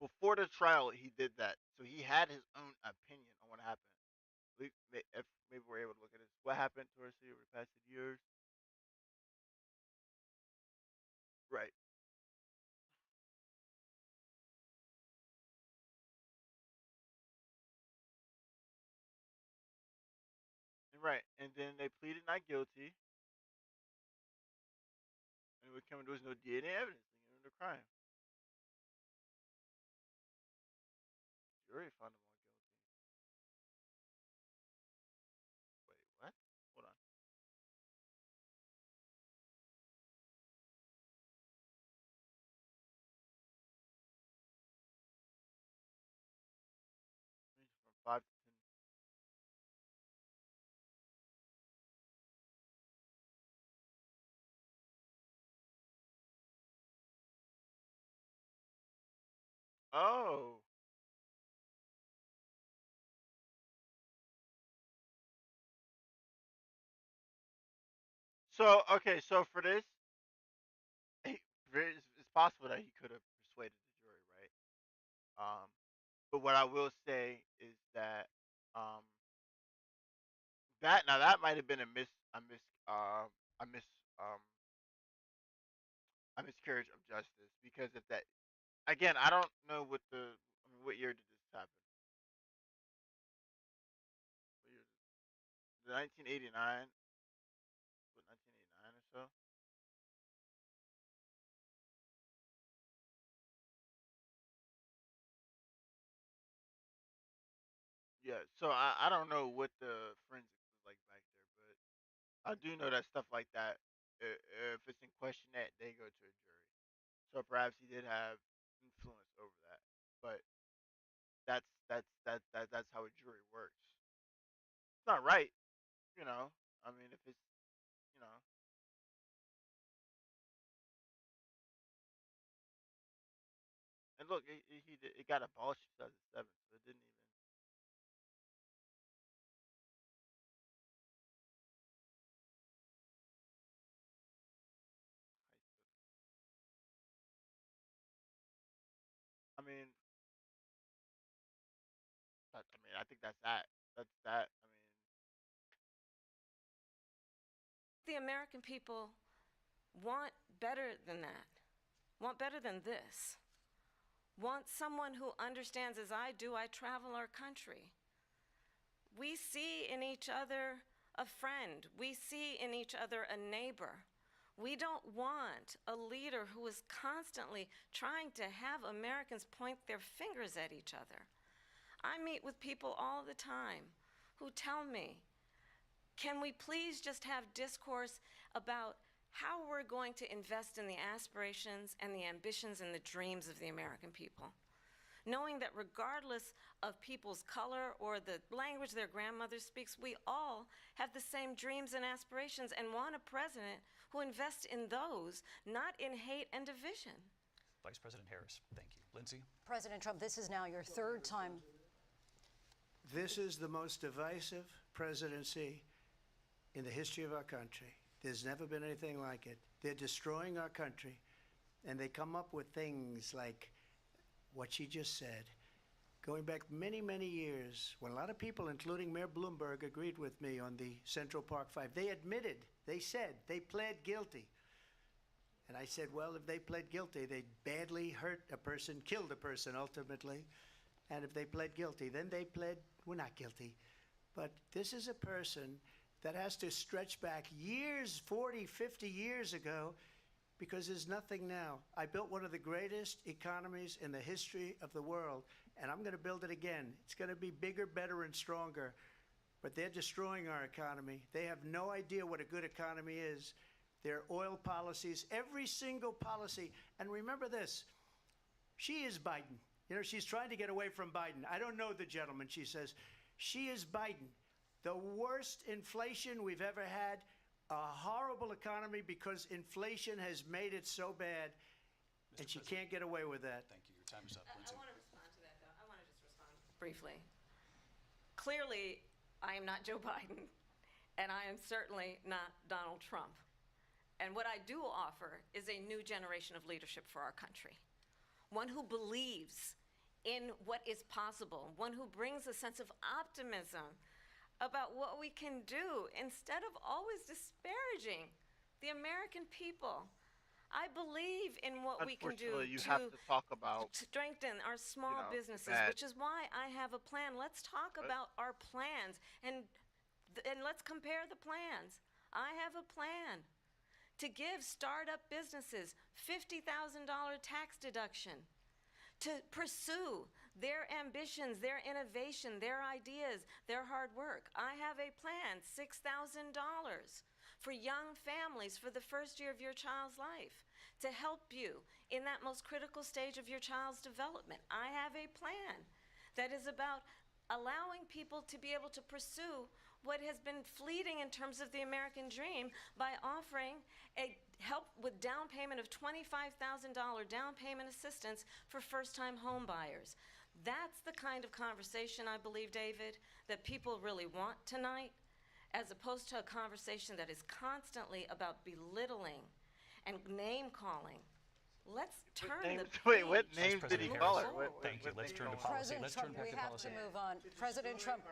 before the trial, he did that. So he had his own opinion on what happened. If maybe we're able to look at this, what happened to our city over the past years. Right. Right. And then they pleaded not guilty, and we came there was no DNA evidence linking them to the crime. Jury found them all guilty. Wait, what? Hold on. From 5 to 10. Oh. So okay, so for this, it's possible that he could have persuaded the jury, right? But what I will say is that um, that might have been a mis um, a miscarriage of justice, because if that again, I don't know what year did this happen? What year? The 1989. What 1989? Yeah, so I don't know what the forensics was like back there, but I do know that stuff like that, if it's in question, that they go to a jury. So perhaps he did have influence over that, but that's how a jury works. It's not right, you know. I mean, if it's, you know, and look, it got abolished in 2007, so it didn't even. I mean, I think that's that. That's that. I mean, The American people want better than that, want better than this, want someone who understands as I do. I travel our country. We see in each other a friend. We see in each other a neighbor. We don't want a leader who is constantly trying to have Americans point their fingers at each other. I meet with people all the time who tell me, can we please just have discourse about how we're going to invest in the aspirations and the ambitions and the dreams of the American people? Knowing that regardless of people's color or the language their grandmother speaks, we all have the same dreams and aspirations and want a president who invests in those, not in hate and division. Vice President Harris, thank you. Lindsay? President Trump, this is now your third time. This is the most divisive presidency in the history of our country. There's never been anything like it. They're destroying our country, and they come up with things like what she just said. Going back many, many years, when a lot of people, including Mayor Bloomberg, agreed with me on the Central Park Five, they admitted, they said, they pled guilty. And I said, well, if they pled guilty, they badly hurt a person, killed a person ultimately. And if they pled guilty, then they pled, we're not guilty. But this is a person that has to stretch back years, 40, 50 years ago, because there's nothing now. I built one of the greatest economies in the history of the world, and I'm going to build it again. It's going to be bigger, better, and stronger. But they're destroying our economy. They have no idea what a good economy is. Their oil policies, every single policy. And remember this, she is Biden. You know, she's trying to get away from Biden. I don't know the gentleman, she says. She is Biden. The worst inflation we've ever had, a horrible economy because inflation has made it so bad, and she can't get away with that. Thank you. Your time is up, Lindsay. I want to respond to that, though. I want to just respond briefly. Clearly, I am not Joe Biden, and I am certainly not Donald Trump. And what I do offer is a new generation of leadership for our country, one who believes in what is possible, one who brings a sense of optimism about what we can do instead of always disparaging the American people. I believe in what we can do you have to talk about, strengthen our small businesses, which is why I have a plan. Let's talk about our plans and let's compare the plans. I have a plan to give startup businesses $50,000 tax deduction, to pursue their ambitions, their innovation, their ideas, their hard work. I have a plan, $6,000 for young families for the first year of your child's life, to help you in that most critical stage of your child's development. I have a plan that is about allowing people to be able to pursue what has been fleeting in terms of the American dream by offering a help with down payment of $25,000 down payment assistance for first-time home buyers. That's the kind of conversation, I believe, David, that people really want tonight, as opposed to a conversation that is constantly about belittling and name-calling. Let's turn the page. Wait, what names did he call her? Thank you. Let's turn to policy. President Trump, we have to move on. President Trump.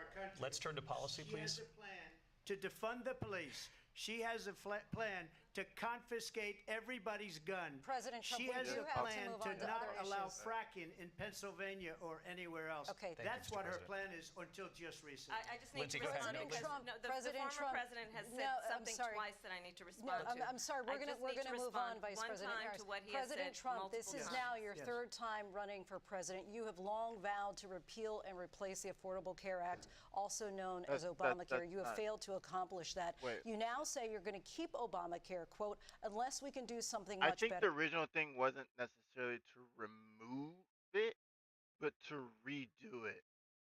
Let's turn to policy, please. She has a plan to defund the police. She has a plan to confiscate everybody's gun. President Trump, she has we do a have to plan move to on to not other allow issues. fracking in Pennsylvania or anywhere else. Okay. Thank you, That's Mr. what her President. plan is until just recently. I just need Lindsay, to go ahead. respond because Trump- no, the President former Trump- president has said No, I'm something sorry. twice that I need to No, respond to. I'm sorry. We're I just going need to move respond on, Vice one President time Harris. to what he President has said Trump, this multiple is times. now your third time running for president. You have long vowed to repeal and replace the Affordable Care Act, also known as Obamacare. You have failed to accomplish that. Wait. You now say you're going to keep Obamacare, quote, unless we can do something I much think better. the original thing wasn't necessarily to remove it, but to redo it.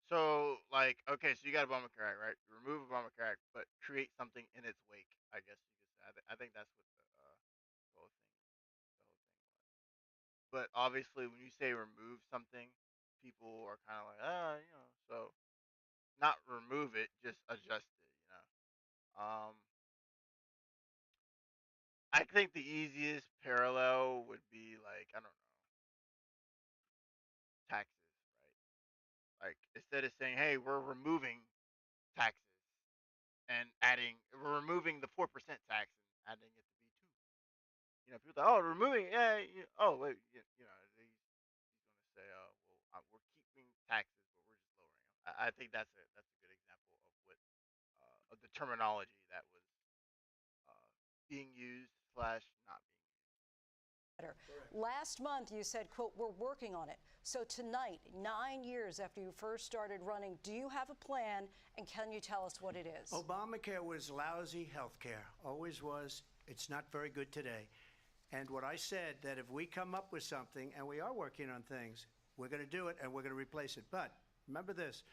So, like, okay, so you got Obamacare Act, right? You remove Obamacare Act, but create something in its wake, I guess you could say. I think that's what the whole thing, the whole thing was. But obviously, when you say remove something, people are kind of like, so not remove it, just adjust it. I think the easiest parallel would be like, I don't know, taxes, right? Like instead of saying, "Hey, we're removing taxes and we're removing the 4% tax and adding it to B2." People thought, "Oh, removing, yeah, oh wait, he's gonna say, well, we're keeping taxes, but we're just lowering them." I think that's a good example of what of the terminology that was being used slash not being. Last month, you said, quote, we're working on it. So tonight, 9 years after you first started running, do you have a plan, and can you tell us what it is? Obamacare was lousy health care, always was. It's not very good today. And what I said, that if we come up with something, and we are working on things, we're going to do it and we're going to replace it. But remember this,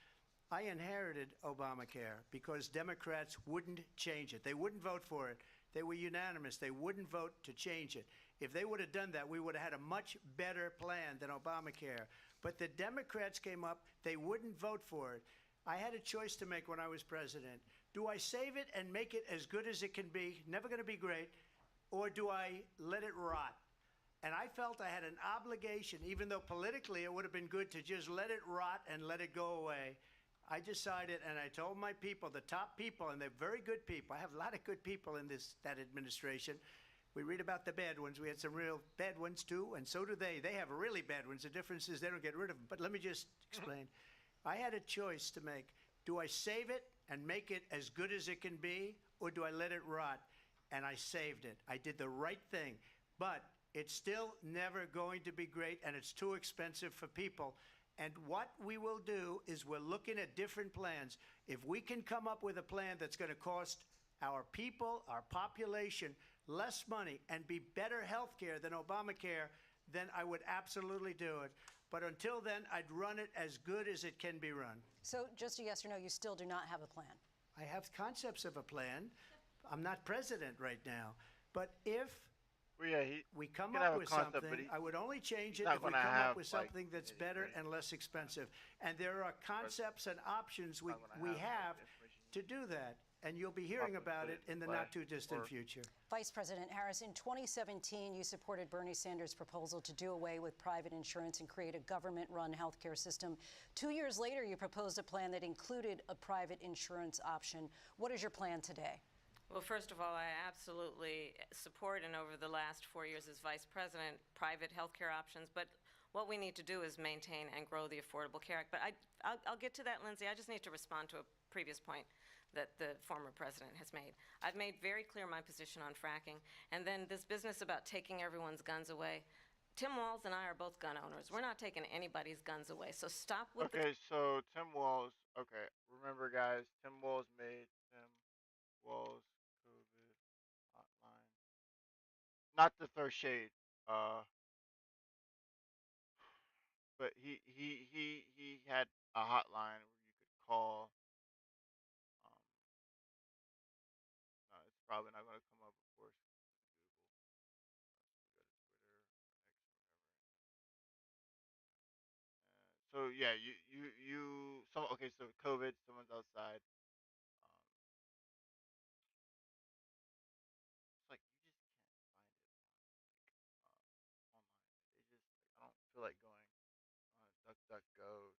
I inherited Obamacare because Democrats wouldn't change it. They wouldn't vote for it. They were unanimous. They wouldn't vote to change it. If they would have done that, we would have had a much better plan than Obamacare. But the Democrats came up. They wouldn't vote for it. I had a choice to make when I was president. Do I save it and make it as good as it can be, never going to be great, or do I let it rot? And I felt I had an obligation, even though politically it would have been good to just let it rot and let it go away. I decided, and I told my people, the top people, and they're very good people. I have a lot of good people in that administration. We read about the bad ones. We had some real bad ones, too, and so do they. They have really bad ones. The difference is they don't get rid of them. But let me just explain. I had a choice to make. Do I save it and make it as good as it can be, or do I let it rot? And I saved it. I did the right thing. But it's still never going to be great, and it's too expensive for people. And what we will do is we're looking at different plans. If we can come up with a plan that's going to cost our people, our population, less money and be better health care than Obamacare, then I would absolutely do it. But until then, I'd run it as good as it can be run. So just a yes or no, you still do not have a plan? I have concepts of a plan. I'm not president right now. But if we come up with something, I would only change it if we come up with something that's better and less expensive. And there are concepts and options we have to do that. And you'll be hearing about it in the not-too-distant future. Vice President Harris, in 2017, you supported Bernie Sanders' proposal to do away with private insurance and create a government-run healthcare system. 2 years later, you proposed a plan that included a private insurance option. What is your plan today? Well, first of all, I absolutely support, and over the last 4 years as vice president, private healthcare options. But what we need to do is maintain and grow the Affordable Care Act. But I'll get to that, Lindsay. I just need to respond to a previous point that the former president has made. I've made very clear my position on fracking. And then this business about taking everyone's guns away. Tim Walz and I are both gun owners. We're not taking anybody's guns away. So stop with so Tim Walz, remember guys, Tim Walz made Tim Walz COVID hotline. Not to throw shade, but he had a hotline where you could call. No, it's probably not going to come up, of course. So yeah, so COVID, someone's outside. It's like you just can't find it online. I don't feel like going on DuckDuckGo,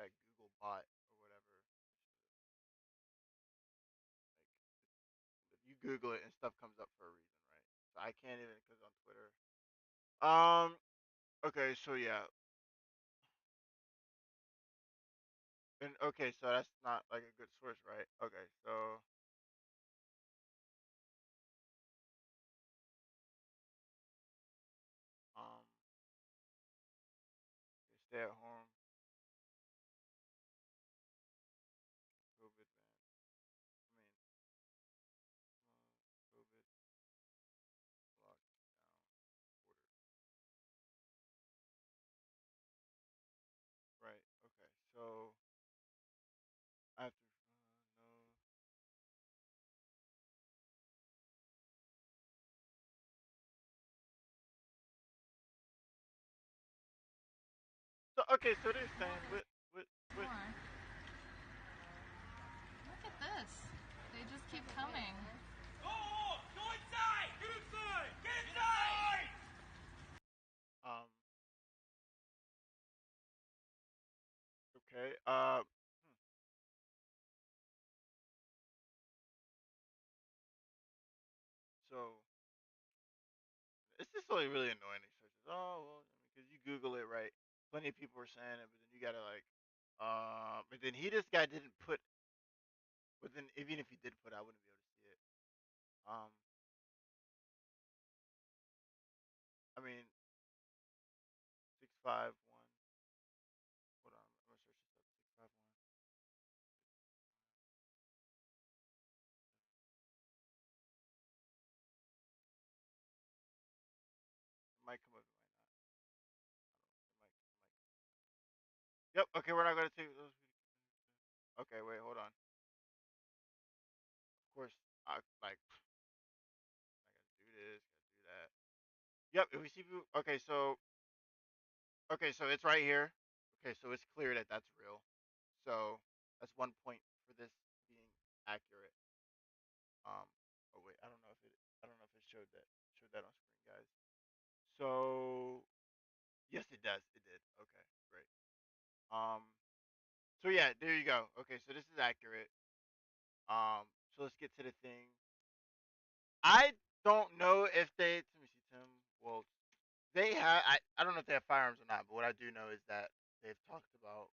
that Google bot or whatever. If you Google it and stuff comes up for a reason, right? So I can't even because on Twitter. Um. Okay. So yeah. And okay. So that's not like a good source, right? Okay. So. Um. Stay at home. COVID ban. I mean, COVID lockdown order. Right. Okay. So after no. So okay. So they're saying with Look at this. They just keep coming. Go inside! Get inside! Get inside! Okay. So it's just only really annoying these searches. Oh well, because you Google it, right? Plenty of people are saying it, but then you gotta like, but then this guy didn't put. But then even if he did put, I wouldn't be able to see it. Um, I mean, 651. Hold on, I'm gonna search this up. 651. It might come up. It might not. It might. Yep. Okay, we're not gonna take those. Okay, wait, hold on. Of course, I like. I gotta do this. Gotta do that. Yep. If we see people. Okay, so. Okay, so it's right here. Okay, so it's clear that that's real. So that's 1 point for this being accurate. Oh wait, I don't know if it. I don't know if it showed that on screen, guys. So yes, it does. It did. Okay, great. Um. So yeah, there you go. Okay, so this is accurate. So let's get to the thing. I don't know if they. Let me see, Tim. Well, they have. I don't know if they have firearms or not, but what I do know is that they've talked about.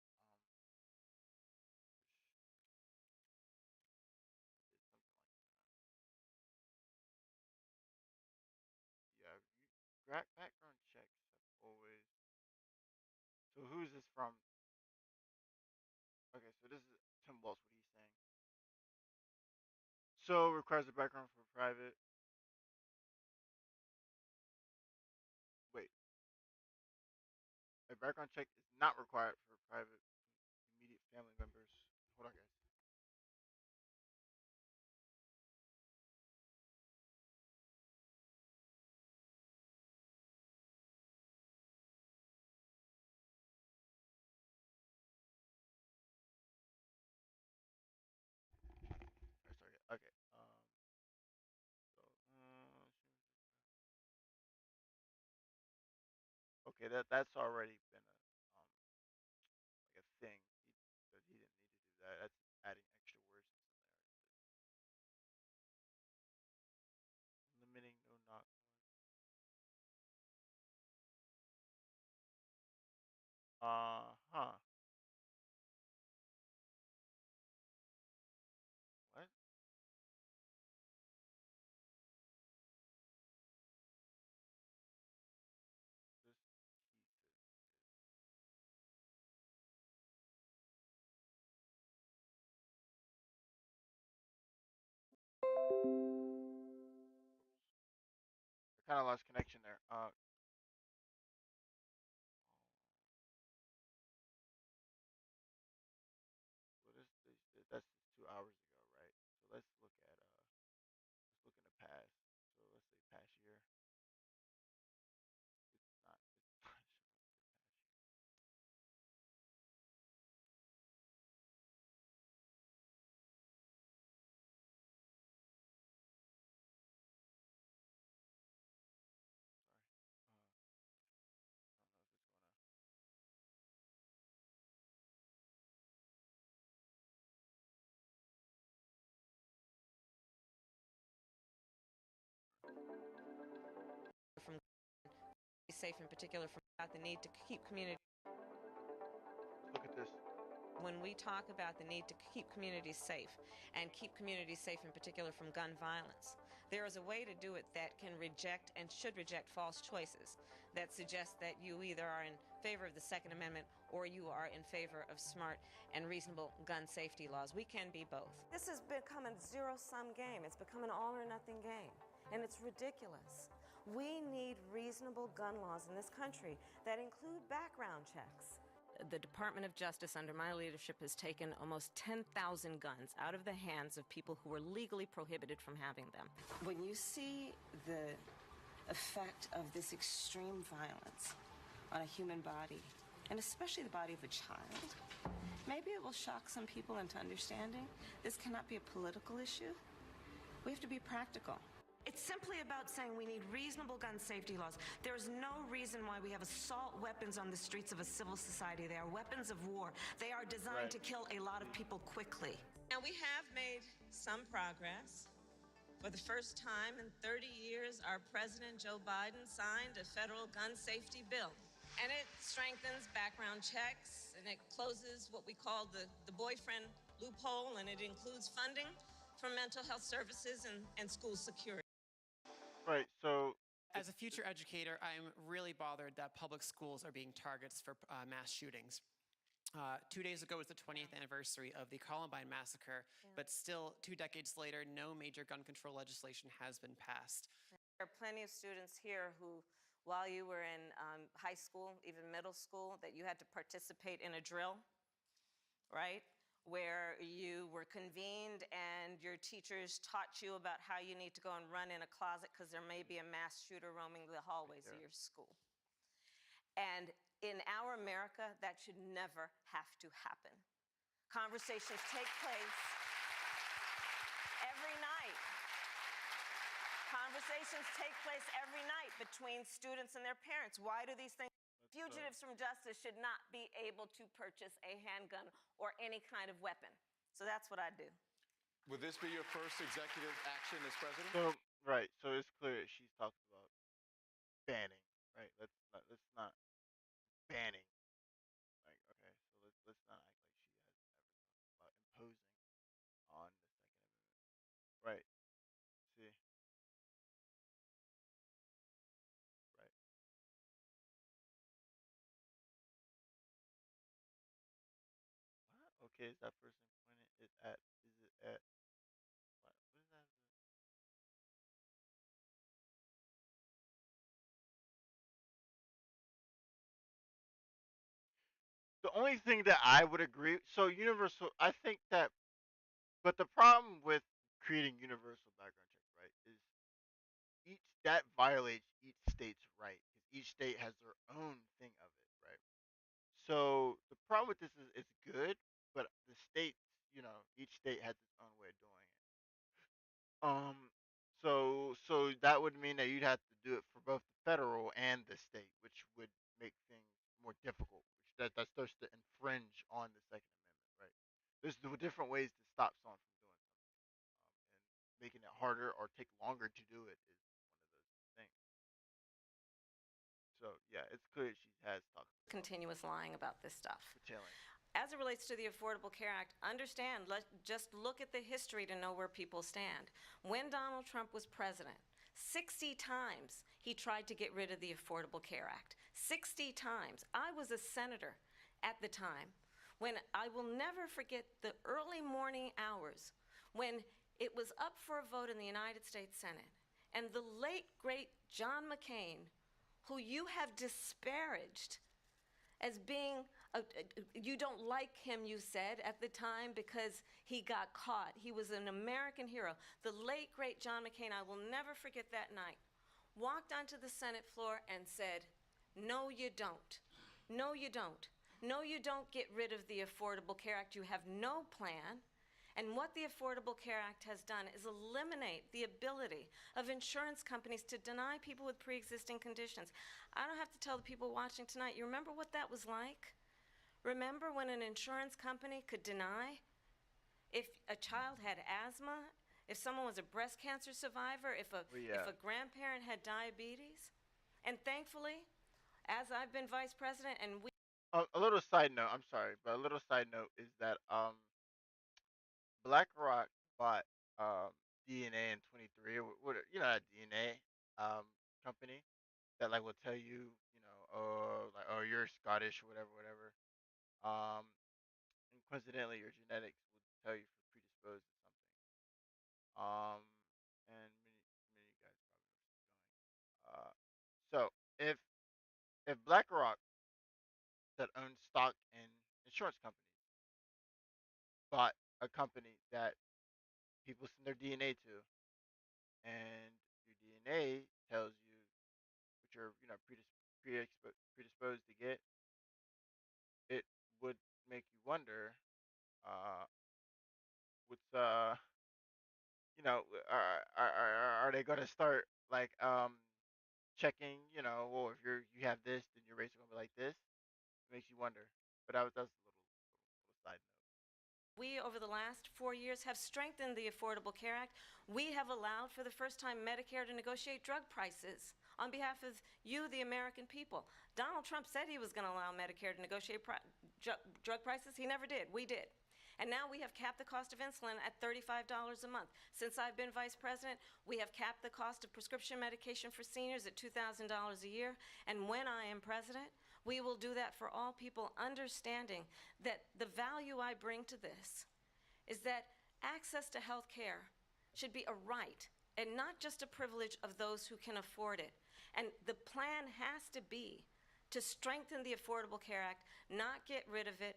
Yeah, background checks have always. So who's this from? Okay, so this is Tim Walsh. What he's saying. So requires a background for private. Wait, a background check is not required for private immediate family members. Hold on, guys. Sorry. Okay. So. Okay. That's already been like a thing. He didn't need to do that. That's adding extra words to some narratives. Limiting no knock. Huh. What? This I kind of lost connection there. Well, that's 2 hours ago, right? So let's look at let's look in the past. So let's say past year. It's not. It's not showing the past year. Sorry. From safe in particular about the need to keep community. Look at this. When we talk about the need to keep communities safe and keep communities safe in particular from gun violence, there is a way to do it that can reject and should reject false choices that suggest that you either are in favor of the Second Amendment or you are in favor of smart and reasonable gun safety laws. We can be both. This has become a zero-sum game. It's become an all-or-nothing game, and it's ridiculous. We need reasonable gun laws in this country that include background checks. The Department of Justice under my leadership has taken almost 10,000 guns out of the hands of people who were legally prohibited from having them. When you see the effect of this extreme violence on a human body, and especially the body of a child, maybe it will shock some people into understanding this cannot be a political issue. We have to be practical. It's simply about saying we need reasonable gun safety laws. There is no reason why we have assault weapons on the streets of a civil society. They are weapons of war. They are designed to kill a lot of people quickly. Now, we have made some progress. For the first time in 30 years, our President, Joe Biden, signed a federal gun safety bill. And it strengthens background checks, and it closes what we call the boyfriend loophole, and it includes funding for mental health services and school security. Right, so as a future educator, I'm really bothered that public schools are being targets for mass shootings. 2 days ago was the 20th anniversary of the Columbine massacre, but still 2 decades later, no major gun control legislation has been passed. There are plenty of students here who, while you were in high school, even middle school, that you had to participate in a drill, right? Where you were convened and your teachers taught you about how you need to go and run in a closet because there may be a mass shooter roaming the hallways of your school. And in our America, that should never have to happen. Conversations take place every night. Conversations take place every night between students and their parents. Why do these things? Fugitives from justice should not be able to purchase a handgun or any kind of weapon. So that's what I do. Would this be your first executive action as president? So right, so it's clear she's talking about banning, right? Let's not banning. Like, okay, so let's not act like she has ever talked about imposing on the Second Amendment. Right. See. Right. What? Okay, is that person pointed it at what is that? The only thing that I would agree, so universal, I think that, but the problem with creating universal background checks, right, is that violates each state's right because each state has their own thing of it, right? So the problem with this is it's good, but the states, each state has its own way of doing it. So that would mean that you'd have to do it for both the federal and the state, which would make things more difficult. That starts to infringe on the Second Amendment, right? There's different ways to stop someone from doing something, and making it harder or take longer to do it is one of those things. So yeah, it's clear she has talked. Continuous lying about this stuff. As it relates to the Affordable Care Act, understand, just look at the history to know where people stand. When Donald Trump was president, 60 times he tried to get rid of the Affordable Care Act. 60 times. I was a senator at the time when I will never forget the early morning hours when it was up for a vote in the United States Senate. And the late, great John McCain, who you have disparaged as being, you don't like him, you said, at the time because he got caught. He was an American hero. The late, great John McCain, I will never forget that night, walked onto the Senate floor and said, no, you don't. No, you don't. No, you don't get rid of the Affordable Care Act. You have no plan. And what the Affordable Care Act has done is eliminate the ability of insurance companies to deny people with pre-existing conditions. I don't have to tell the people watching tonight, you remember what that was like? Remember when an insurance company could deny if a child had asthma, if someone was a breast cancer survivor, if a grandparent had diabetes. And thankfully, as I've been vice president and we A little side note, I'm sorry, but a little side note is that BlackRock bought DNA in 23. What you know that DNA company that like will tell you, like, oh, you're Scottish or whatever, whatever. Um, and coincidentally, your genetics will tell you if you're predisposed to something. And many of you guys probably know where this is going. So if BlackRock that owns stock in insurance companies bought a company that people send their DNA to, and your DNA tells you what you're, predisposed to get, it would make you wonder, uh, what's are they gonna start like checking, well, if you have this, then your rates are gonna be like this. It makes you wonder. But that's a little side note. we, over the last 4 years, have strengthened the Affordable Care Act. We have allowed, for the first time, Medicare to negotiate drug prices on behalf of you, the American people. Donald Trump said he was going to allow Medicare to negotiate drug prices. He never did. We did. And now we have capped the cost of insulin at $35 a month. Since I've been vice president, we have capped the cost of prescription medication for seniors at $2,000 a year. And when I am president, we will do that for all people, understanding that the value I bring to this is that access to health care should be a right and not just a privilege of those who can afford it. And the plan has to be to strengthen the Affordable Care Act, not get rid of it,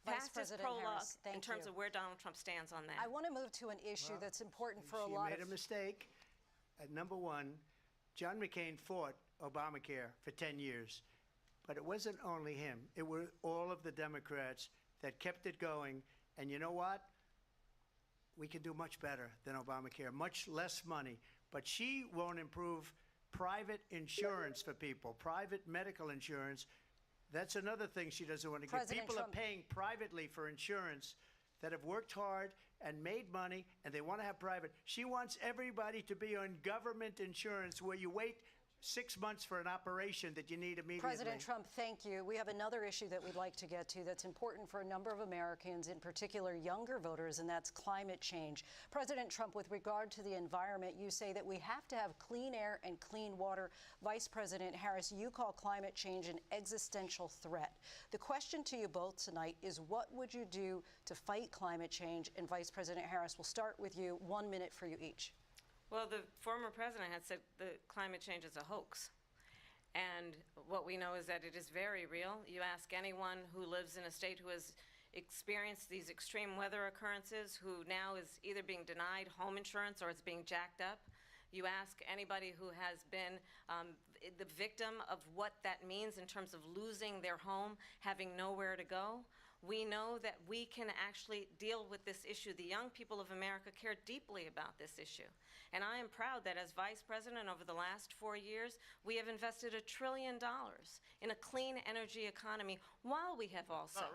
Vice pass this President prologue Harris, in terms of where Donald Trump stands on that. I want to move to an issue that's important for a She lot made a mistake. Number one, John McCain fought Obamacare for 10 years. But it wasn't only him. It were all of the Democrats that kept it going. And you know what? We can do much better than Obamacare, much less money. But she won't improve private insurance for people, private medical insurance. That's another thing she doesn't want to get. People are paying privately for insurance that have worked hard and made money, and they want to have private. She wants everybody to be on government insurance where you wait 6 months for an operation that you need immediately. President Trump, thank you. We have another issue that we'd like to get to that's important for a number of Americans, in particular younger voters, and that's climate change. President Trump, with regard to the environment, you say that we have to have clean air and clean water. Vice President Harris, you call climate change an existential threat. The question to you both tonight is, what would you do to fight climate change? And Vice President Harris, we'll start with you. 1 minute for you each. Well, the former president had said that climate change is a hoax. And what we know is that it is very real. You ask anyone who lives in a state who has experienced these extreme weather occurrences, who now is either being denied home insurance or it's being jacked up. You ask anybody who has been the victim of what that means in terms of losing their home, having nowhere to go. We know that we can actually deal with this issue. The young people of America care deeply about this issue. And I am proud that as vice president over the last 4 years, we have invested $1 trillion in a clean energy economy, while we have also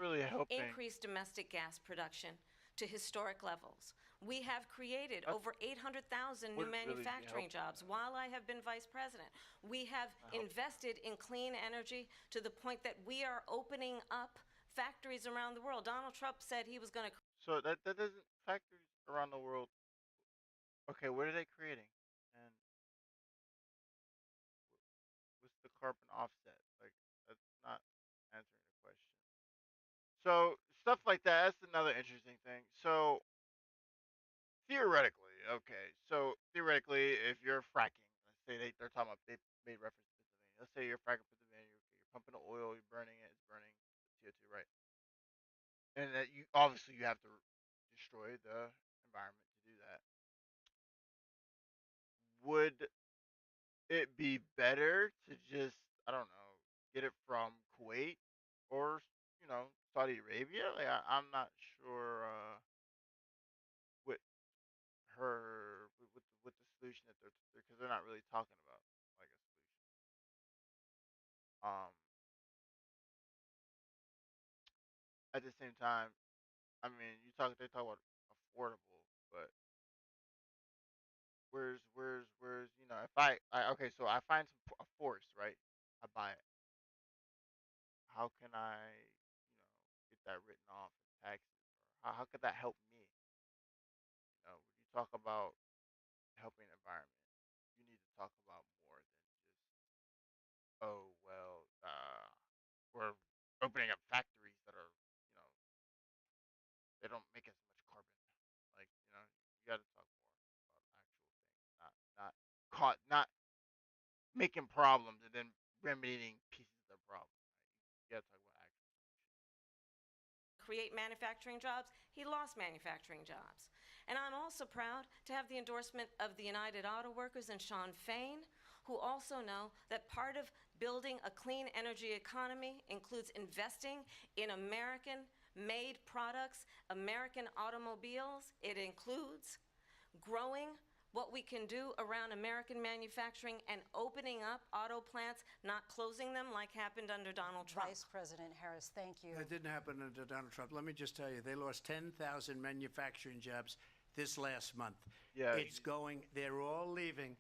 increased domestic gas production to historic levels. We have created over 800,000 new manufacturing jobs while I have been vice president. We have invested in clean energy to the point that we are opening up factories around the world. Donald Trump said he was going to. So that doesn't, factories around the world. Okay, what are they creating? And what's the carbon offset? Like, that's not answering the question. So stuff like that. That's another interesting thing. So theoretically, if you're fracking, let's say they're talking about, they made reference to Pennsylvania. Let's say you're fracking Pennsylvania, you're pumping the oil, you're burning it, it's burning CO2, right? And that you obviously you have to destroy the environment to do that. Would it be better to just, I don't know, get it from Kuwait or Saudi Arabia? Like I'm not sure what with the solution that they're, because they're not really talking about like a solution. At the same time, I mean, they talk about affordable, but you know, if I okay, so I find a force, right? I buy it. How can I, you know, get that written off as taxes? Or how could that help me? You know, when you talk about helping the environment, you need to talk about more than just, oh well, we're opening up factories that are, you know, they don't make as much carbon. Like, you know, you got to talk more about actual things, not making problems and then remedying pieces of the problem. Right? You got to talk about actual. Create manufacturing jobs, he lost manufacturing jobs. And I'm also proud to have the endorsement of the United Auto Workers and Sean Fain, who also know that part of building a clean energy economy includes investing in American-made products, American automobiles. It includes growing what we can do around American manufacturing and opening up auto plants, not closing them like happened under Donald Trump. Vice President Harris, thank you. It didn't happen under Donald Trump. Let me just tell you, they lost 10,000 manufacturing jobs this last month. Yeah. It's going, they're all leaving.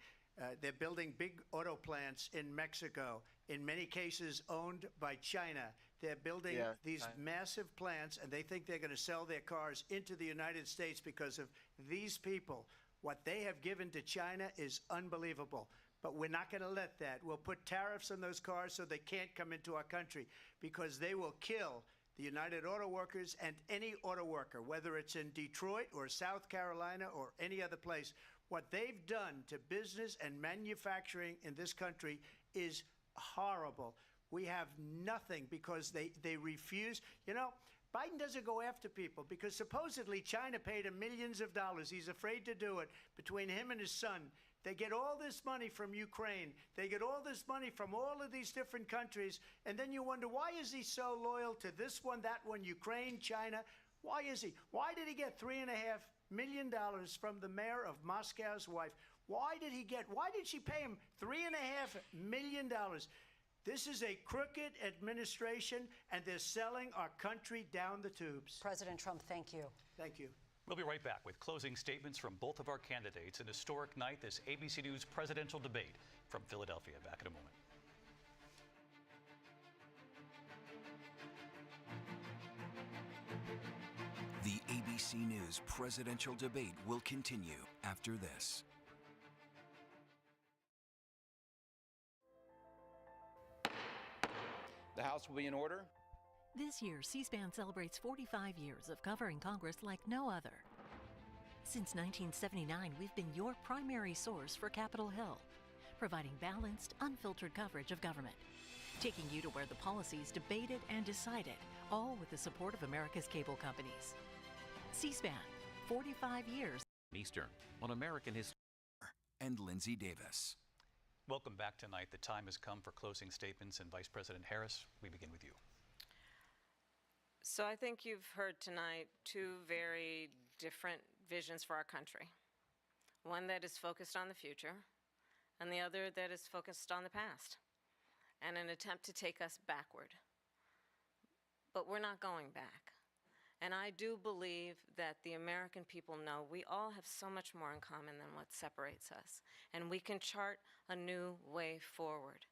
They're building big auto plants in Mexico, in many cases owned by China. They're building these massive plants, and they think they're going to sell their cars into the United States because of these people. What they have given to China is unbelievable. But we're not going to let that. We'll put tariffs on those cars so they can't come into our country, because they will kill the United Auto Workers and any auto worker, whether it's in Detroit or South Carolina or any other place. What they've done to business and manufacturing in this country is horrible. We have nothing because they refuse. You know, Biden doesn't go after people because supposedly China paid him millions of dollars. He's afraid to do it. Between him and his son, they get all this money from Ukraine. They get all this money from all of these different countries. And then you wonder, why is he so loyal to this one, that one, Ukraine, China? Why is he? Why did he get $3.5 million from the mayor of Moscow's wife? Why did she pay him $3.5 million? This is a crooked administration, and they're selling our country down the tubes. President Trump, thank you. Thank you. We'll be right back with closing statements from both of our candidates. An historic night, this ABC News presidential debate from Philadelphia. Back in a moment. The ABC News presidential debate will continue after this. The House will be in order. This year, C-SPAN celebrates 45 years of covering Congress like no other. Since 1979, we've been your primary source for Capitol Hill, providing balanced, unfiltered coverage of government, taking you to where the policy's debated and decided, all with the support of America's cable companies. C-SPAN, 45 years. Eastern on American history. And Lindsay Davis. Welcome back tonight. The time has come for closing statements, and Vice President Harris, we begin with you. So I think you've heard tonight two very different visions for our country. One that is focused on the future, and the other that is focused on the past, and an attempt to take us backward. But we're not going back. And I do believe that the American people know we all have so much more in common than what separates us, and we can chart a new way forward.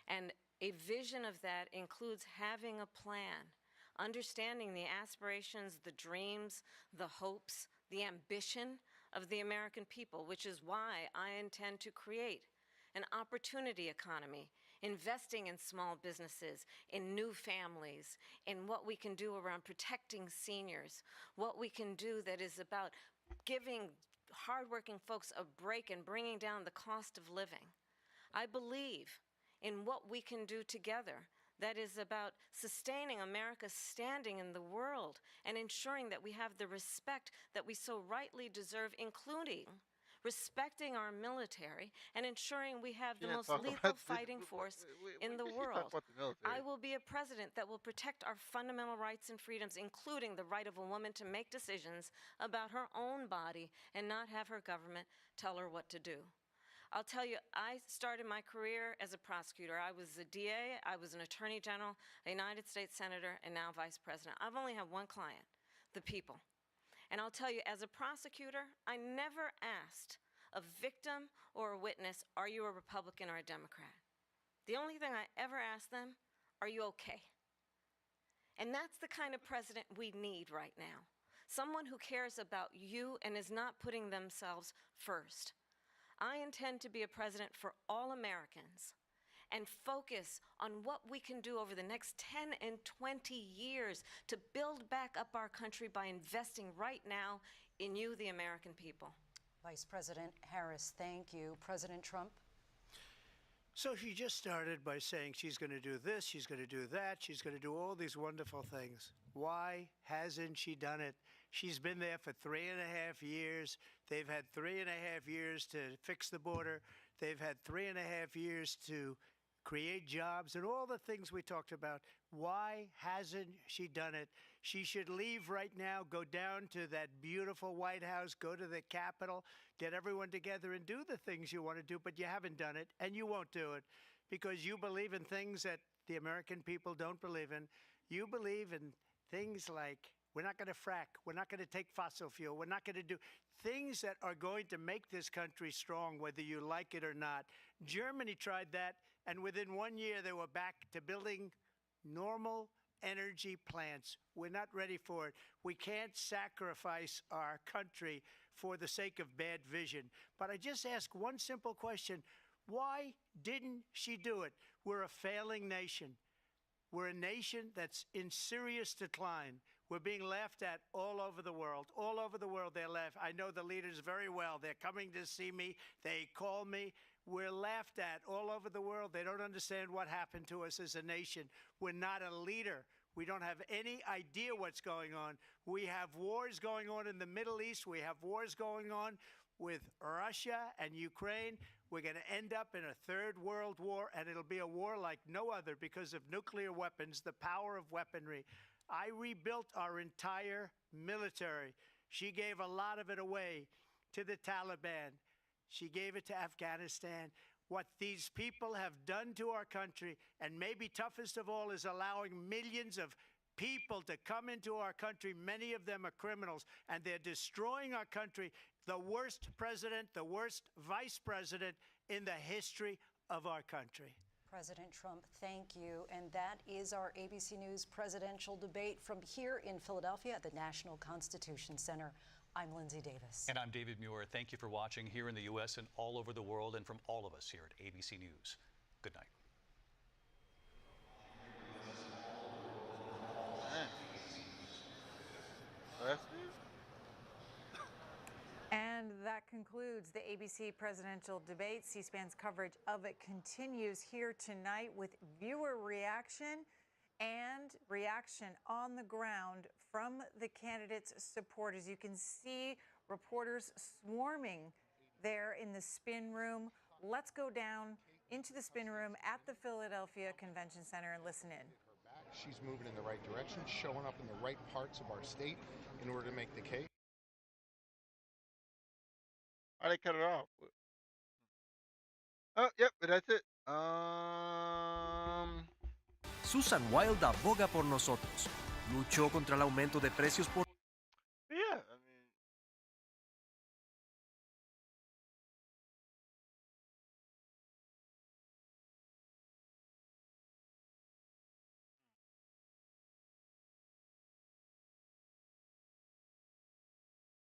And a vision of that includes having a plan, understanding the aspirations, the dreams, the hopes, the ambition of the American people, which is why I intend to create an opportunity economy, investing in small businesses, in new families, in what we can do around protecting seniors, what we can do that is about giving hardworking folks a break and bringing down the cost of living. I believe in what we can do together that is about sustaining America's standing in the world and ensuring that we have the respect that we so rightly deserve, including respecting our military and ensuring we have the most lethal fighting force in the world. I will be a president that will protect our fundamental rights and freedoms, including the right of a woman to make decisions about her own body and not have her government tell her what to do. I'll tell you, I started my career as a prosecutor. I was a DA, I was an attorney general, a United States senator, and now vice president. I've only had one client, the people. And I'll tell you, as a prosecutor, I never asked a victim or a witness, are you a Republican or a Democrat? The only thing I ever ask them, are you okay? And that's the kind of president we need right now. Someone who cares about you and is not putting themselves first. I intend to be a president for all Americans and focus on what we can do over the next 10 and 20 years to build back up our country by investing right now in you, the American people. Vice President Harris, thank you. President Trump? So she just started by saying she's going to do this, she's going to do that, she's going to do all these wonderful things. Why hasn't she done it? She's been there for 3.5 years. They've had 3.5 years to fix the border. They've had 3.5 years to create jobs and all the things we talked about. Why hasn't she done it? She should leave right now, go down to that beautiful White House, go to the Capitol, get everyone together and do the things you want to do, but you haven't done it, and you won't do it because you believe in things that the American people don't believe in. You believe in things like we're not going to frack, we're not going to take fossil fuel, we're not going to do things that are going to make this country strong, whether you like it or not. Germany tried that, and within 1 year they were back to building normal energy plants. We're not ready for it. We can't sacrifice our country for the sake of bad vision. But I just ask one simple question. Why didn't she do it? We're a failing nation. We're a nation that's in serious decline. We're being laughed at all over the world. All over the world, they're laughed. I know the leaders very well. They're coming to see me. They call me. We're laughed at all over the world. They don't understand what happened to us as a nation. We're not a leader. We don't have any idea what's going on. We have wars going on in the Middle East. We have wars going on with Russia and Ukraine. We're going to end up in a third world war, and it'll be a war like no other because of nuclear weapons, the power of weaponry. I rebuilt our entire military. She gave a lot of it away to the Taliban. She gave it to Afghanistan. What these people have done to our country, and maybe toughest of all, is allowing millions of people to come into our country. Many of them are criminals, and they're destroying our country. The worst president, the worst vice president in the history of our country. President Trump, thank you. And that is our ABC News presidential debate from here in Philadelphia at the National Constitution Center. I'm Lindsay Davis. And I'm David Muir. Thank you for watching here in the U.S. and all over the world, and from all of us here at ABC News. Good night. And that concludes the ABC presidential debate. C-SPAN's coverage of it continues here tonight with viewer reaction and reaction on the ground from the candidates' supporters. You can see reporters swarming there in the spin room. Let's go down into the spin room at the Philadelphia Convention Center and listen in. She's moving in the right direction, showing up in the right parts of our state in order to make the case. Why they cut it off? Oh, yep, but that's it. Susan Wild aboga por nosotros. Luchó contra el aumento de precios por... Yeah, I mean,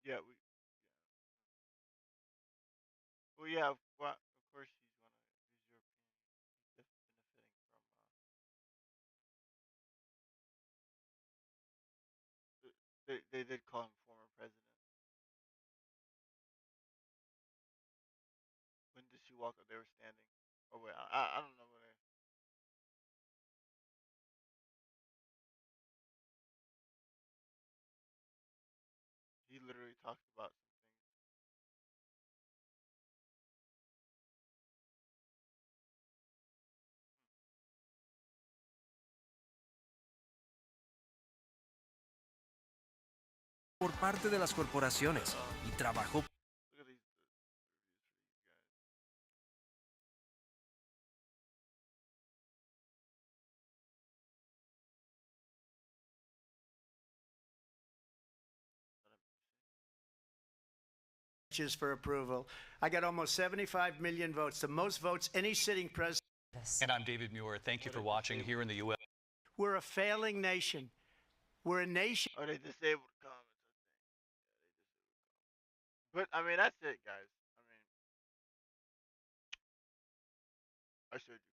yeah, well, yeah, well, of course she's European. She's benefiting from. They did call him former president. When did she walk up? They were standing. Oh wait, I don't know when. He literally talked about some things. por parte de las corporaciones y trabajó for approval. I got almost 75 million votes, the most votes any sitting president. And I'm David Muir. Thank you for watching here in the U.S. We're a failing nation. We're a nation. Oh, they disabled comments. But I mean, that's it, guys. I mean, I showed you.